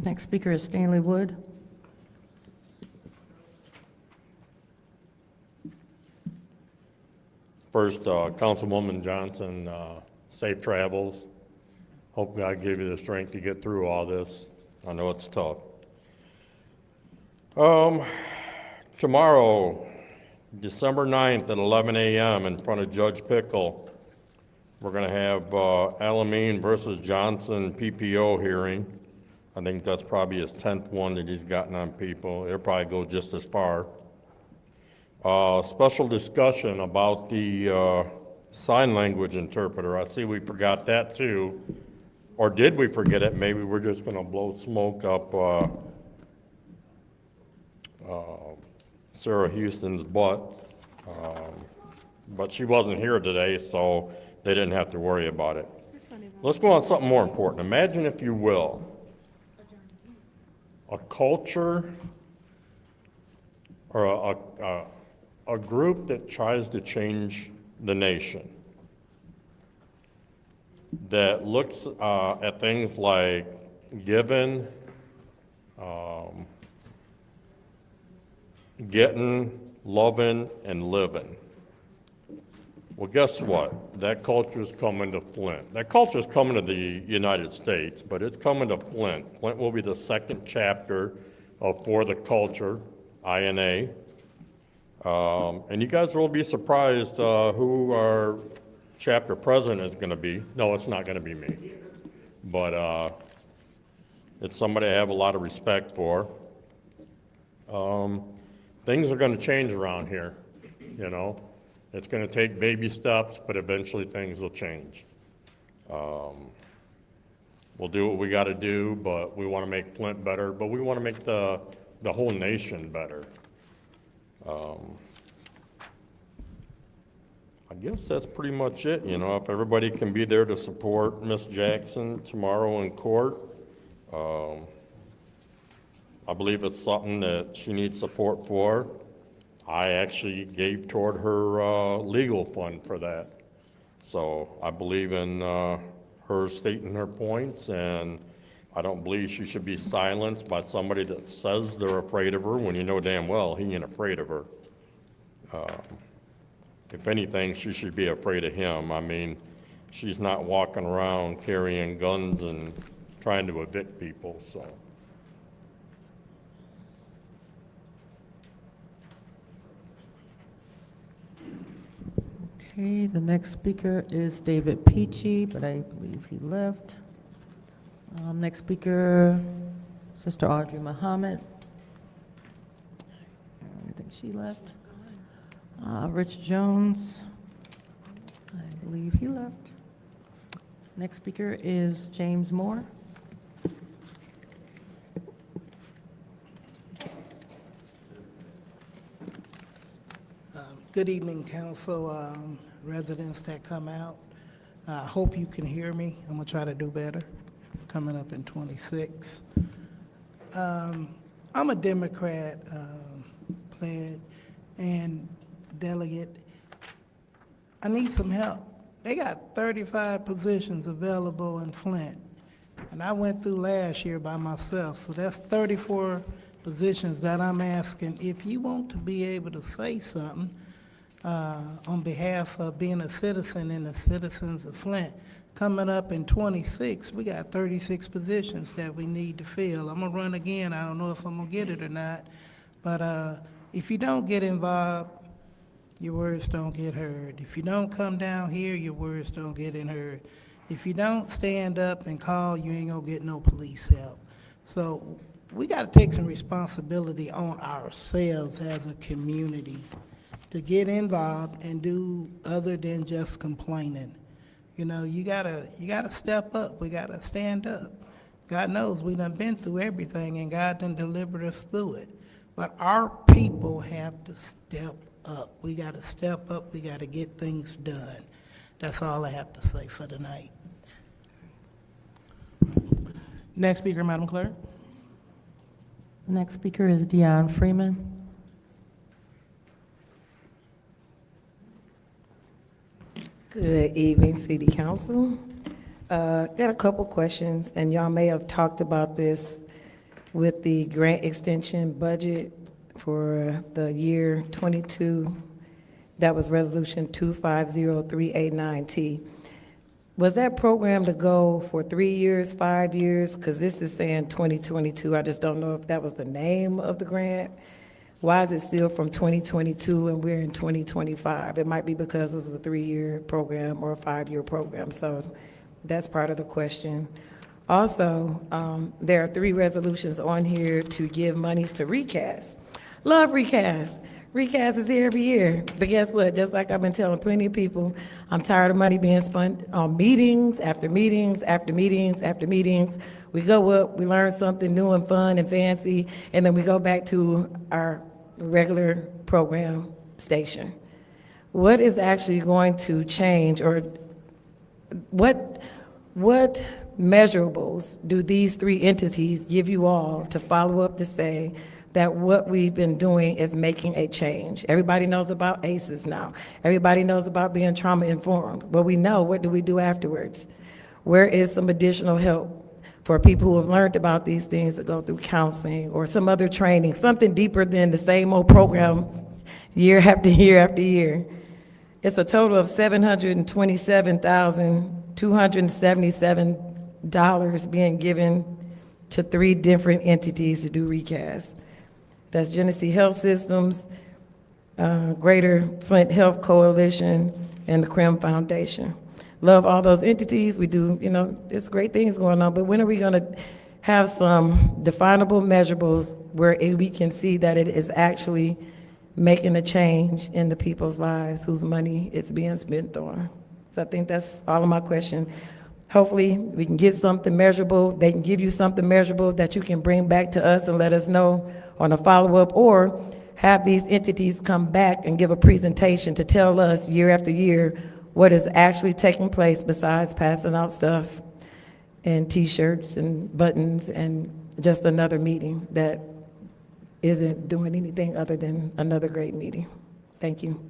Next speaker is Stanley Wood.
First, Councilwoman Johnson, safe travels. Hope God gave you the strength to get through all this. I know it's tough. Tomorrow, December 9th at 11 a.m. in front of Judge Pickle, we're going to have Alameen versus Johnson PPO hearing. I think that's probably his 10th one that he's gotten on people. It'll probably go just as far. Special discussion about the sign language interpreter. I see we forgot that too. Or did we forget it? Maybe we're just going to blow smoke up Sarah Houston's butt. But she wasn't here today, so they didn't have to worry about it. Let's go on something more important. Imagine, if you will, a culture or a group that tries to change the nation, that looks at things like giving, getting, loving, and living. Well, guess what? That culture's coming to Flint. That culture's coming to the United States, but it's coming to Flint. Flint will be the second chapter of For the Culture, INA. And you guys will be surprised who our chapter president is going to be. No, it's not going to be me. But it's somebody I have a lot of respect for. Things are going to change around here, you know. It's going to take baby steps, but eventually things will change. We'll do what we got to do, but we want to make Flint better, but we want to make the whole nation better. I guess that's pretty much it, you know, if everybody can be there to support Miss Jackson tomorrow in court. I believe it's something that she needs support for. I actually gave toward her legal fund for that. So I believe in her stating her points, and I don't believe she should be silenced by somebody that says they're afraid of her when you know damn well he ain't afraid of her. If anything, she should be afraid of him. I mean, she's not walking around carrying guns and trying to evict people, so.
Okay, the next speaker is David Peachy, but I believe he left. Next speaker, Sister Audrey Muhammad. I think she left. Rich Jones, I believe he left. Next speaker is James Moore.
Good evening, council, residents that come out. I hope you can hear me. I'm gonna try to do better, coming up in 26. I'm a Democrat, pledge and delegate. I need some help. They got 35 positions available in Flint, and I went through last year by myself, so that's 34 positions that I'm asking. If you want to be able to say something on behalf of being a citizen and the citizens of Flint, coming up in 26, we got 36 positions that we need to fill. I'm gonna run again. I don't know if I'm gonna get it or not, but if you don't get involved, your words don't get heard. If you don't come down here, your words don't get heard. If you don't stand up and call, you ain't gonna get no police help. So we gotta take some responsibility on ourselves as a community to get involved and do other than just complaining. You know, you gotta step up. We gotta stand up. God knows we done been through everything and God done delivered us through it. But our people have to step up. We gotta step up. We gotta get things done. That's all I have to say for tonight.
Next speaker, Madam Clerk.
The next speaker is Dion Freeman.
Good evening, City Council. Got a couple questions, and y'all may have talked about this with the grant extension budget for the year 22. That was Resolution 250389T. Was that program to go for 3 years, 5 years? Because this is saying 2022. I just don't know if that was the name of the grant. Why is it still from 2022 and we're in 2025? It might be because this was a 3-year program or a 5-year program. So that's part of the question. Also, there are 3 resolutions on here to give monies to recast. Love recast. Recast is here every year. But guess what? Just like I've been telling plenty of people, I'm tired of money being spent on meetings after meetings after meetings after meetings. We go up, we learn something new and fun and fancy, and then we go back to our regular program station. What is actually going to change, or what measurables do these 3 entities give you all to follow up to say that what we've been doing is making a change? Everybody knows about ACEs now. Everybody knows about being trauma informed. But we know, what do we do afterwards? Where is some additional help for people who have learned about these things to go through counseling or some other training, something deeper than the same old program year after year after year? It's a total of $727,277 being given to 3 different entities to do recast. That's Genesee Health Systems, Greater Flint Health Coalition, and the Crim Foundation. Love all those entities. We do, there's great things going on, but when are we gonna have some definable measurables where we can see that it is actually making a change in the people's lives whose money is being spent on? So I think that's all of my question. Hopefully, we can get something measurable. They can give you something measurable that you can bring back to us and let us know on a follow-up, or have these entities come back and give a presentation to tell us year after year what is actually taking place besides passing out stuff and T-shirts and buttons and just another meeting that isn't doing anything other than another great meeting. Thank you.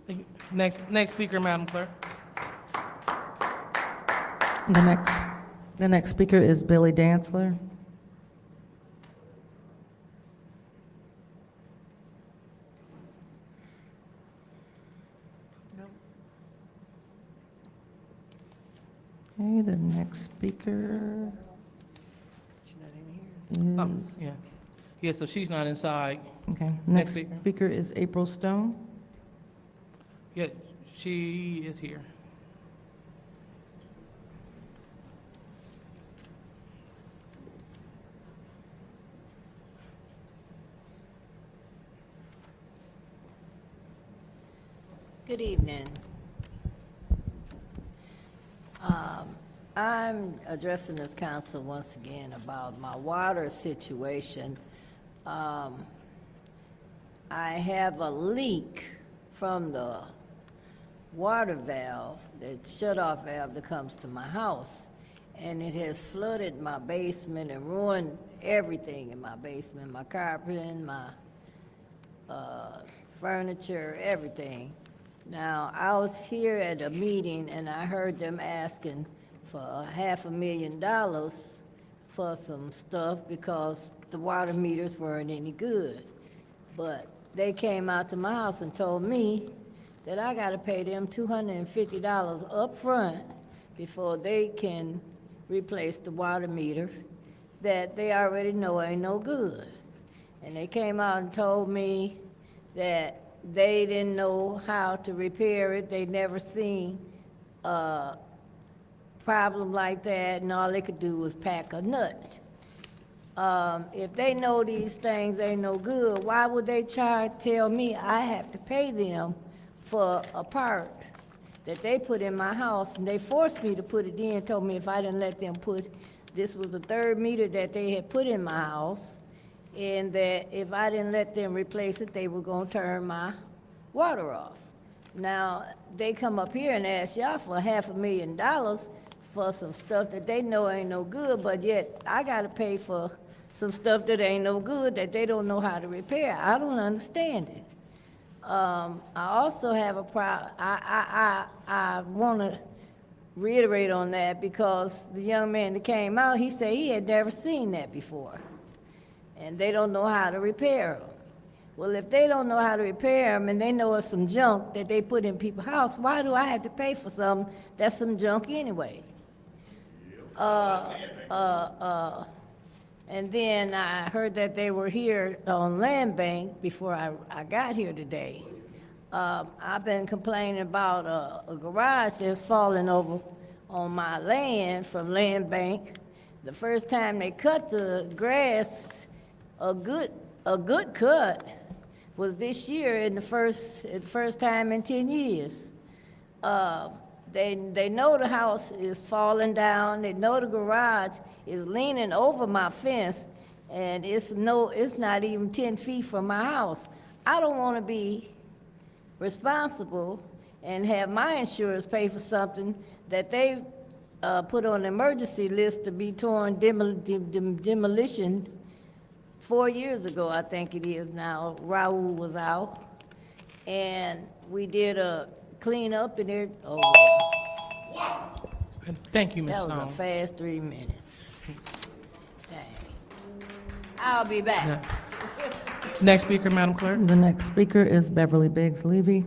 Thank you. Next speaker, Madam Clerk.
The next speaker is Billy Dantzler. Okay, the next speaker
Oh,
is,
yeah. Yeah, so she's not inside.
okay,
Next
next
speaker.
speaker is April Stone.
Yeah, she is here.
Good evening. I'm addressing this council once again about my water situation. I have a leak from the water valve, the shut-off valve that comes to my house, and it has flooded my basement and ruined everything in my basement, my carpeting, my furniture, everything. Now, I was here at a meeting and I heard them asking for $500,000 for some stuff because the water meters weren't any good. But they came out to my house and told me that I gotta pay them $250 up front before they can replace the water meter that they already know ain't no good. And they came out and told me that they didn't know how to repair it. They'd never seen a problem like that, and all they could do was pack a nut. If they know these things ain't no good, why would they tell me I have to pay them for a part that they put in my house, and they forced me to put it in, told me if I didn't let them this was the 3rd meter that they had put in my house, and that if I didn't let them replace it, they were gonna turn my water off. Now, they come up here and ask y'all for $500,000 for some stuff that they know ain't no good, but yet I gotta pay for some stuff that ain't no good that they don't know how to repair. I don't understand it. I also have a I wanna reiterate on that because the young man that came out, he said he had never seen that before. And they don't know how to repair them. Well, if they don't know how to repair them and they know it's some junk that they put in people's house, why do I have to pay for something that's some junk anyway? And then I heard that they were here on Land Bank before I got here today. I've been complaining about a garage that's falling over on my land from Land Bank. The first time they cut the grass, a good cut was this year in the first time in 10 years. They know the house is falling down, they know the garage is leaning over my fence, and it's not even 10 feet from my house. I don't wanna be responsible and have my insurance pay for something that they put on the emergency list to be torn demolition 4 years ago, I think it is now. Raul was out, and we did a cleanup in there. Oh,
Thank you, Ms.
that was
Stone.
a fast 3 minutes. Dang. I'll be back.
Next speaker, Madam Clerk.
The next speaker is Beverly Biggs Levy.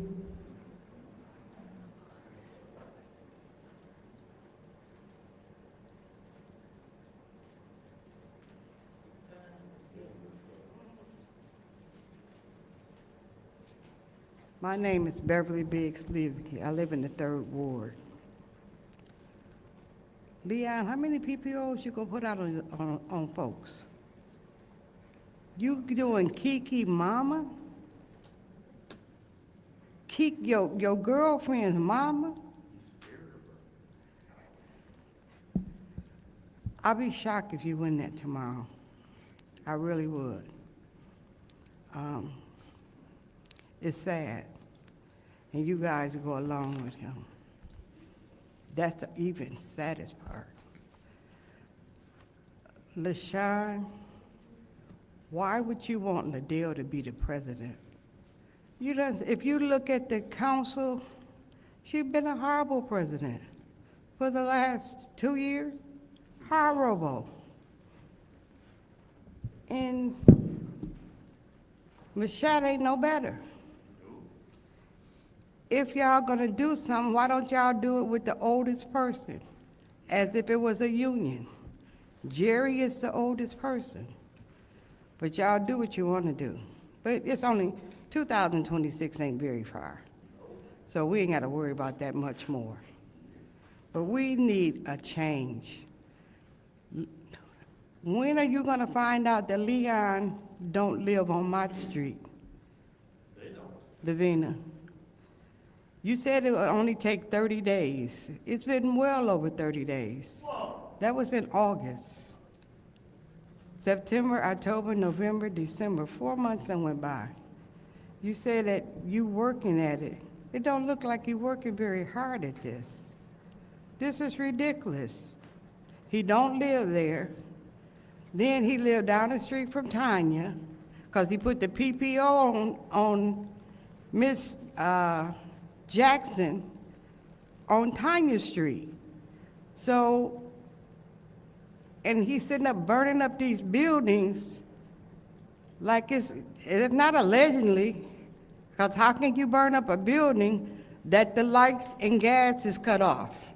My name is Beverly Biggs Levy. I live in the 3rd Ward. Leon, how many PPOs you gonna put out on folks? You doing Kiki mama? Your girlfriend's mama? I'd be shocked if you win that tomorrow. I really would. It's sad, and you guys go along with him. That's the even saddest part. LaShawn, why would you want Liddell to be the president? If you look at the council, she's been a horrible president for the last 2 years. Horrible. And Michelle ain't no better. If y'all gonna do something, why don't y'all do it with the oldest person, as if it was a union? Jerry is the oldest person, but y'all do what you wanna do. But it's only, 2026 ain't very far, so we ain't gotta worry about that much more. But we need a change. When are you gonna find out that Leon don't live on Mott Street? They don't. Davina. You said it would only take 30 days. It's been well over 30 days. That was in August. September, October, November, December, 4 months that went by. You said that you working at it. It don't look like you working very hard at this. This is ridiculous. He don't live there. Then he lived down the street from Tanya, because he put the PPO on Miss Jackson on Tanya Street. So, and he's sitting up burning up these buildings like it's not allegedly, because how can you burn up a building that the light and gas is cut off?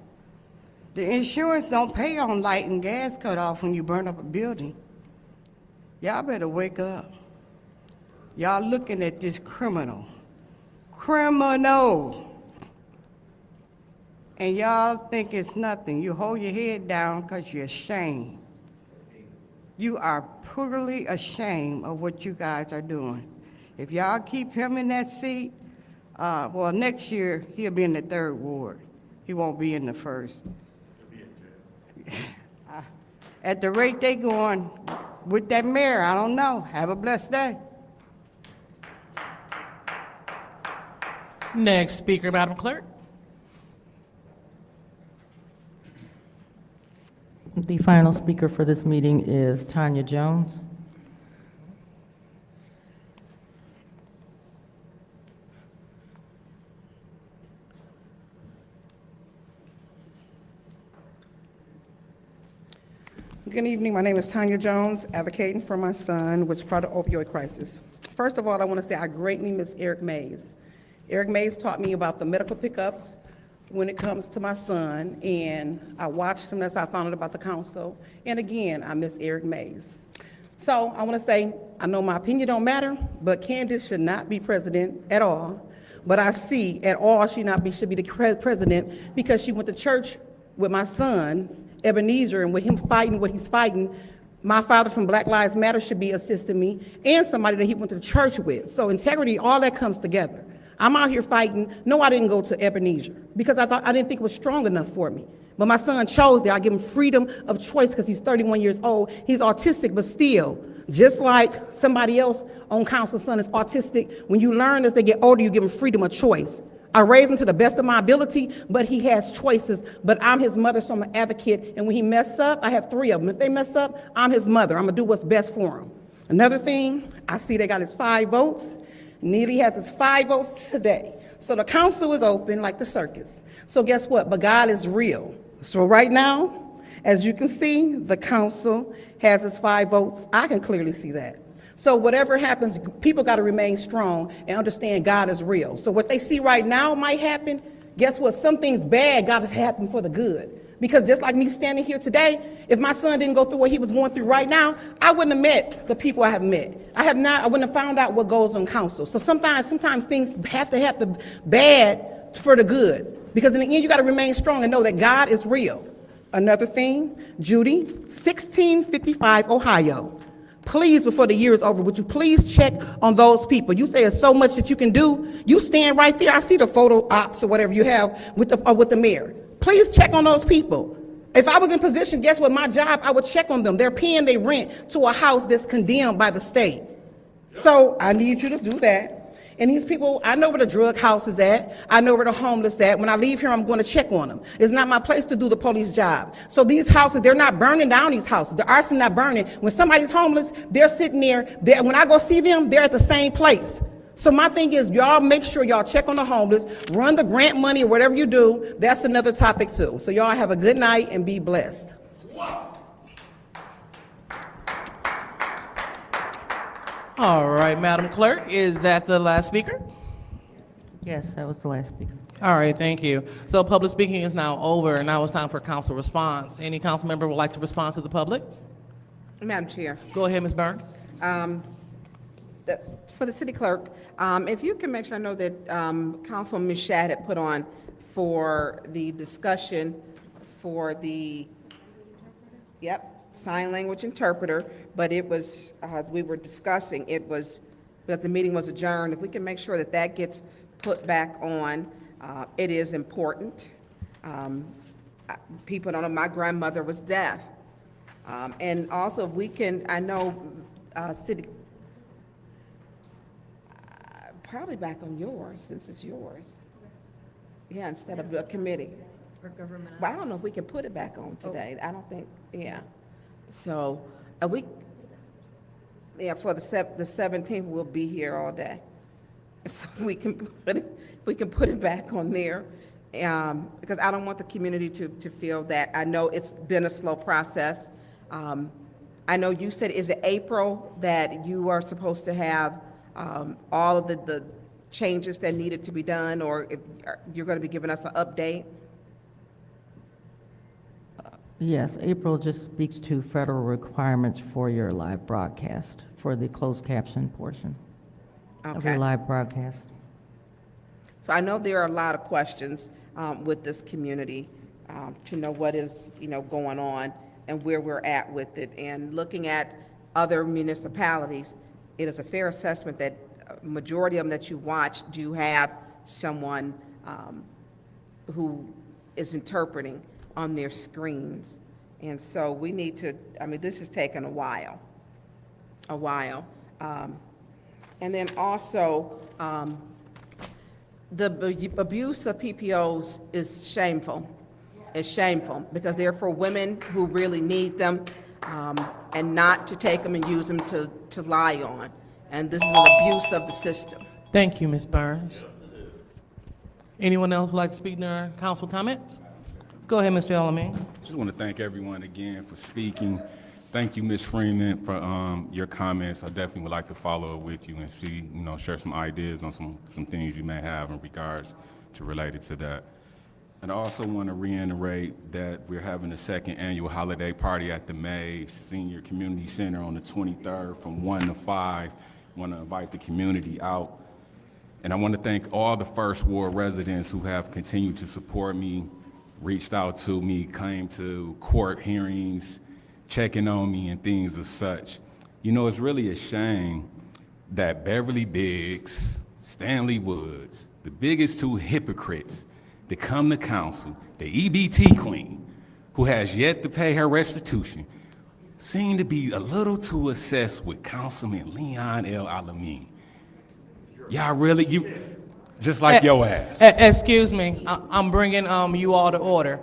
The insurance don't pay on light and gas cut off when you burn up a building. Y'all better wake up. Y'all looking at this criminal. And y'all think it's nothing. You hold your head down because you're ashamed. You are brutally ashamed of what you guys are doing. If y'all keep him in that seat, well, next year, he'll be in the 3rd Ward. He won't be in the 1st. At the rate they going with that mayor, I don't know. Have a blessed day.
Next speaker, Madam Clerk.
The final speaker for this meeting is Tanya Jones.
Good evening. My name is Tanya Jones, advocating for my son, which is part of the opioid crisis. First of all, I want to say I greatly miss Eric Mays. Eric Mays taught me about the medical pickups when it comes to my son, and I watched him. That's how I found out about the council. And again, I miss Eric Mays. So I want to say, I know my opinion don't matter, but Candace should not be president at all. But I see at all should be the president because she went to church with my son, Ebenezer, and with him fighting what he's fighting, my father from Black Lives Matter should be assisting me, and somebody that he went to the church with. So integrity, all that comes together. I'm out here fighting. No, I didn't go to Ebenezer because I didn't think it was strong enough for me. But my son chose there. I give him freedom of choice because he's 31 years old. He's autistic, but still, just like somebody else on council's son is autistic, when you learn as they get older, you give him freedom of choice. I raised him to the best of my ability, but he has choices. But I'm his mother, so I'm an advocate. And when he mess up, I have 3 of them. If they mess up, I'm his mother. I'm gonna do what's best for him. Another thing, I see they got his 5 votes. Neely has his 5 votes today. So the council is open like the circus. So guess what? But God is real. So right now, as you can see, the council has his 5 votes. I can clearly see that. So whatever happens, people got to remain strong and understand God is real. So what they see right now might happen. Guess what? Some things bad got to happen for the good. Because just like me standing here today, if my son didn't go through what he was going through right now, I wouldn't have met the people I have met. I wouldn't have found out what goes on council. So sometimes things have to happen bad for the good. Because in the end, you got to remain strong and know that God is real. Another thing, Judy, 1655 Ohio. Please, before the year is over, would you please check on those people? You say there's so much that you can do. You stand right there. I see the photo ops or whatever you have with the mayor. Please check on those people. If I was in position, guess what? My job, I would check on them. They're paying their rent to a house that's condemned by the state. So I need you to do that. And these people, I know where the drug house is at. I know where the homeless at. When I leave here, I'm going to check on them. It's not my place to do the police job. So these houses, they're not burning down these houses. The arson not burning. When somebody's homeless, they're sitting there. When I go see them, they're at the same place. So my thing is, y'all make sure y'all check on the homeless, run the grant money or whatever you do. That's another topic too. So y'all have a good night and be blessed.
All right, Madam Clerk, is that the last speaker?
Yes, that was the last speaker.
All right, thank you. So public speaking is now over, and now it's time for council response. Any council member would like to respond to the public?
Madam Chair.
Go ahead, Ms. Burns.
For the city clerk, if you can make sure, I know that Councilman Mashat had put on for the discussion for the, sign language interpreter, but it was, as we were discussing, it was, because the meeting was adjourned, if we can make sure that that gets put back on, it is important. People don't know, my grandmother was deaf. And also, if we can, I know city, probably back on yours, since it's yours. Yeah, instead of a committee.
For government.
Well, I don't know if we can put it back on today. I don't think, So, for the 17th, we'll be here all day. So we can put it back on there. Because I don't want the community to feel that. I know it's been a slow process. I know you said, is it April that you are supposed to have all of the changes that needed to be done, or if you're going to be giving us an update?
Yes, April just speaks to federal requirements for your live broadcast, for the closed caption portion of your live broadcast.
So I know there are a lot of questions with this community to know what is, going on and where we're at with it. And looking at other municipalities, it is a fair assessment that a majority of them that you watch do have someone who is interpreting on their screens. And so we need to, this has taken a while. And then also, the abuse of PPOs is shameful. It's shameful because they're for women who really need them, and not to take them and use them to lie on. And this is an abuse of the system.
Thank you, Ms. Burns. Anyone else would like to speak during council comments? Go ahead, Mr. Elamine.
Just want to thank everyone again for speaking. Thank you, Ms. Freeman, for your comments. I definitely would like to follow up with you and see, share some ideas on some things you may have in regards to related to that. And I also want to reiterate that we're having a second annual holiday party at the May Senior Community Center on the 23rd from 1 to 5. I want to invite the community out. And I want to thank all the First Ward residents who have continued to support me, reached out to me, came to court hearings, checking on me and things of such. It's really a shame that Beverly Biggs, Stanley Woods, the biggest two hypocrites to come to council, the EBT queen, who has yet to pay her restitution, seem to be a little too obsessed with Councilman Leon L. Alamin. Y'all really, just like your ass.
Excuse me, I'm bringing you all to order.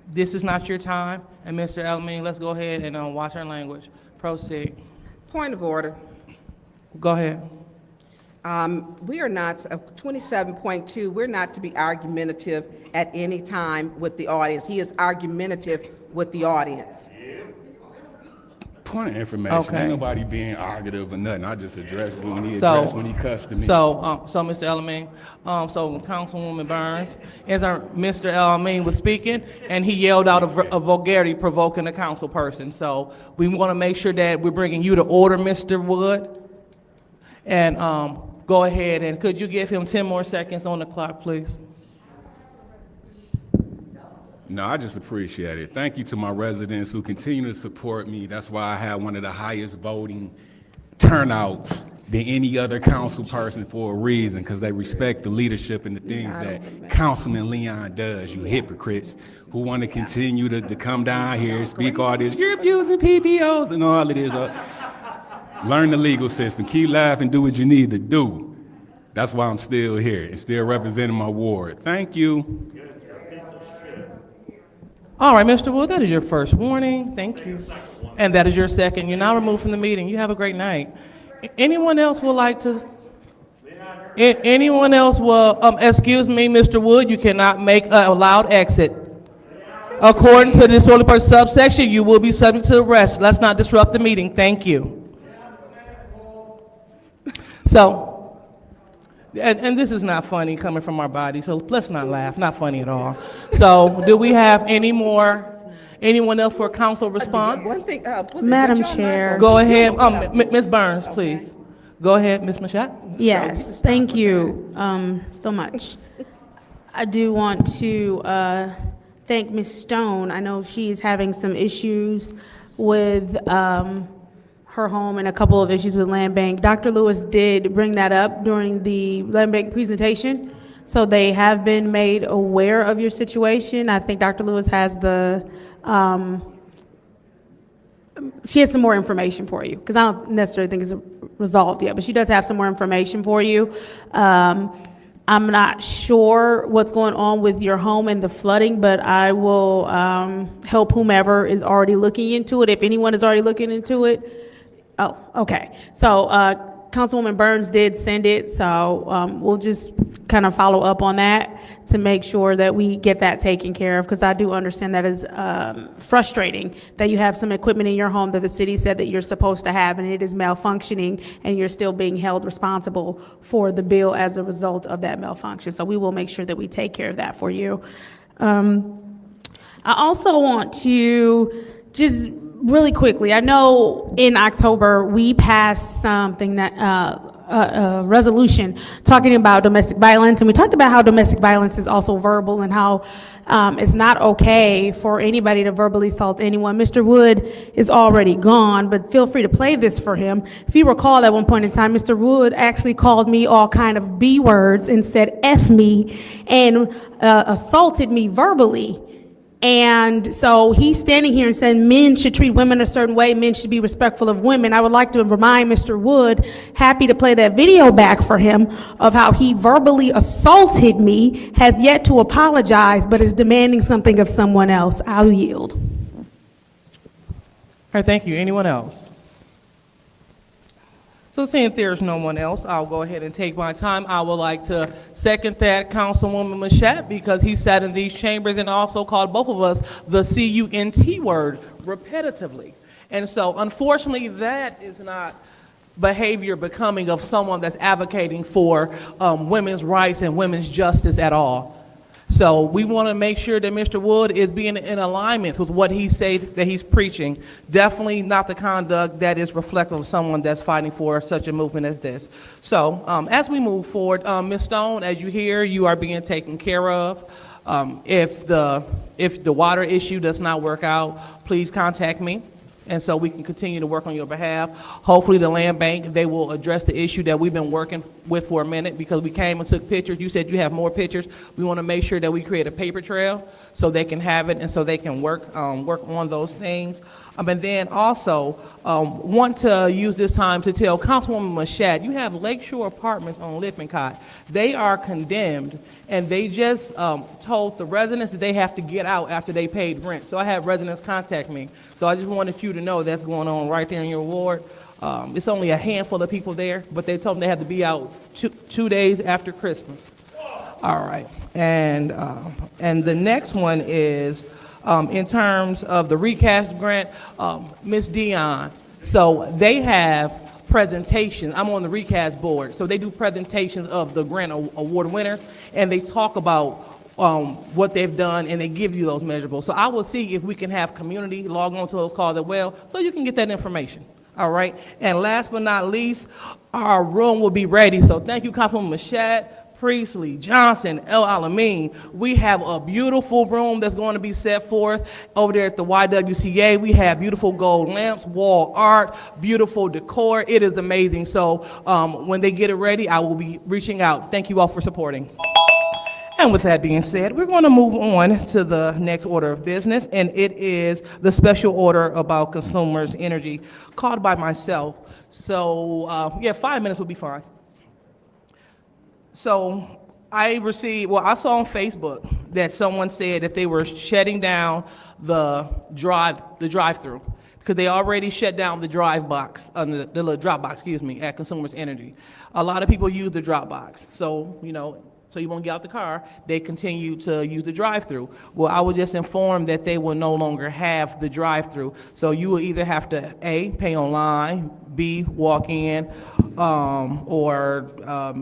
This is not your time, and Mr. Elamine, let's go ahead and watch our language. Proceed.
Point of order.
Go ahead.
We are not, 27.2, we're not to be argumentative at any time with the audience. He is argumentative with the audience.
point of information.
Okay.
Ain't nobody being argutive or nothing. I just addressed when he
So-
addressed when he cussed to me.
So, Mr. Elamine, so Councilwoman Burns, as Mr. Elamine was speaking, and he yelled out a vulgarity provoking a council person. So we want to make sure that we're bringing you to order, Mr. Wood. And go ahead, and could you give him 10 more seconds on the clock, please?
No, I just appreciate it. Thank you to my residents who continue to support me. That's why I had one of the highest voting turnouts than any other council person for a reason, because they respect the leadership and the things that Councilman Leon does, you hypocrites who want to continue to come down here and speak all this, you're abusing PBOs and all of this. Learn the legal system, keep laughing, do what you need to do. That's why I'm still here and still representing my ward. Thank you.
All right, Mr. Wood, that is your first warning. Thank you. And that is your second. You're now removed from the meeting. You have a great night. Anyone else would like to? Anyone else will, excuse me, Mr. Wood, you cannot make a loud exit. According to this disorderly person subsection, you will be subject to arrest. Let's not disrupt the meeting. Thank you. So, and this is not funny coming from our body, so let's not laugh. Not funny at all. So, do we have anyone else for council response?
One thing,
Madam Chair.
Go ahead, Ms. Burns, please. Go ahead, Ms. Mashat.
Yes, thank you so much. I do want to thank Ms. Stone. I know she's having some issues with her home and a couple of issues with Land Bank. Dr. Lewis did bring that up during the Land Bank presentation, so they have been made aware of your situation. I think Dr. Lewis has she has some more information for you, because I don't necessarily think it's resolved yet, but she does have some more information for you. I'm not sure what's going on with your home and the flooding, but I will help whomever is already looking into it, if anyone is already looking into it. Oh, okay. So Councilwoman Burns did send it, so we'll just kind of follow up on that to make sure that we get that taken care of, because I do understand that is frustrating that you have some equipment in your home that the city said that you're supposed to have, and it is malfunctioning, and you're still being held responsible for the bill as a result of that malfunction. So we will make sure that we take care of that for you. I also want to just really quickly, I know in October we passed something that a resolution talking about domestic violence, and we talked about how domestic violence is also verbal and how it's not okay for anybody to verbally assault anyone. Mr. Wood is already gone, but feel free to play this for him. If you recall, at one point in time, Mr. Wood actually called me all kind of B words and said F me and assaulted me verbally. And so he's standing here and saying men should treat women a certain way, men should be respectful of women. I would like to remind Mr. Wood, happy to play that video back for him, of how he verbally assaulted me, has yet to apologize, but is demanding something of someone else. I'll yield.
All right, thank you. Anyone else? So seeing there's no one else, I'll go ahead and take my time. I would like to second that Councilwoman Mashat, because he sat in these chambers and also called both of us the CUNT word repetitively. And so unfortunately, that is not behavior becoming of someone that's advocating for women's rights and women's justice at all. So we want to make sure that Mr. Wood is being in alignment with what he said that he's preaching. Definitely not the conduct that is reflective of someone that's fighting for such a movement as this. So as we move forward, Ms. Stone, as you hear, you are being taken care of. If the water issue does not work out, please contact me, and so we can continue to work on your behalf. Hopefully the land bank, they will address the issue that we've been working with for a minute, because we came and took pictures. You said you have more pictures. We want to make sure that we create a paper trail so they can have it and so they can work on those things. And then also want to use this time to tell Councilwoman Mashat, you have Lakeshore Apartments on Lippincott. They are condemned, and they just told the residents that they have to get out after they paid rent. So I have residents contact me. So I just wanted you to know that's going on right there in your ward. It's only a handful of people there, but they told them they had to be out 2 days after Christmas. All right, and the next one is In terms of the recast grant, Ms. Dion, so they have presentations. I'm on the recast board, so they do presentations of the grant award winners, and they talk about what they've done, and they give you those measurables. So I will see if we can have community log on to those calls as well, so you can get that information. All right. And last but not least, our room will be ready. So thank you, Councilwoman Mashat, Priestley, Johnson, El Alamein. We have a beautiful room that's going to be set forth over there at the YWCA. We have beautiful gold lamps, wall art, beautiful decor. It is amazing. So when they get it ready, I will be reaching out. Thank you all for supporting. And with that being said, we're going to move on to the next order of business, and it is the special order about consumers' energy called by myself. So, yeah, 5 minutes will be fine. So I saw on Facebook that someone said that they were shutting down the drive-through because they already shut down the drive box, the little drop box, at Consumers Energy. A lot of people use the drop box, so so you won't get out the car, they continue to use the drive-through. Well, I was just informed that they will no longer have the drive-through. So you will either have to, A, pay online, B, walk in, or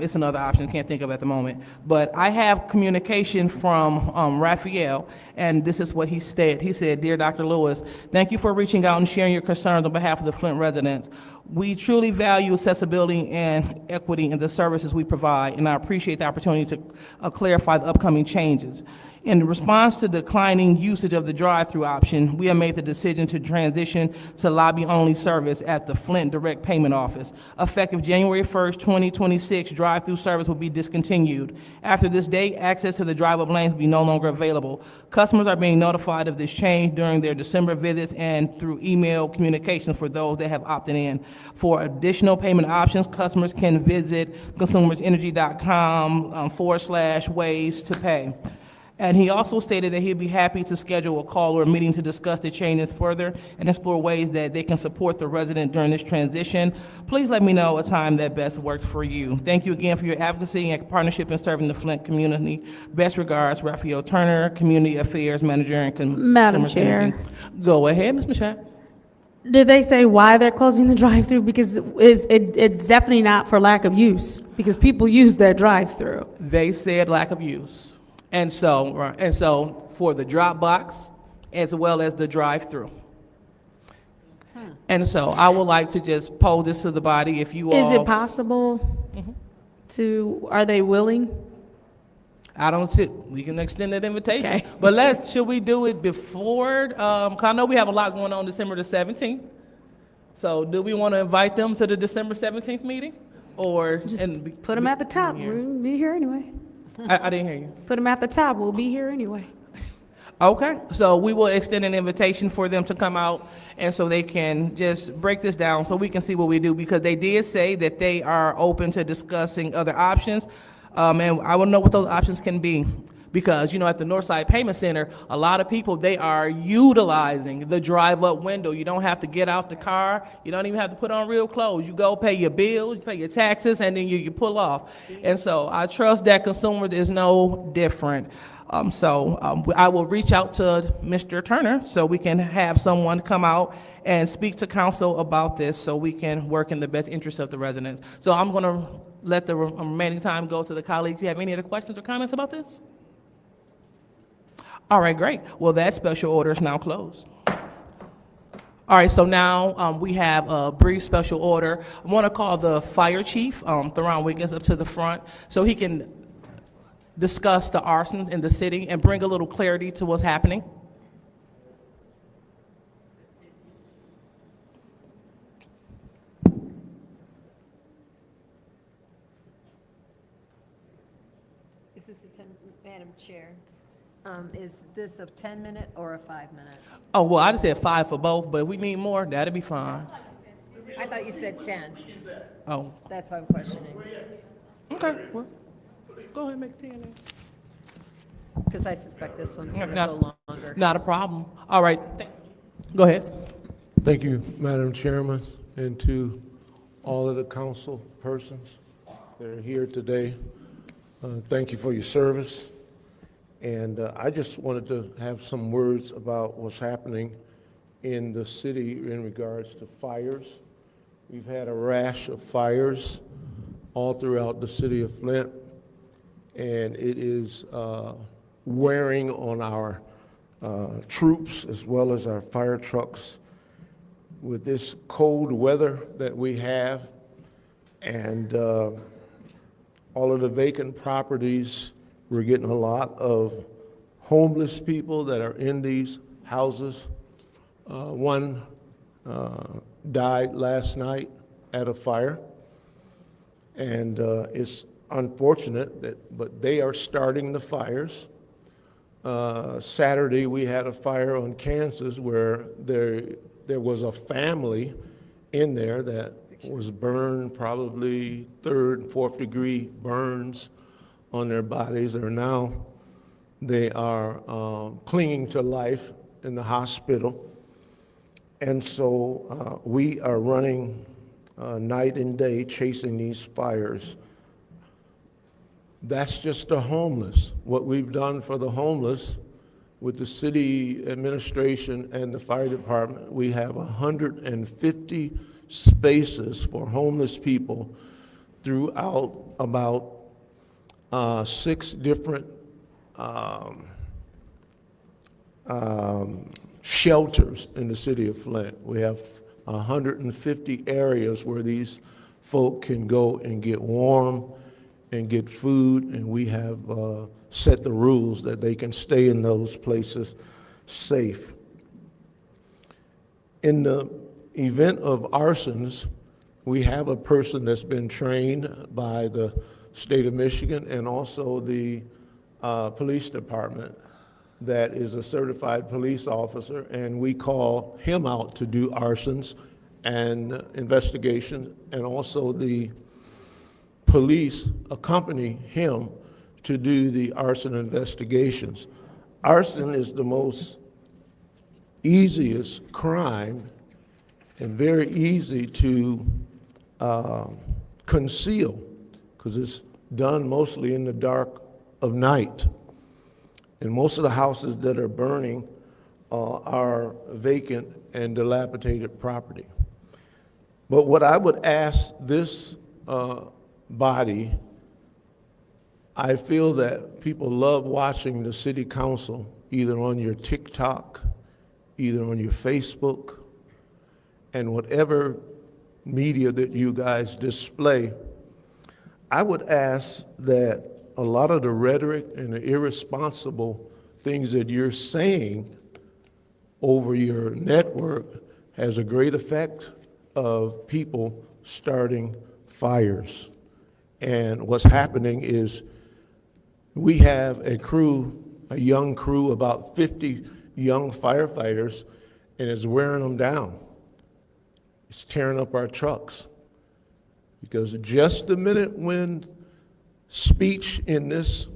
it's another option, can't think of at the moment. But I have communication from Raphael, and this is what he said. He said, "Dear Dr. Lewis, thank you for reaching out and sharing your concerns on behalf of the Flint residents. We truly value accessibility and equity in the services we provide, and I appreciate the opportunity to clarify the upcoming changes. In response to declining usage of the drive-through option, we have made the decision to transition to lobby-only service at the Flint Direct Payment Office. Effective January 1st, 2026, drive-through service will be discontinued. After this date, access to the drive-up lanes will be no longer available. Customers are being notified of this change during their December visits and through email communications for those that have opted in. For additional payment options, customers can visit consumersenergy.com/ways to pay." And he also stated that he'd be happy to schedule a call or a meeting to discuss the changes further and explore ways that they can support the resident during this transition. Please let me know a time that best works for you. Thank you again for your advocacy and partnership in serving the Flint community. Best regards, Raphael Turner, Community Affairs Manager and
Madam
Consumer
Chair.
Energy. Go ahead, Ms. Mashat.
Did they say why they're closing the drive-through? Because it's definitely not for lack of use, because people use that drive-through.
They said lack of use. And so for the drop box as well as the drive-through. And so I would like to just pose this to the body, if you all.
Is it possible are they willing?
I don't see, we can extend that invitation.
Okay.
But should we do it before, 'cause I know we have a lot going on December the 17th. So do we want to invite them to the December 17th meeting? Or?
Put them at the top, we'll be here anyway.
I didn't hear you.
Put them at the top, we'll be here anyway.
Okay, so we will extend an invitation for them to come out, and so they can just break this down so we can see what we do, because they did say that they are open to discussing other options, and I want to know what those options can be. Because, at the Northside Payment Center, a lot of people, they are utilizing the drive-up window. You don't have to get out the car. You don't even have to put on real clothes. You go pay your bills, you pay your taxes, and then you pull off. And so I trust that consumers is no different. I will reach out to Mr. Turner so we can have someone come out and speak to council about this so we can work in the best interest of the residents. So I'm going to let the remaining time go to the colleagues. Do you have any other questions or comments about this? All right, great. Well, that special order is now closed. All right, so now we have a brief special order. I want to call the fire chief, Theron Wiggins, up to the front so he can discuss the arson in the city and bring a little clarity to what's happening.
Is this Madam Chair? Is this a 10-minute or a 5-minute?
Oh, well, I just said 5 for both, but if we need more, that'll be fine.
I thought you said 10.
Oh,
That's why I'm questioning.
okay. Well, go ahead and make 10 then.
Because I suspect this one's going to
Not-
go longer.
Not a problem. All right. Go ahead.
Thank you, Madam Chairman, and to all of the council persons that are here today. Thank you for your service. And I just wanted to have some words about what's happening in the city in regards to fires. We've had a rash of fires all throughout the city of Flint, and it is wearing on our troops as well as our fire trucks. With this cold weather that we have and all of the vacant properties, we're getting a lot of homeless people that are in these houses. One died last night at a fire, and it's unfortunate but they are starting the fires. Saturday, we had a fire on Kansas where there was a family in there that was burned, probably 3rd and 4th degree burns on their bodies. They are clinging to life in the hospital. And so we are running night and day chasing these fires. That's just the homeless. What we've done for the homeless with the city administration and the fire department, we have 150 spaces for homeless people throughout about 6 different shelters in the city of Flint. We have 150 areas where these folk can go and get warm and get food, and we have set the rules that they can stay in those places safe. In the event of arsons, we have a person that's been trained by the state of Michigan and also the police department that is a certified police officer, and we call him out to do arsons and investigations, and also the police accompany him to do the arson investigations. Arson is the most easiest crime and very easy to conceal because it's done mostly in the dark of night. And most of the houses that are burning are vacant and dilapidated property. But what I would ask this body, I feel that people love watching the city council either on your TikTok, either on your Facebook, and whatever media that you guys display. I would ask that a lot of the rhetoric and the irresponsible things that you're saying over your network has a great effect of people starting fires. And what's happening is we have a young crew, about 50 young firefighters, and it's wearing them down. It's tearing up our trucks. Because just the minute when speech in this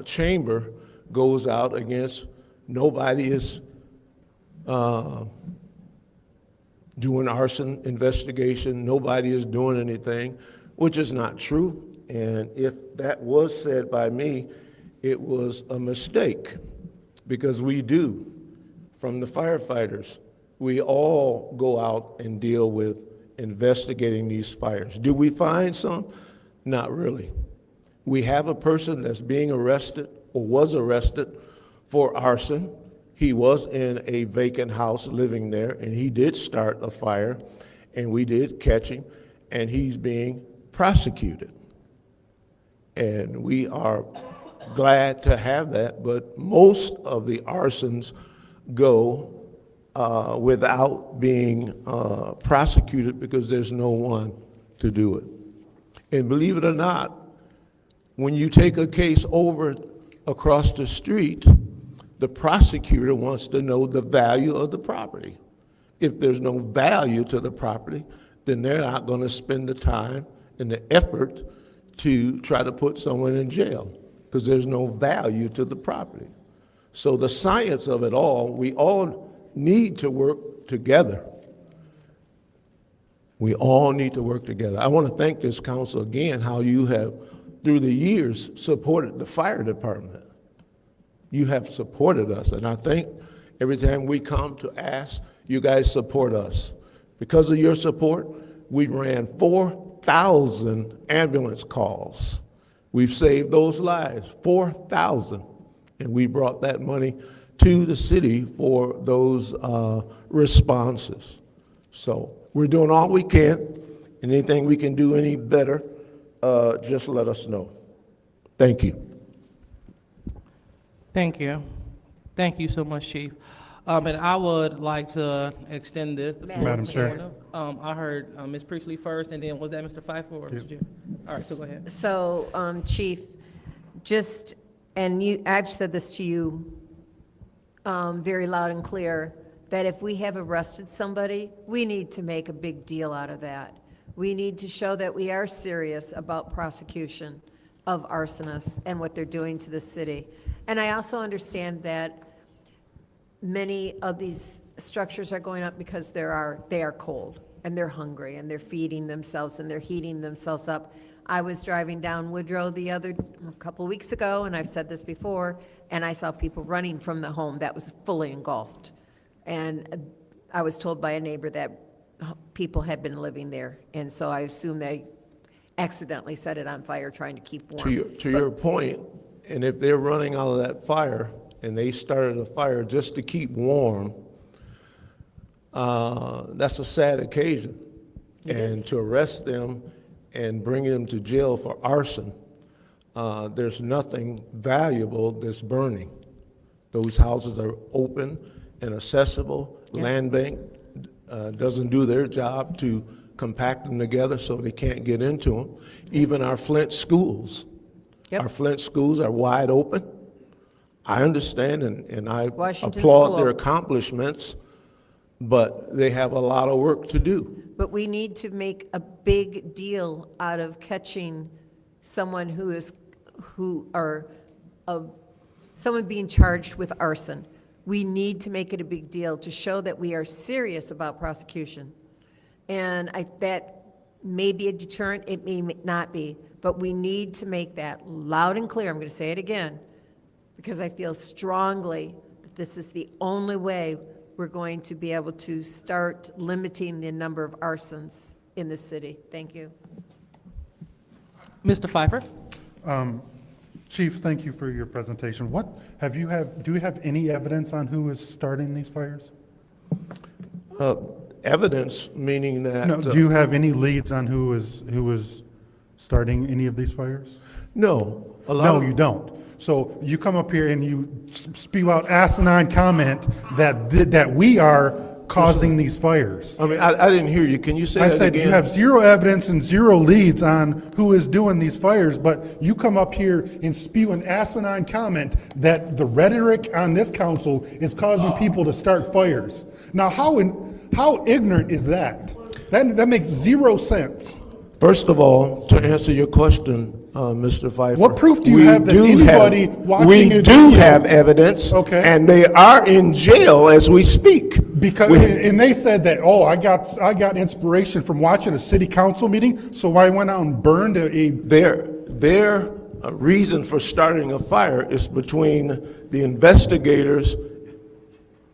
chamber goes out against nobody is doing arson investigation, nobody is doing anything, which is not true. And if that was said by me, it was a mistake, because we do, from the firefighters, we all go out and deal with investigating these fires. Do we find some? Not really. We have a person that's being arrested or was arrested for arson. He was in a vacant house living there, and he did start a fire, and we did catch him, and he's being prosecuted. And we are glad to have that, but most of the arsons go without being prosecuted because there's no one to do it. And believe it or not, when you take a case over across the street, the prosecutor wants to know the value of the property. If there's no value to the property, then they're not going to spend the time and the effort to try to put someone in jail because there's no value to the property. So the science of it all, we all need to work together. We all need to work together. I want to thank this council again, how you have, through the years, supported the fire department. You have supported us, and I think every time we come to ask, you guys support us. Because of your support, we ran 4,000 ambulance calls. We've saved those lives, 4,000, and we brought that money to the city for those responses. So we're doing all we can. Anything we can do any better, just let us know. Thank you.
Thank you. Thank you so much, Chief. And I would like to extend this. the floor
Madam
to
Chair.
order. I heard Ms. Priestley first, and then was that Mr. Pfeiffer or Mr. Jim? All right, so go ahead.
So, Chief, just, and you, I've said this to you very loud and clear, that if we have arrested somebody, we need to make a big deal out of that. We need to show that we are serious about prosecution of arsonists and what they're doing to the city. And I also understand that many of these structures are going up because they are cold and they're hungry and they're feeding themselves and they're heating themselves up. I was driving down Woodrow a couple weeks ago, and I've said this before, and I saw people running from the home that was fully engulfed. And I was told by a neighbor that people had been living there, and so I assume they accidentally set it on fire trying to keep warm.
To your point, and if they're running out of that fire, and they started a fire just to keep warm, that's a sad occasion. And to arrest them and bring them to jail for arson, there's nothing valuable that's burning. Those houses are open and accessible. Land bank doesn't do their job to compact them together so they can't get into them. Even our Flint schools. Our Flint schools are wide open. I understand and I
Washington
applaud
School.
their accomplishments, but they have a lot of work to do.
But we need to make a big deal out of catching someone someone being charged with arson. We need to make it a big deal to show that we are serious about prosecution. And that may be a deterrent, it may not be, but we need to make that loud and clear. I'm going to say it again, because I feel strongly that this is the only way we're going to be able to start limiting the number of arsons in the city. Thank you.
Mr. Pfeiffer?
Chief, thank you for your presentation. Do you have any evidence on who is starting these fires?
Evidence, meaning that...
No, do you have any leads on who is starting any of these fires?
No.
No, you don't. So you come up here and you spew out asinine comment that we are causing these fires.
I mean, I didn't hear you. Can you say that again?
I said you have zero evidence and zero leads on who is doing these fires, but you come up here and spew an asinine comment that the rhetoric on this council is causing people to start fires. Now, how ignorant is that? That makes zero sense.
First of all, to answer your question, Mr. Pfeiffer.
What proof do you have that anybody watching
We
it
do
video-
have evidence.
Okay.
And they are in jail as we speak.
And they said that, I got inspiration from watching a city council meeting, so I went out and burned
Their reason for starting a fire is between the investigators.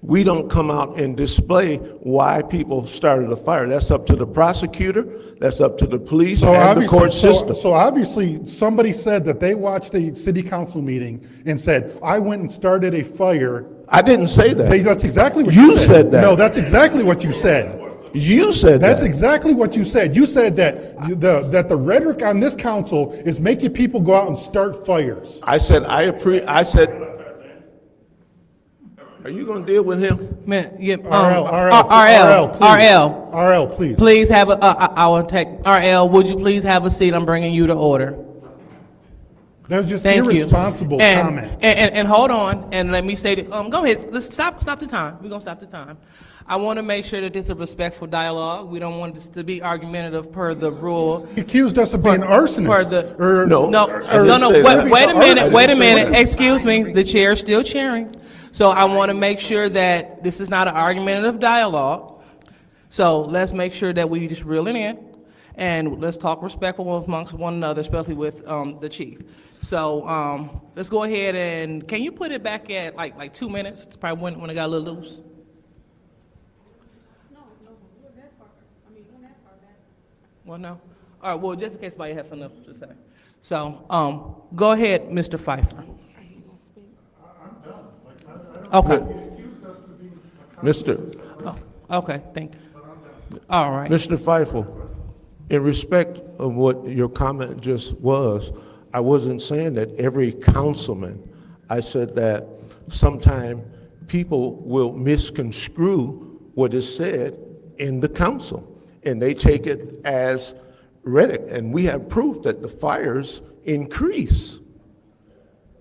We don't come out and display why people started a fire. That's up to the prosecutor, that's up to the police and the court system.
So obviously, somebody said that they watched a city council meeting and said, I went and started a fire.
I didn't say that.
That's exactly what you said.
You said that.
No, that's exactly what you said.
You said that.
That's exactly what you said. You said that the rhetoric on this council is making people go out and start fires.
I said, are you going to deal with him?
Man, yeah,
RL, please.
Please have I will take, RL, would you please have a seat? I'm bringing you to order.
That was just
Thank
irresponsible
you.
comment.
And hold on, and let me say that, go ahead, let's stop the time. We're going to stop the time. I want to make sure that this is a respectful dialogue. We don't want this to be argumentative per the rule.
He accused us of being arsonists.
Wait a minute, excuse me, the chair is still chairing. So I want to make sure that this is not an argumentative dialogue. So let's make sure that we just reel it in. And let's talk respectful amongst one another, especially with the chief. So let's go ahead and, can you put it back at like 2 minutes? It's probably when it got a little loose. Well, no? All right, well, just in case somebody has something else to say. So, go ahead, Mr. Pfeiffer. Okay.
Mr.
Okay, thank you. All right.
Mr. Pfeiffer, in respect of what your comment just was, I wasn't saying that every councilman. I said that sometime people will misconstrue what is said in the council, and they take it as read. And we have proof that the fires increase.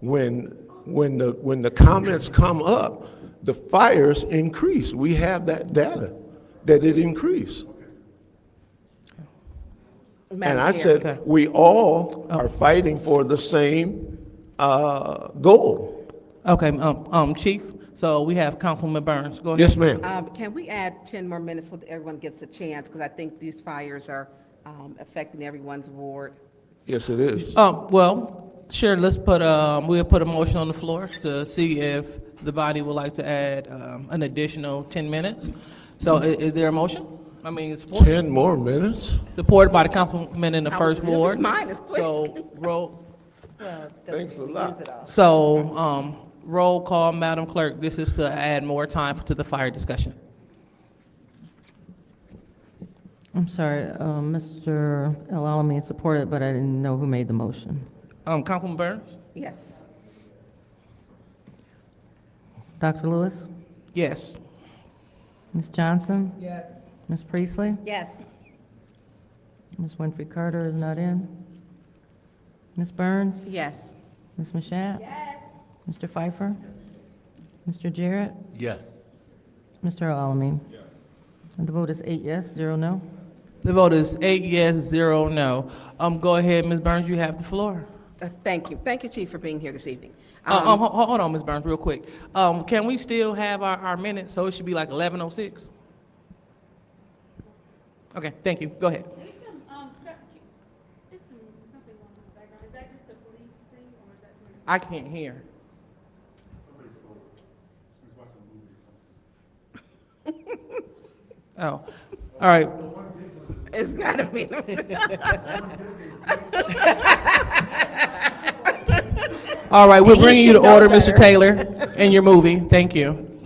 When the comments come up, the fires increase. We have that data, that it increased. And I said, we all are fighting for the same goal.
Okay, Chief, so we have Councilman Burns. Go ahead.
Yes, ma'am.
Can we add 10 more minutes so that everyone gets a chance? Because I think these fires are affecting everyone's ward.
Yes, it is.
Well, sure, let's put, we'll put a motion on the floor to see if the body would like to add an additional 10 minutes. So is there a motion? I mean, support.
10 more minutes?
Supported by the councilman in the first ward.
Mine is quick.
So, roll.
Thanks a lot.
So, roll call, Madam Clerk. This is to add more time to the fire discussion.
I'm sorry, Mr. El-Alamin supported, but I didn't know who made the motion.
Councilman Burns?
Yes.
Dr. Lewis?
Yes.
Ms. Johnson?
Yes.
Ms. Priestley?
Yes.
Ms. Winfrey Carter is not in. Ms. Burns?
Yes.
Ms. Mashat?
Yes.
Mr. Pfeiffer? Mr. Jarrett?
Yes.
Mr. El-Alamin? And the vote is 8 yes, 0 no.
The vote is 8 yes, 0 no. Go ahead, Ms. Burns, you have the floor.
Thank you. Thank you, Chief, for being here this evening.
Hold on, Ms. Burns, real quick. Can we still have our minutes, so it should be like 11:06? Okay, thank you. Go ahead. I can't hear. Oh, all right.
It's gotta be.
All right, we're bringing you to
should know
order, Mr.
better.
Taylor, and your movie. Thank you.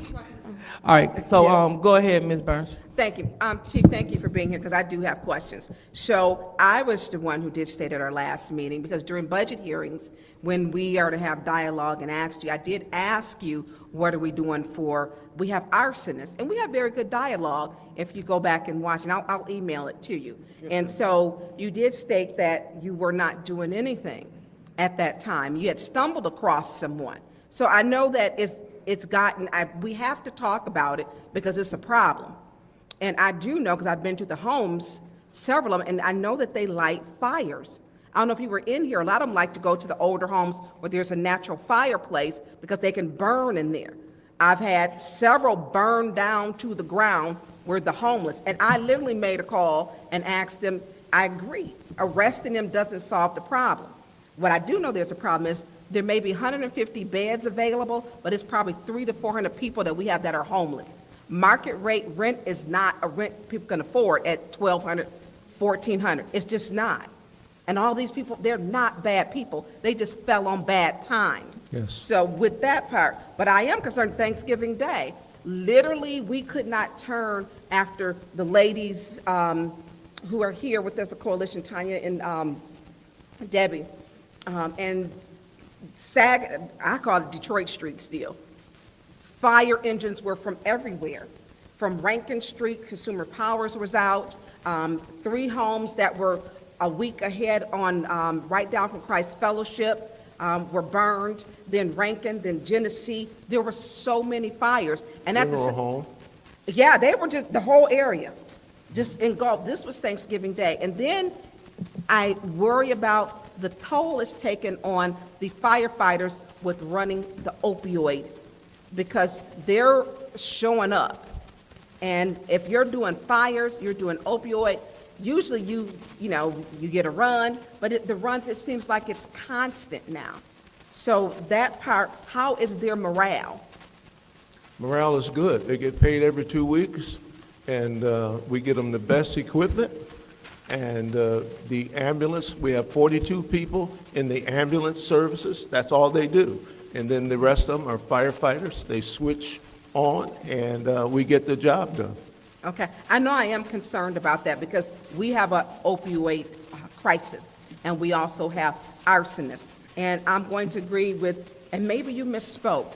All right, so go ahead, Ms. Burns.
Thank you. Chief, thank you for being here, because I do have questions. So I was the one who did state at our last meeting, because during budget hearings, when we are to have dialogue and asked you, I did ask you, what are we doing for, we have arsonists, and we have very good dialogue if you go back and watch, and I'll email it to you. And so you did state that you were not doing anything at that time. You had stumbled across someone. So I know that it's gotten, we have to talk about it because it's a problem. And I do know, because I've been to the homes, several of them, and I know that they light fires. I don't know if you were in here, a lot of them like to go to the older homes where there's a natural fireplace because they can burn in there. I've had several burned down to the ground where the homeless, and I literally made a call and asked them, I agree, arresting them doesn't solve the problem. What I do know there's a problem is there may be 150 beds available, but it's probably 300 to 400 people that we have that are homeless. Market rate rent is not a rent people can afford at $1,200, $1,400. It's just not. And all these people, they're not bad people. They just fell on bad times.
Yes.
So with that part, but I am concerned Thanksgiving Day. Literally, we could not turn after the ladies who are here with us, the coalition, Tanya and Debbie, and I call it Detroit Street still. Fire engines were from everywhere. From Rankin Street, Consumer Powers was out. 3 homes that were a week ahead on right down from Christ Fellowship were burned. Then Rankin, then Genesee. There were so many fires. And at the
home?
Yeah, they were just the whole area, just engulfed. This was Thanksgiving Day, and then I worry about the toll it's taken on the firefighters with running the opioid, because they're showing up. And if you're doing fires, you're doing opioid, usually you get a run, but the runs, it seems like it's constant now. So that part, how is their morale?
Morale is good. They get paid every 2 weeks, and we get them the best equipment. And the ambulance, we have 42 people in the ambulance services. That's all they do. And then the rest of them are firefighters. They switch on, and we get the job done.
Okay, I know I am concerned about that because we have an opioid crisis, and we also have arsonists. And I'm going to agree with, and maybe you misspoke.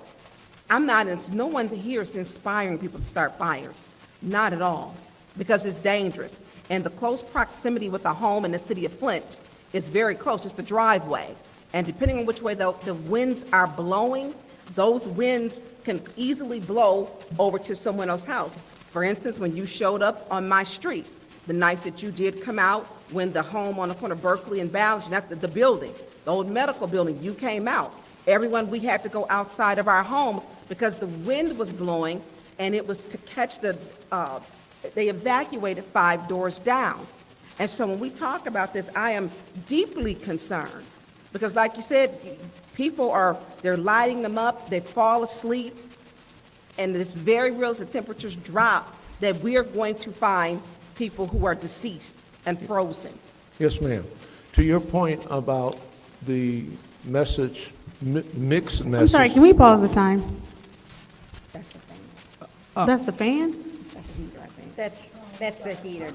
No one here is inspiring people to start fires. Not at all, because it's dangerous. And the close proximity with the home in the city of Flint is very close, just a driveway. And depending on which way the winds are blowing, those winds can easily blow over to someone else's house. For instance, when you showed up on my street, the night that you did come out, when the home on the corner of Berkeley and Balance, not the building, the old medical building, you came out. Everyone, we had to go outside of our homes because the wind was blowing, and it was to catch they evacuated 5 doors down. And so when we talk about this, I am deeply concerned because, like you said, they're lighting them up, they fall asleep, and it's very real as the temperatures drop that we are going to find people who are deceased and frozen.
Yes, ma'am. To your point about the message, mixed message.
I'm sorry, can we pause the time?
That's the thing.
That's the fan?
That's the heater, I think.
That's the heater.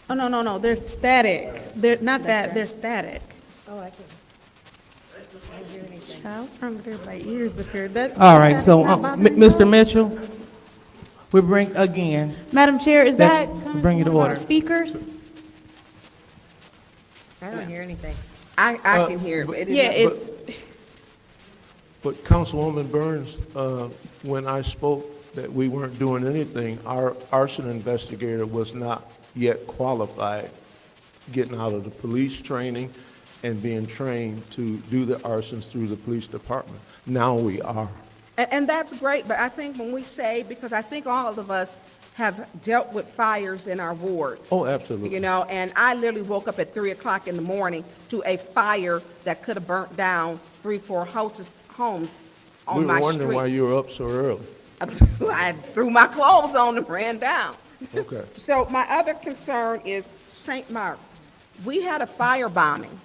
Oh, no, there's static. There's static.
Oh, I can. I don't hear anything.
I was trying to get my ears up here.
All right, so,
That's not bothering
Mr.
you?
Mitchell, we bring, again,
Madam Chair, is that
bring you to
one of our
order.
speakers?
I don't hear anything.
I can hear it. But it is-
Yeah, it's,
But Councilwoman Burns, when I spoke that we weren't doing anything, our arson investigator was not yet qualified, getting out of the police training and being trained to do the arsons through the police department. Now we are.
And that's great, but I think when we say, because I think all of us have dealt with fires in our wards.
Oh, absolutely.
And I literally woke up at 3 o'clock in the morning to a fire that could have burnt down 3-4 homes on my
We were wondering why
street.
you were up so early.
I threw my clothes on and ran down.
Okay.
So my other concern is St. Mark. We had a fire bombing,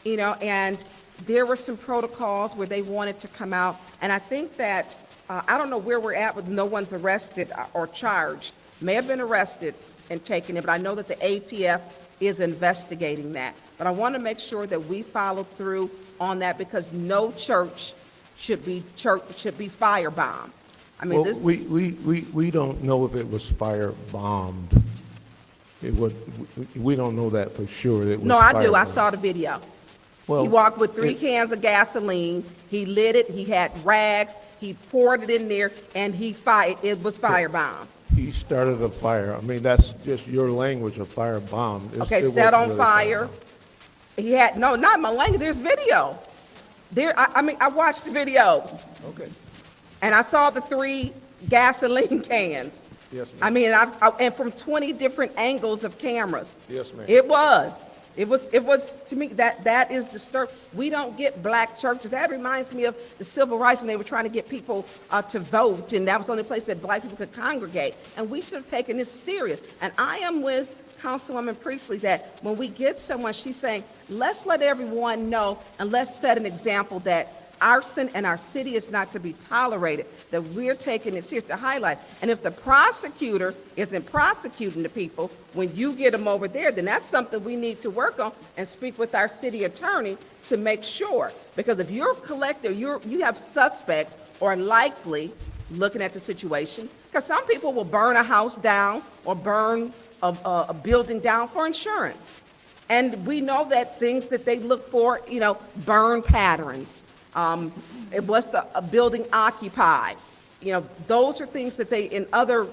and there were some protocols where they wanted to come out. And I think that, I don't know where we're at with no one's arrested or charged. May have been arrested and taken it, but I know that the ATF is investigating that. But I want to make sure that we follow through on that because no church should be firebombed. I mean,
Well, we don't know if it was fire bombed. We don't know that for sure. It was
No, I do. I
firebombed.
saw the video.
Well,
He walked with 3 cans of gasoline. He lit it. He had rags. He poured it in there, and it was firebombed.
He started a fire. I mean, that's just your language of fire bomb.
Okay, set on fire. He had, no, not my language. There's video. I watched the videos.
Okay.
And I saw the 3 gasoline cans.
Yes, ma'am.
I mean, and from 20 different angles of cameras.
Yes, ma'am.
It was, to me, that is disturbing. We don't get black churches. That reminds me of the civil rights when they were trying to get people to vote, and that was the only place that black people could congregate. And we should have taken this serious. And I am with Councilwoman Priestley that when we get someone, she's saying, let's let everyone know and let's set an example that arson in our city is not to be tolerated, that we're taking it serious to highlight. And if the prosecutor isn't prosecuting the people, when you get them over there, then that's something we need to work on and speak with our city attorney to make sure. Because if you're collective, you have suspects or likely looking at the situation, because some people will burn a house down or burn a building down for insurance. And we know that things that they look for, burn patterns. It was a building occupied. Those are things that in other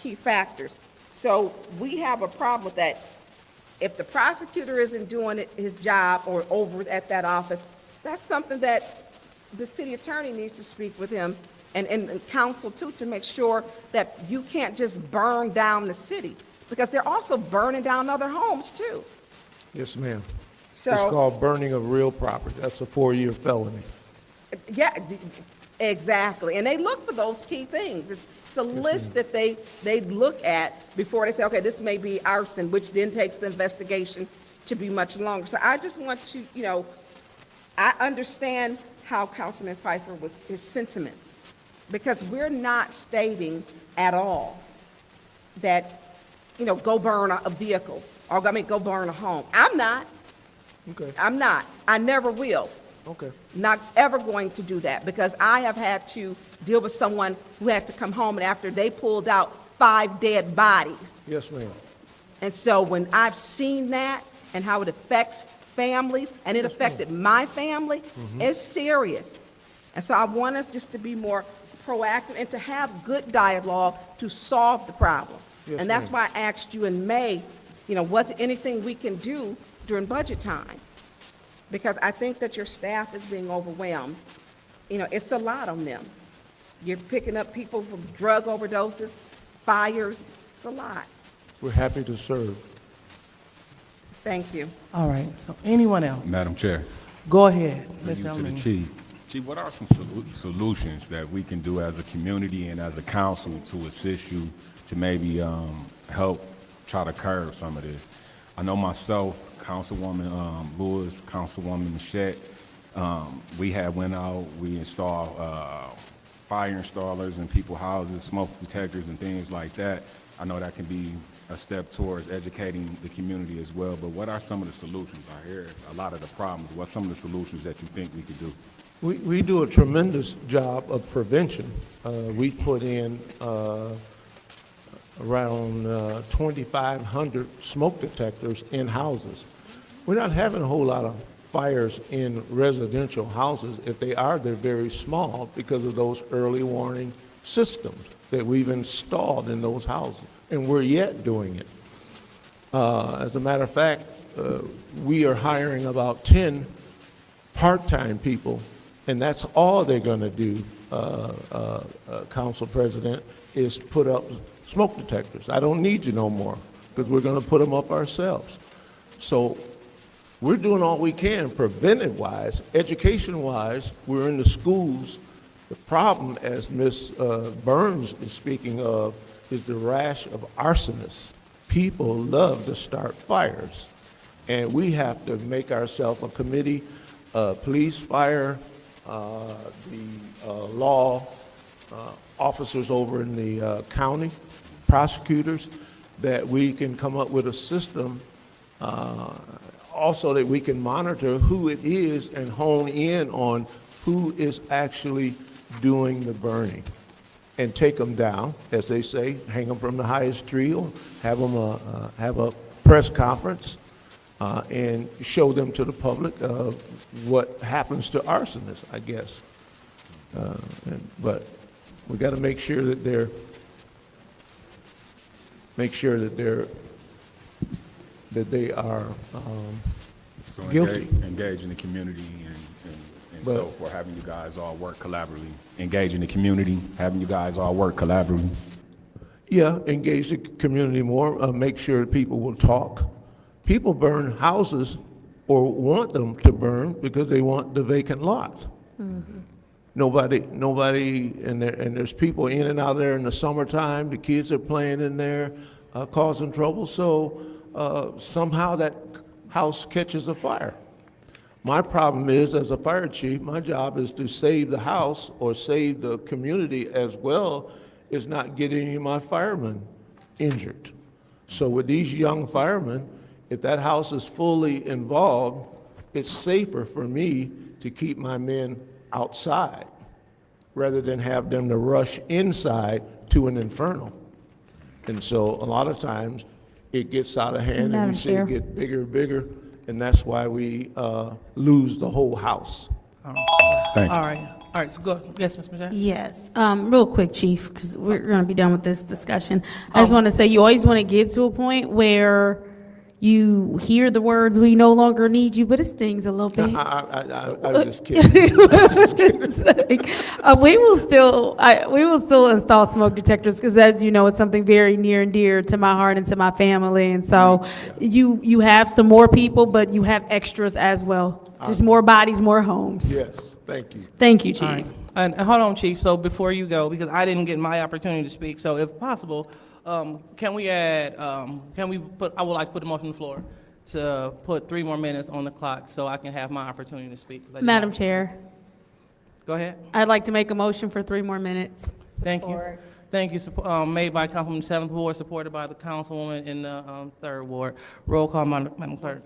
key factors. So we have a problem with that. If the prosecutor isn't doing his job or over at that office, that's something that the city attorney needs to speak with him and council too, to make sure that you can't just burn down the city. because they're also burning down other homes too.
Yes, ma'am.
So.
It's called burning of real property. That's a 4-year felony.
Yeah, exactly. And they look for those key things. It's a list that they look at before they say, okay, this may be arson, which then takes the investigation to be much longer. So I just want to, I understand how Councilman Pfeiffer was, his sentiments, because we're not stating at all that, go burn a vehicle, or go burn a home. I'm not.
Okay.
I'm not. I never will.
Okay.
Not ever going to do that, because I have had to deal with someone who had to come home and after they pulled out 5 dead bodies.
Yes, ma'am.
And so when I've seen that and how it affects families, and it affected my family, it's serious. And so I want us just to be more proactive and to have good dialogue to solve the problem.
Yes,
And that's
ma'am.
why I asked you in May, was there anything we can do during budget time? Because I think that your staff is being overwhelmed. It's a lot on them. You're picking up people from drug overdoses, fires, it's a lot.
We're happy to serve.
Thank you.
All right, so anyone else?
Madam Chair.
Go ahead,
Through
Mr.
you to the
Elmini.
chief. Chief, what are some solutions that we can do as a community and as a council to assist you to maybe help try to curb some of this? I know myself, Councilwoman Lewis, Councilwoman Machette, we had went out, we installed fire installers in people's houses, smoke detectors and things like that. I know that can be a step towards educating the community as well, but what are some of the solutions? I hear a lot of the problems. What are some of the solutions that you think we could do?
We do a tremendous job of prevention. We put in around 2,500 smoke detectors in houses. We're not having a whole lot of fires in residential houses. If they are, they're very small because of those early warning systems that we've installed in those houses, and we're yet doing it. As a matter of fact, we are hiring about 10 part-time people, and that's all they're going to do, Council President, is put up smoke detectors. I don't need you no more, because we're going to put them up ourselves. So we're doing all we can preventive-wise. Education-wise, we're in the schools. The problem, as Ms. Burns is speaking of, is the rash of arsonists. People love to start fires, and we have to make ourselves a committee, police, fire, the law officers over in the county, prosecutors, that we can come up with a system also that we can monitor who it is and hone in on who is actually doing the burning and take them down, as they say, hang them from the highest tree, or have them have a press conference and show them to the public what happens to arsonists, I guess. But we got to make sure that they're they are
So
guilty.
engage in the community and
But-
so for having you guys all work collaboratively. Engage in the community, having you guys all work collaboratively.
Yeah, engage the community more, make sure that people will talk. People burn houses or want them to burn because they want the vacant lot. Nobody, and there's people in and out there in the summertime, the kids are playing in there, causing trouble, so somehow that house catches a fire. My problem is, as a fire chief, my job is to save the house or save the community as well as not get any of my firemen injured. So with these young firemen, if that house is fully involved, it's safer for me to keep my men outside rather than have them to rush inside to an inferno. And so a lot of times it gets out of hand and
Madam
we see
Chair.
it get bigger and bigger, and that's why we lose the whole house.
Thank you.
All right, so go, yes, Ms. Majette?
Yes, real quick, Chief, because we're going to be done with this discussion. I just want to say, you always want to get to a point where you hear the words, "We no longer need you," but it stings a little bit.
I'm just kidding.
We will still install smoke detectors because, as you know, it's something very near and dear to my heart and to my family. And so you have some more people, but you have extras as well. Just more bodies, more homes.
Yes, thank you.
Thank you,
All
Chief.
right. And hold on, Chief, so before you go, because I didn't get my opportunity to speak, so if possible, can we add, I would like to put a motion on the floor to put 3 more minutes on the clock so I can have my opportunity to speak.
Madam Chair,
Go ahead.
I'd like to make a motion for 3 more minutes.
Thank you. Thank you. Made by Councilwoman 7th Ward, supported by the Councilwoman in the 3rd Ward. Roll call, Madam Clerk.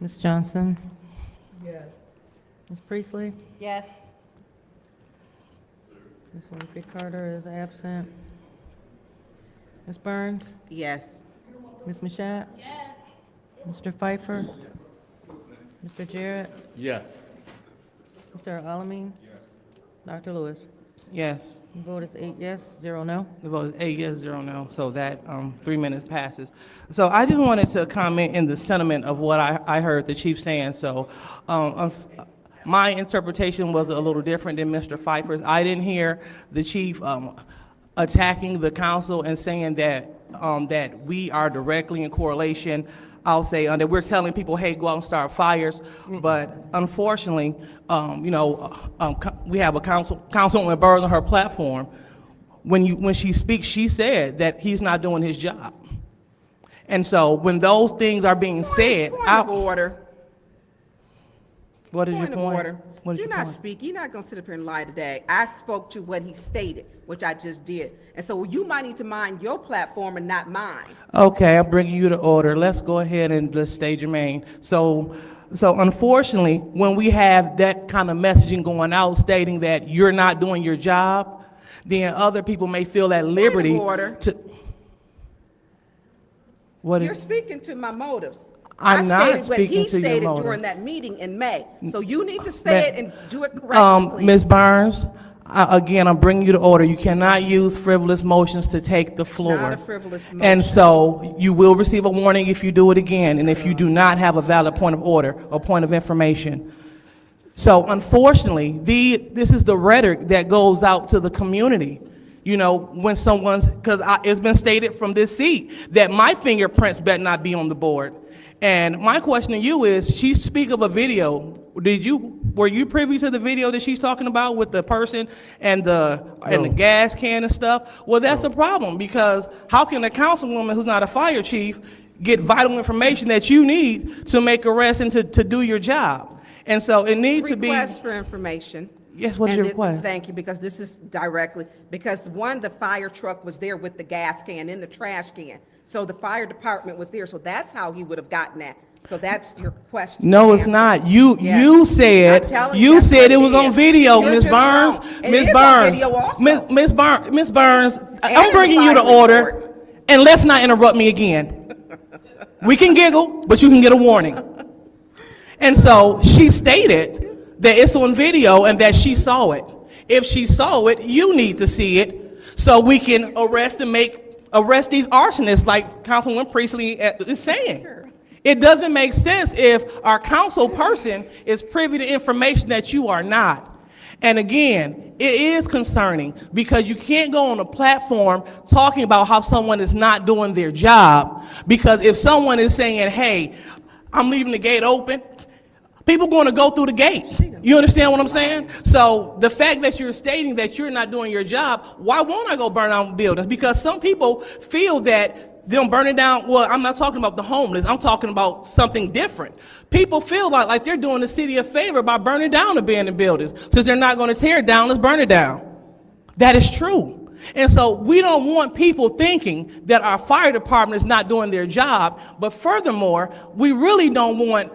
Ms. Johnson? Yes. Ms. Priestley?
Yes.
Ms. Winfrey Carter is absent. Ms. Burns?
Yes.
Ms. Mashat? Yes. Mr. Pfeiffer? Mr. Jarrett?
Yes.
Mr. Alamin? Yes. Dr. Lewis?
Yes.
The vote is 8 yes, 0 no.
The vote is 8 yes, 0 no, so that 3 minutes passes. So I just wanted to comment in the sentiment of what I heard the chief saying. So my interpretation was a little different than Mr. Pfeiffer's. I didn't hear the chief attacking the council and saying that that we are directly in correlation. I'll say that we're telling people, hey, go out and start fires. But unfortunately, we have a Councilwoman Burrs on her platform. When she speaks, she said that he's not doing his job. And so when those things are being said,
Point of order.
What is your
Point of
point?
order.
What is
Do
your
not
point?
speak. You're not going to sit up here and lie today. I spoke to what he stated, which I just did. And so you might need to mind your platform and not mine.
Okay, I'm bringing you to order. Let's go ahead and let's stay germane. So unfortunately, when we have that kind of messaging going out stating that you're not doing your job, then other people may feel at liberty
Point of order.
to. What
You're
is,
speaking to my motives.
I'm
I
not
stated what
speaking
he
to your
stated
motive.
during that meeting in May. So you need to say it and do it correctly, please.
Ms. Burns, again, I'm bringing you to order. You cannot use frivolous motions to take the floor.
not a frivolous
And
motion.
so you will receive a warning if you do it again, and if you do not have a valid point of order or point of information. So unfortunately, this is the rhetoric that goes out to the community. You know, when because it's been stated from this seat that my fingerprints better not be on the board. And my question to you is, she speak of a video. Were you privy to the video that she's talking about with the person and the gas can and stuff? Well, that's a problem, because how can a councilwoman who's not a fire chief get vital information that you need to make arrests and to do your job? And so it needs to be.
Request for information.
Yes, what is your request?
Thank you, because this is directly, because the fire truck was there with the gas can in the trash can. So the fire department was there, so that's how he would have gotten that. So that's your question.
No, it's not. You said,
I'm
you
that's
said
what
it was on
is.
video,
You're
Ms.
just
Burns.
wrong. It
Ms.
is on
Burns.
video also.
Ms. Burns, I'm
in the
bringing you to
fire
order,
report.
and let's not interrupt me again. We can giggle, but you can get a warning. And so she stated that it's on video and that she saw it. If she saw it, you need to see it so we can arrest these arsonists like Councilwoman Priestley is saying. It doesn't make sense if our council person is privy to information that you are not. And again, it is concerning because you can't go on a platform talking about how someone is not doing their job, because if someone is saying, hey, I'm leaving the gate open, people going to go through the gate. You understand what I'm saying? So the fact that you're stating that you're not doing your job, why won't I go burn down buildings? Because some people feel that them burning down, well, I'm not talking about the homeless, I'm talking about something different. People feel like they're doing the city a favor by burning down abandoned buildings. Since they're not going to tear it down, let's burn it down. That is true. And so we don't want people thinking that our fire department is not doing their job, but furthermore, we really don't want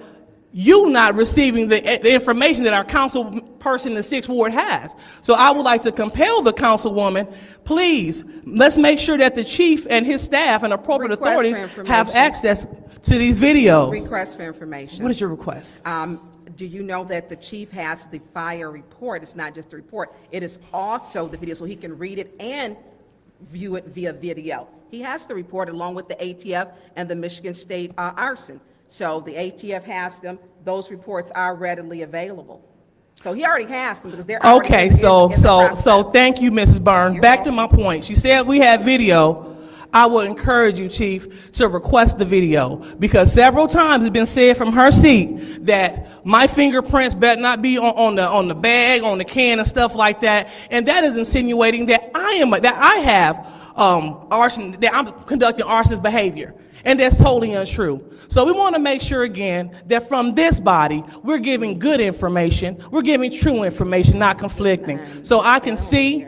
you not receiving the information that our council person in the 6th Ward has. So I would like to compel the councilwoman, please, let's make sure that the chief and his staff and appropriate
Request for
authorities
information.
have access to these videos.
Request for information.
What is your request?
Do you know that the chief has the fire report? It's not just the report. It is also the video, so he can read it and view it via video. He has to report along with the ATF and the Michigan State Arson. So the ATF has them. Those reports are readily available. So he already has them because they're already
Okay,
in the
so
process.
thank you, Mrs. Burns. Back to my point. She said we have video. I would encourage you, Chief, to request the video, because several times it's been said from her seat that my fingerprints better not be on the bag, on the can and stuff like that. And that is insinuating that I have arson, that I'm conducting arsonist behavior. And that's totally untrue. So we want to make sure again that from this body, we're giving good information, we're giving true information, not conflicting. So I can see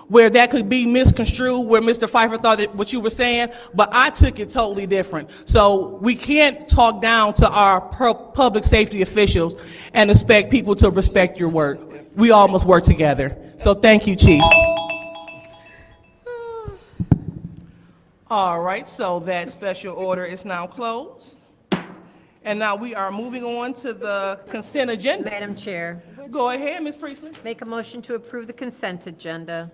where that could be misconstrued, where Mr. Pfeiffer thought that what you were saying, but I took it totally different. So we can't talk down to our public safety officials and expect people to respect your work. We all must work together. So thank you, Chief. All right, so that special order is now closed. And now we are moving on to the consent agenda.
Madam Chair,
Go ahead, Ms. Priestley.
make a motion to approve the consent agenda.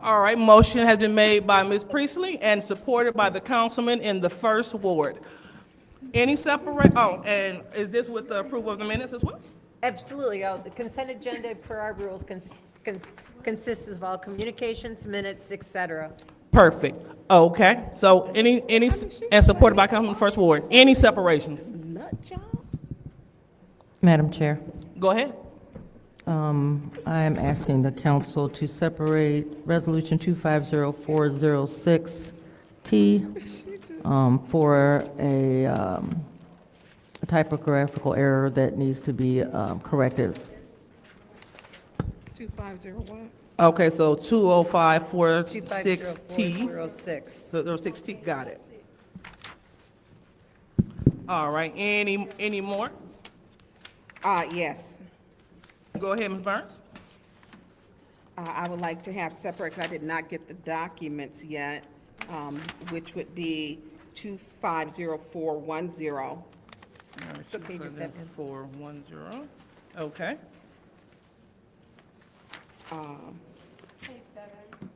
All right, motion has been made by Ms. Priestley and supported by the councilman in the first ward. Any and is this with the approval of the minutes as well?
Absolutely. The consent agenda, per our rules, consists of all communications, minutes, et cetera.
Perfect. Okay, so any, and supported by councilman in the first ward. Any separations?
Madam Chair,
Go ahead.
I am asking the council to separate Resolution 250406T for a typographical error that needs to be corrected.
2501.
Okay, so 20546T.
250406.
06T, got it. All right, any more?
Yes.
Go ahead, Ms. Burns.
I would like to have separate, because I did not get the documents yet, which would be 250410.
So page 7.
410, okay.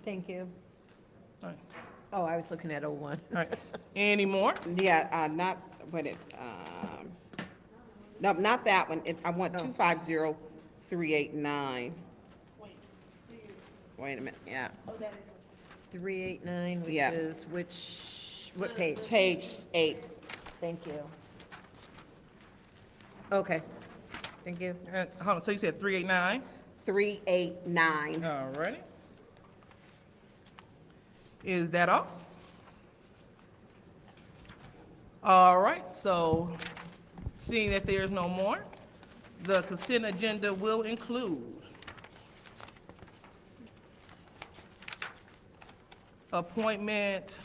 Thank you.
All right.
Oh, I was looking at 01.
All right, any more?
Yeah, no, not that one. I want 250389. Wait a minute, yeah.
389, which
Yeah.
is what page?
Page 8.
Thank you. Okay, thank you.
Hold on, so you said 389?
389.
All righty. Is that all? All right, so seeing that there's no more, the consent agenda will include appointment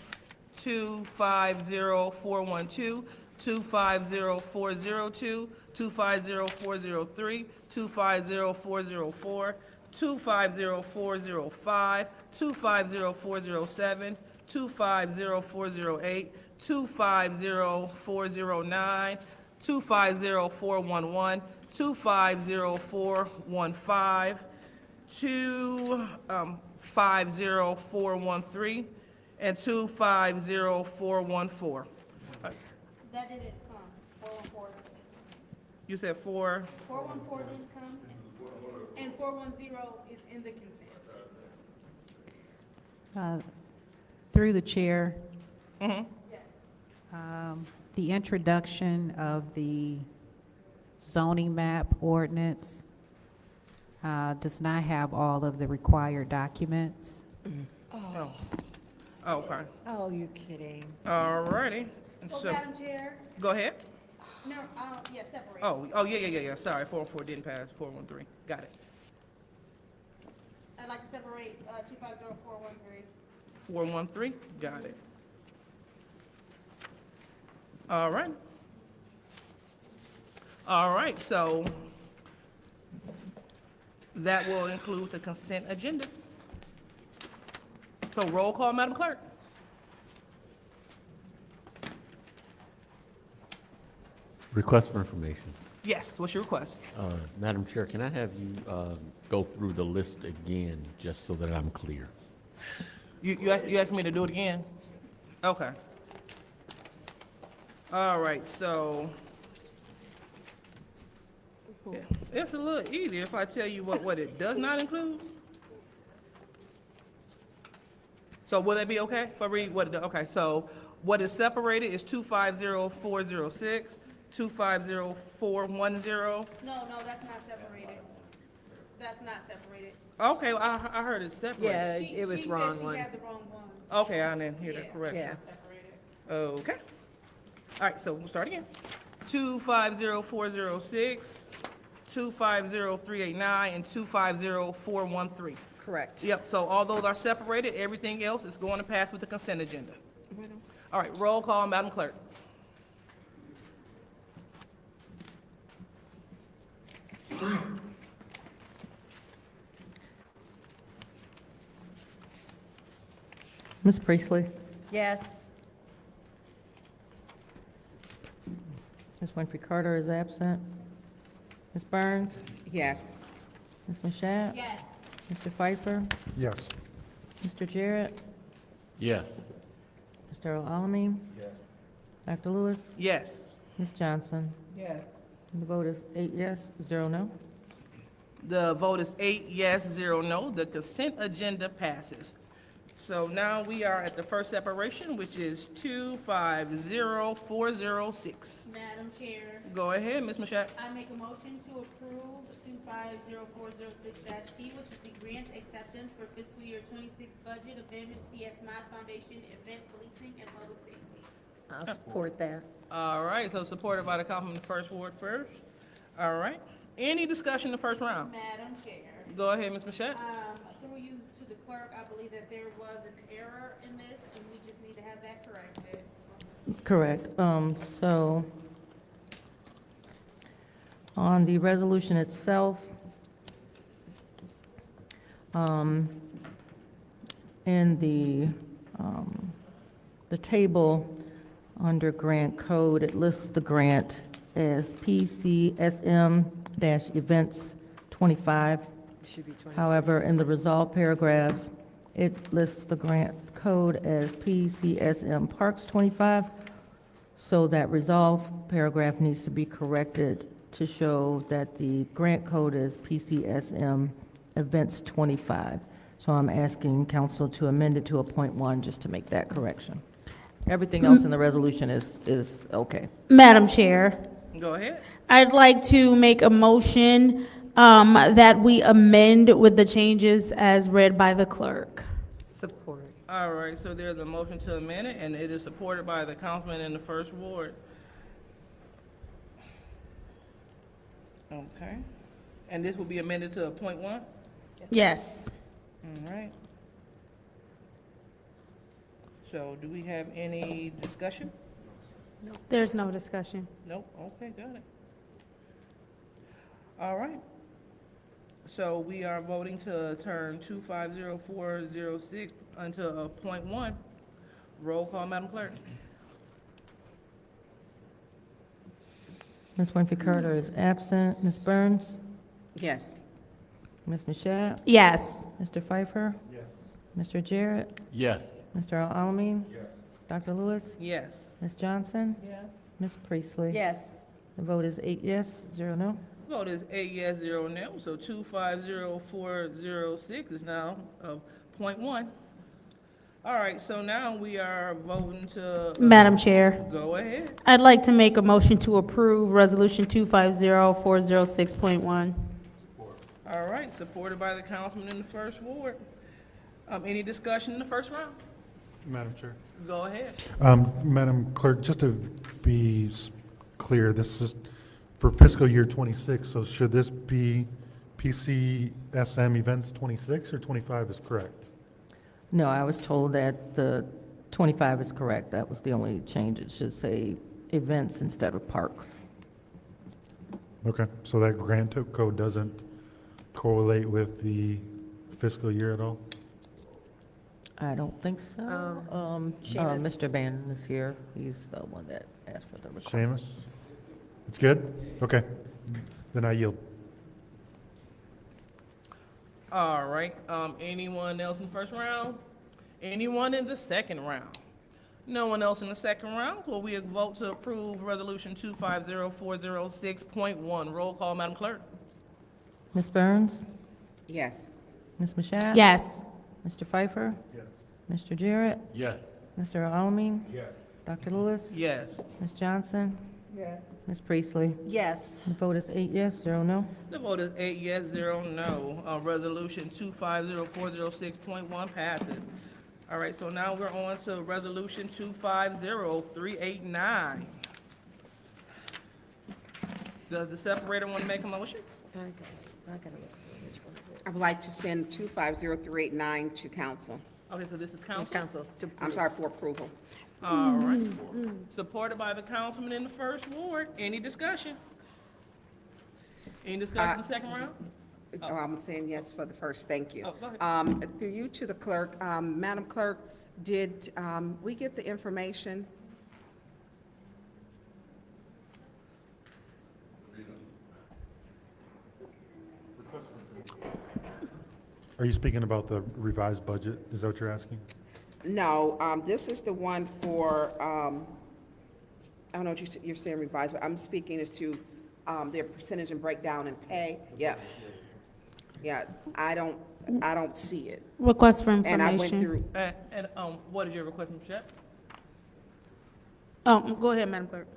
250412, 250402, 250403, 250404, 250405, 250407, 250408, 250409, 250411, 250415, 250413, and 250414.
That didn't come, 414.
You said 4?
414 didn't come, and 410 is in the consent.
Through the chair,
Mm-hmm.
the introduction of the zoning map ordinance does not have all of the required documents.
Oh, okay.
Oh, you're kidding.
All righty.
So,
So,
Madam Chair,
go ahead.
no, yeah, separate.
Oh, yeah. Sorry, 404 didn't pass, 413. Got it.
I'd like to separate 250413.
413, got it. All right. All right, so that will include the consent agenda. So roll call, Madam Clerk.
Request for information.
Yes, what's your request?
Madam Chair, can I have you go through the list again, just so that I'm clear?
You asked me to do it again? Okay. All right, so, yeah, it's a little easier if I tell you what it does not include. So will that be okay if I read what it does? Okay, so what is separated is 250406, 250410.
No, that's not separated. That's not separated.
Okay, well, I heard it separated.
Yeah, it was wrong one.
She had the wrong one.
Okay, I didn't hear that correctly.
Yeah.
Okay. All right, so we'll start again. 250406, 250389, and 250413.
Correct.
Yep, so all those are separated. Everything else is going to pass with the consent agenda. All right, roll call, Madam Clerk.
Ms. Priestley?
Yes.
Ms. Winfrey Carter is absent. Ms. Burns?
Yes.
Ms. Mashat?
Yes.
Mr. Pfeiffer?
Yes.
Mr. Jarrett?
Yes.
Mr. Alamin?
Yes.
Dr. Lewis?
Yes.
Ms. Johnson?
Yes.
The vote is 8 yes, 0 no.
The vote is 8 yes, 0 no. The consent agenda passes. So now we are at the first separation, which is 250406.
Madam Chair,
Go ahead, Ms. Mashat.
I make a motion to approve 250406-T, which is the grant acceptance for fiscal year 26 budget of Vivid CS Mod Foundation Event Policing and Public Safety.
I'll support that.
All right, so supported by the Councilman in the first ward first. All right. Any discussion in the first round?
Madam Chair,
Go ahead, Ms. Mashat.
through you to the clerk, I believe that there was an error in this, and we just need to have that corrected.
Correct. So on the resolution itself, in the table under grant code, it lists the grant as PCSM-events 25.
Should be 26.
However, in the resolved paragraph, it lists the grant code as PCSM Parks 25. So that resolved paragraph needs to be corrected to show that the grant code is PCSM Events 25. So I'm asking council to amend it to a .1 just to make that correction. Everything else in the resolution is okay.
Madam Chair,
Go ahead.
I'd like to make a motion that we amend with the changes as read by the clerk.
Support.
All right, so there's a motion to amend it, and it is supported by the councilman in the first ward. Okay. And this will be amended to a .1?
Yes.
All right. So do we have any discussion?
There's no discussion.
Nope, okay, got it. All right. So we are voting to turn 250406 into a .1. Roll call, Madam Clerk.
Ms. Winfrey Carter is absent. Ms. Burns?
Yes.
Ms. Mashat?
Yes.
Mr. Pfeiffer?
Yes.
Mr. Jarrett?
Yes.
Mr. Alamin?
Yes.
Dr. Lewis?
Yes.
Ms. Johnson?
Yes.
Ms. Priestley?
Yes.
The vote is 8 yes, 0 no.
Vote is 8 yes, 0 no, so 250406 is now a .1. All right, so now we are voting to.
Madam Chair,
Go ahead.
I'd like to make a motion to approve Resolution 250406.1.
All right, supported by the councilman in the first ward. Any discussion in the first round?
Madam Chair.
Go ahead.
Madam Clerk, just to be clear, this is for fiscal year 26, so should this be PCSM Events 26 or 25 is correct?
No, I was told that the 25 is correct. That was the only change. It should say events instead of parks.
Okay, so that grant code doesn't correlate with the fiscal year at all?
I don't think so.
Seamus.
Mr. Bannon is here. He's the one that asked for the request.
Seamus? It's good? Okay, then I yield.
All right, anyone else in the first round? Anyone in the second round? No one else in the second round. Will we vote to approve Resolution 250406.1? Roll call, Madam Clerk.
Ms. Burns?
Yes.
Ms. Mashat?
Yes.
Mr. Pfeiffer? Yes. Mr. Jarrett?
Yes.
Mr. Alamin?
Yes.
Dr. Lewis?
Yes.
Ms. Johnson?
Yeah.
Ms. Priestley?
Yes.
The vote is 8 yes, 0 no.
The vote is 8 yes, 0 no. Resolution 250406.1 passes. All right, so now we're on to Resolution 250389. Does the separator want to make a motion?
I would like to send 250389 to council.
Okay, so this is council?
Council to
I'm sorry, for approval.
All right. Supported by the councilman in the first ward. Any discussion? Any discussion in the second round?
Oh, I'm saying yes for the first, thank you.
Oh, go ahead.
Through you to the clerk, Madam Clerk, did we get the information?
Are you speaking about the revised budget? Is that what you're asking?
No, this is the one for, I don't know what you're saying revised, but I'm speaking as to their percentage and breakdown and pay. Yeah. Yeah, I don't see it.
Request for
And I went
information.
through,
And what is your request, Ms. Shep?
Go ahead, Madam Clerk.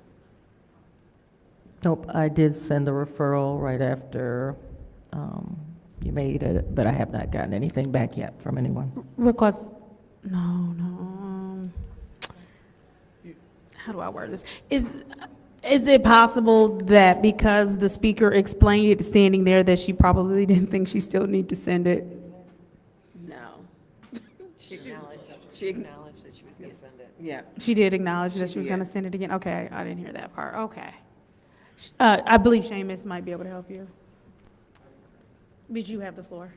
Nope, I did send the referral right after you made it, but I have not gotten anything back yet from anyone.
Request, no. How do I word this? Is it possible that because the speaker explained it standing there, that she probably didn't think she still need to send it?
no.
She acknowledged that she was going to send it.
Yeah.
She did acknowledge that she was
Yeah.
gonna send it again? Okay, I didn't hear that part, okay. I believe Seamus might be able to help you. But you have the floor.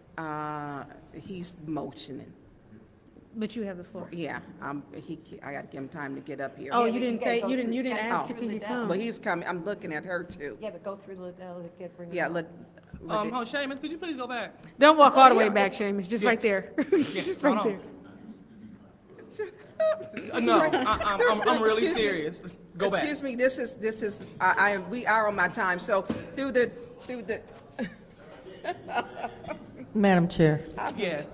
He's motioning.
But you have the floor.
Yeah, I gotta give him time to get up here.
Oh,
Yeah,
you
but
didn't
gotta
say,
go
you didn't
through- gotta go
ask
through
if he could
the
come.
But he's coming, I'm looking at her too.
Yeah, but go through Liddell, bring it
Yeah,
up.
Seamus, could you please go back?
Don't walk all the way back, Seamus, just right there.
Yes,
Just right
hold
there.
on. No, I'm really serious. Go back.
Excuse me, this is, we are on my time, so through the,
Madam Chair,
Yes.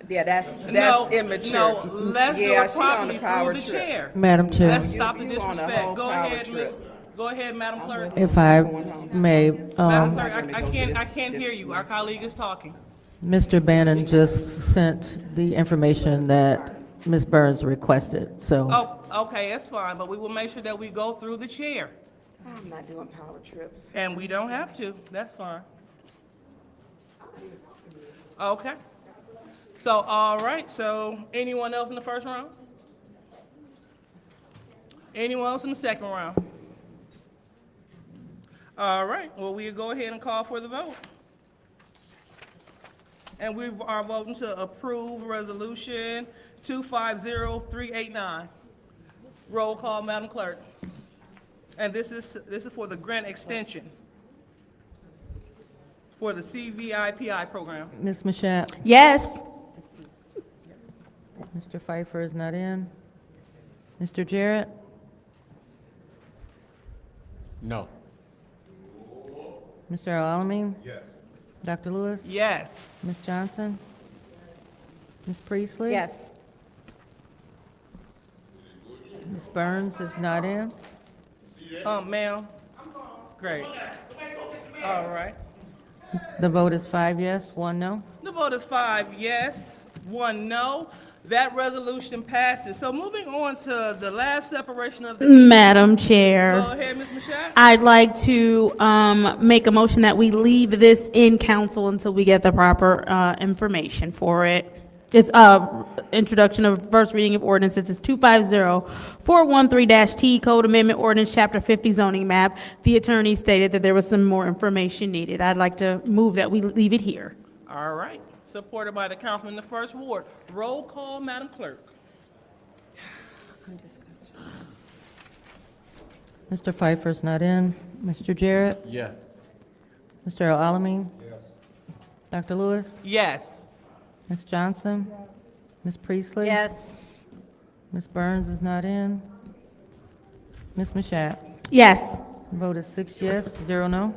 yeah, that's
No,
immature.
no, let's do
Yeah,
it
she on
properly
the power
through the
trip.
chair.
Madam Chair,
Let's stop the
You on a whole
disrespect. Go
power
ahead, Miss,
trip.
go ahead, Madam Clerk.
if I may,
Madam Clerk, I can't hear you. Our colleague is talking.
Mr. Bannon just sent the information that Ms. Burns requested, so.
Oh, okay, that's fine, but we will make sure that we go through the chair.
I'm not doing power trips.
And we don't have to, that's fine. Okay. So, all right, so anyone else in the first round? Anyone else in the second round? All right, well, we'll go ahead and call for the vote. And we are voting to approve Resolution 250389. Roll call, Madam Clerk. And this is for the grant extension for the CVIPI program.
Ms. Mashat,
Yes.
Mr. Pfeiffer is not in. Mr. Jarrett,
No.
Mr. Alamin,
Yes.
Dr. Lewis,
Yes.
Ms. Johnson, Ms. Priestley?
Yes.
Ms. Burns is not in.
Ma'am? Great. All right.
The vote is 5 yes, 1 no.
The vote is 5 yes, 1 no. That resolution passes. So moving on to the last separation of the.
Madam Chair.
Go ahead, Ms. Mashat.
I'd like to make a motion that we leave this in council until we get the proper information for it. It's introduction of first reading of ordinances. It's 250413-T Code Amendment Ordinance Chapter 50 Zoning Map. The attorney stated that there was some more information needed. I'd like to move that we leave it here.
All right. Supported by the councilman in the first ward. Roll call, Madam Clerk.
Mr. Pfeiffer's not in. Mr. Jarrett?
Yes.
Mr. Alamin?
Yes.
Dr. Lewis?
Yes.
Ms. Johnson? Ms. Priestley?
Yes.
Ms. Burns is not in. Ms. Mashat?
Yes.
The vote is 6 yes, 0 no.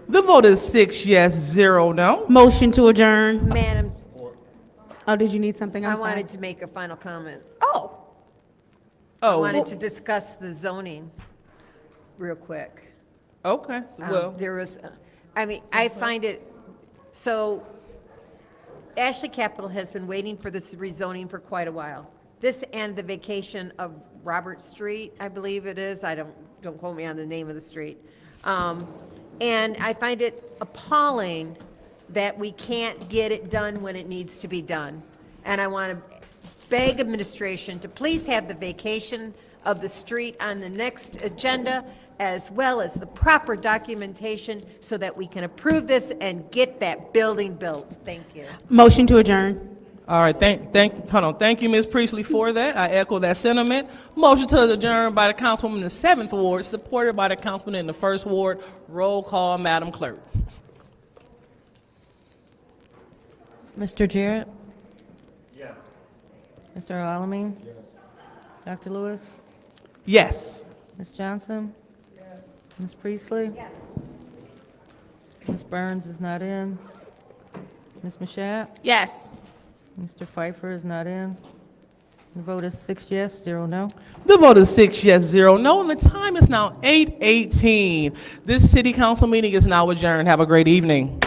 The vote is 6 yes, 0 no.
Motion to adjourn.
Madam,
Oh, did you need something?
I
I'm sorry.
wanted to make a final comment.
Oh.
I
Oh,
wanted to discuss the zoning real quick.
okay, well,
There was, I find it, so Ashley Capital has been waiting for this rezoning for quite a while. This and the vacation of Robert Street, I believe it is. Don't quote me on the name of the street. And I find it appalling that we can't get it done when it needs to be done. And I want to beg administration to please have the vacation of the street on the next agenda, as well as the proper documentation so that we can approve this and get that building built. Thank you.
Motion to adjourn.
all right, thank you, Ms. Priestley, for that. I echo that sentiment. Motion to adjourn by the councilwoman in the 7th Ward, supported by the councilman in the 1st Ward. Roll call, Madam Clerk.
Mr. Jarrett? Yes. Mr. Alamin? Yes. Dr. Lewis?
Yes.
Ms. Johnson? Yes. Ms. Priestley?
Yes.
Ms. Burns is not in. Ms. Mashat?
Yes.
Mr. Pfeiffer is not in. The vote is 6 yes, 0 no.
The vote is 6 yes, 0 no, and the time is now 8:18. This city council meeting is now adjourned. Have a great evening.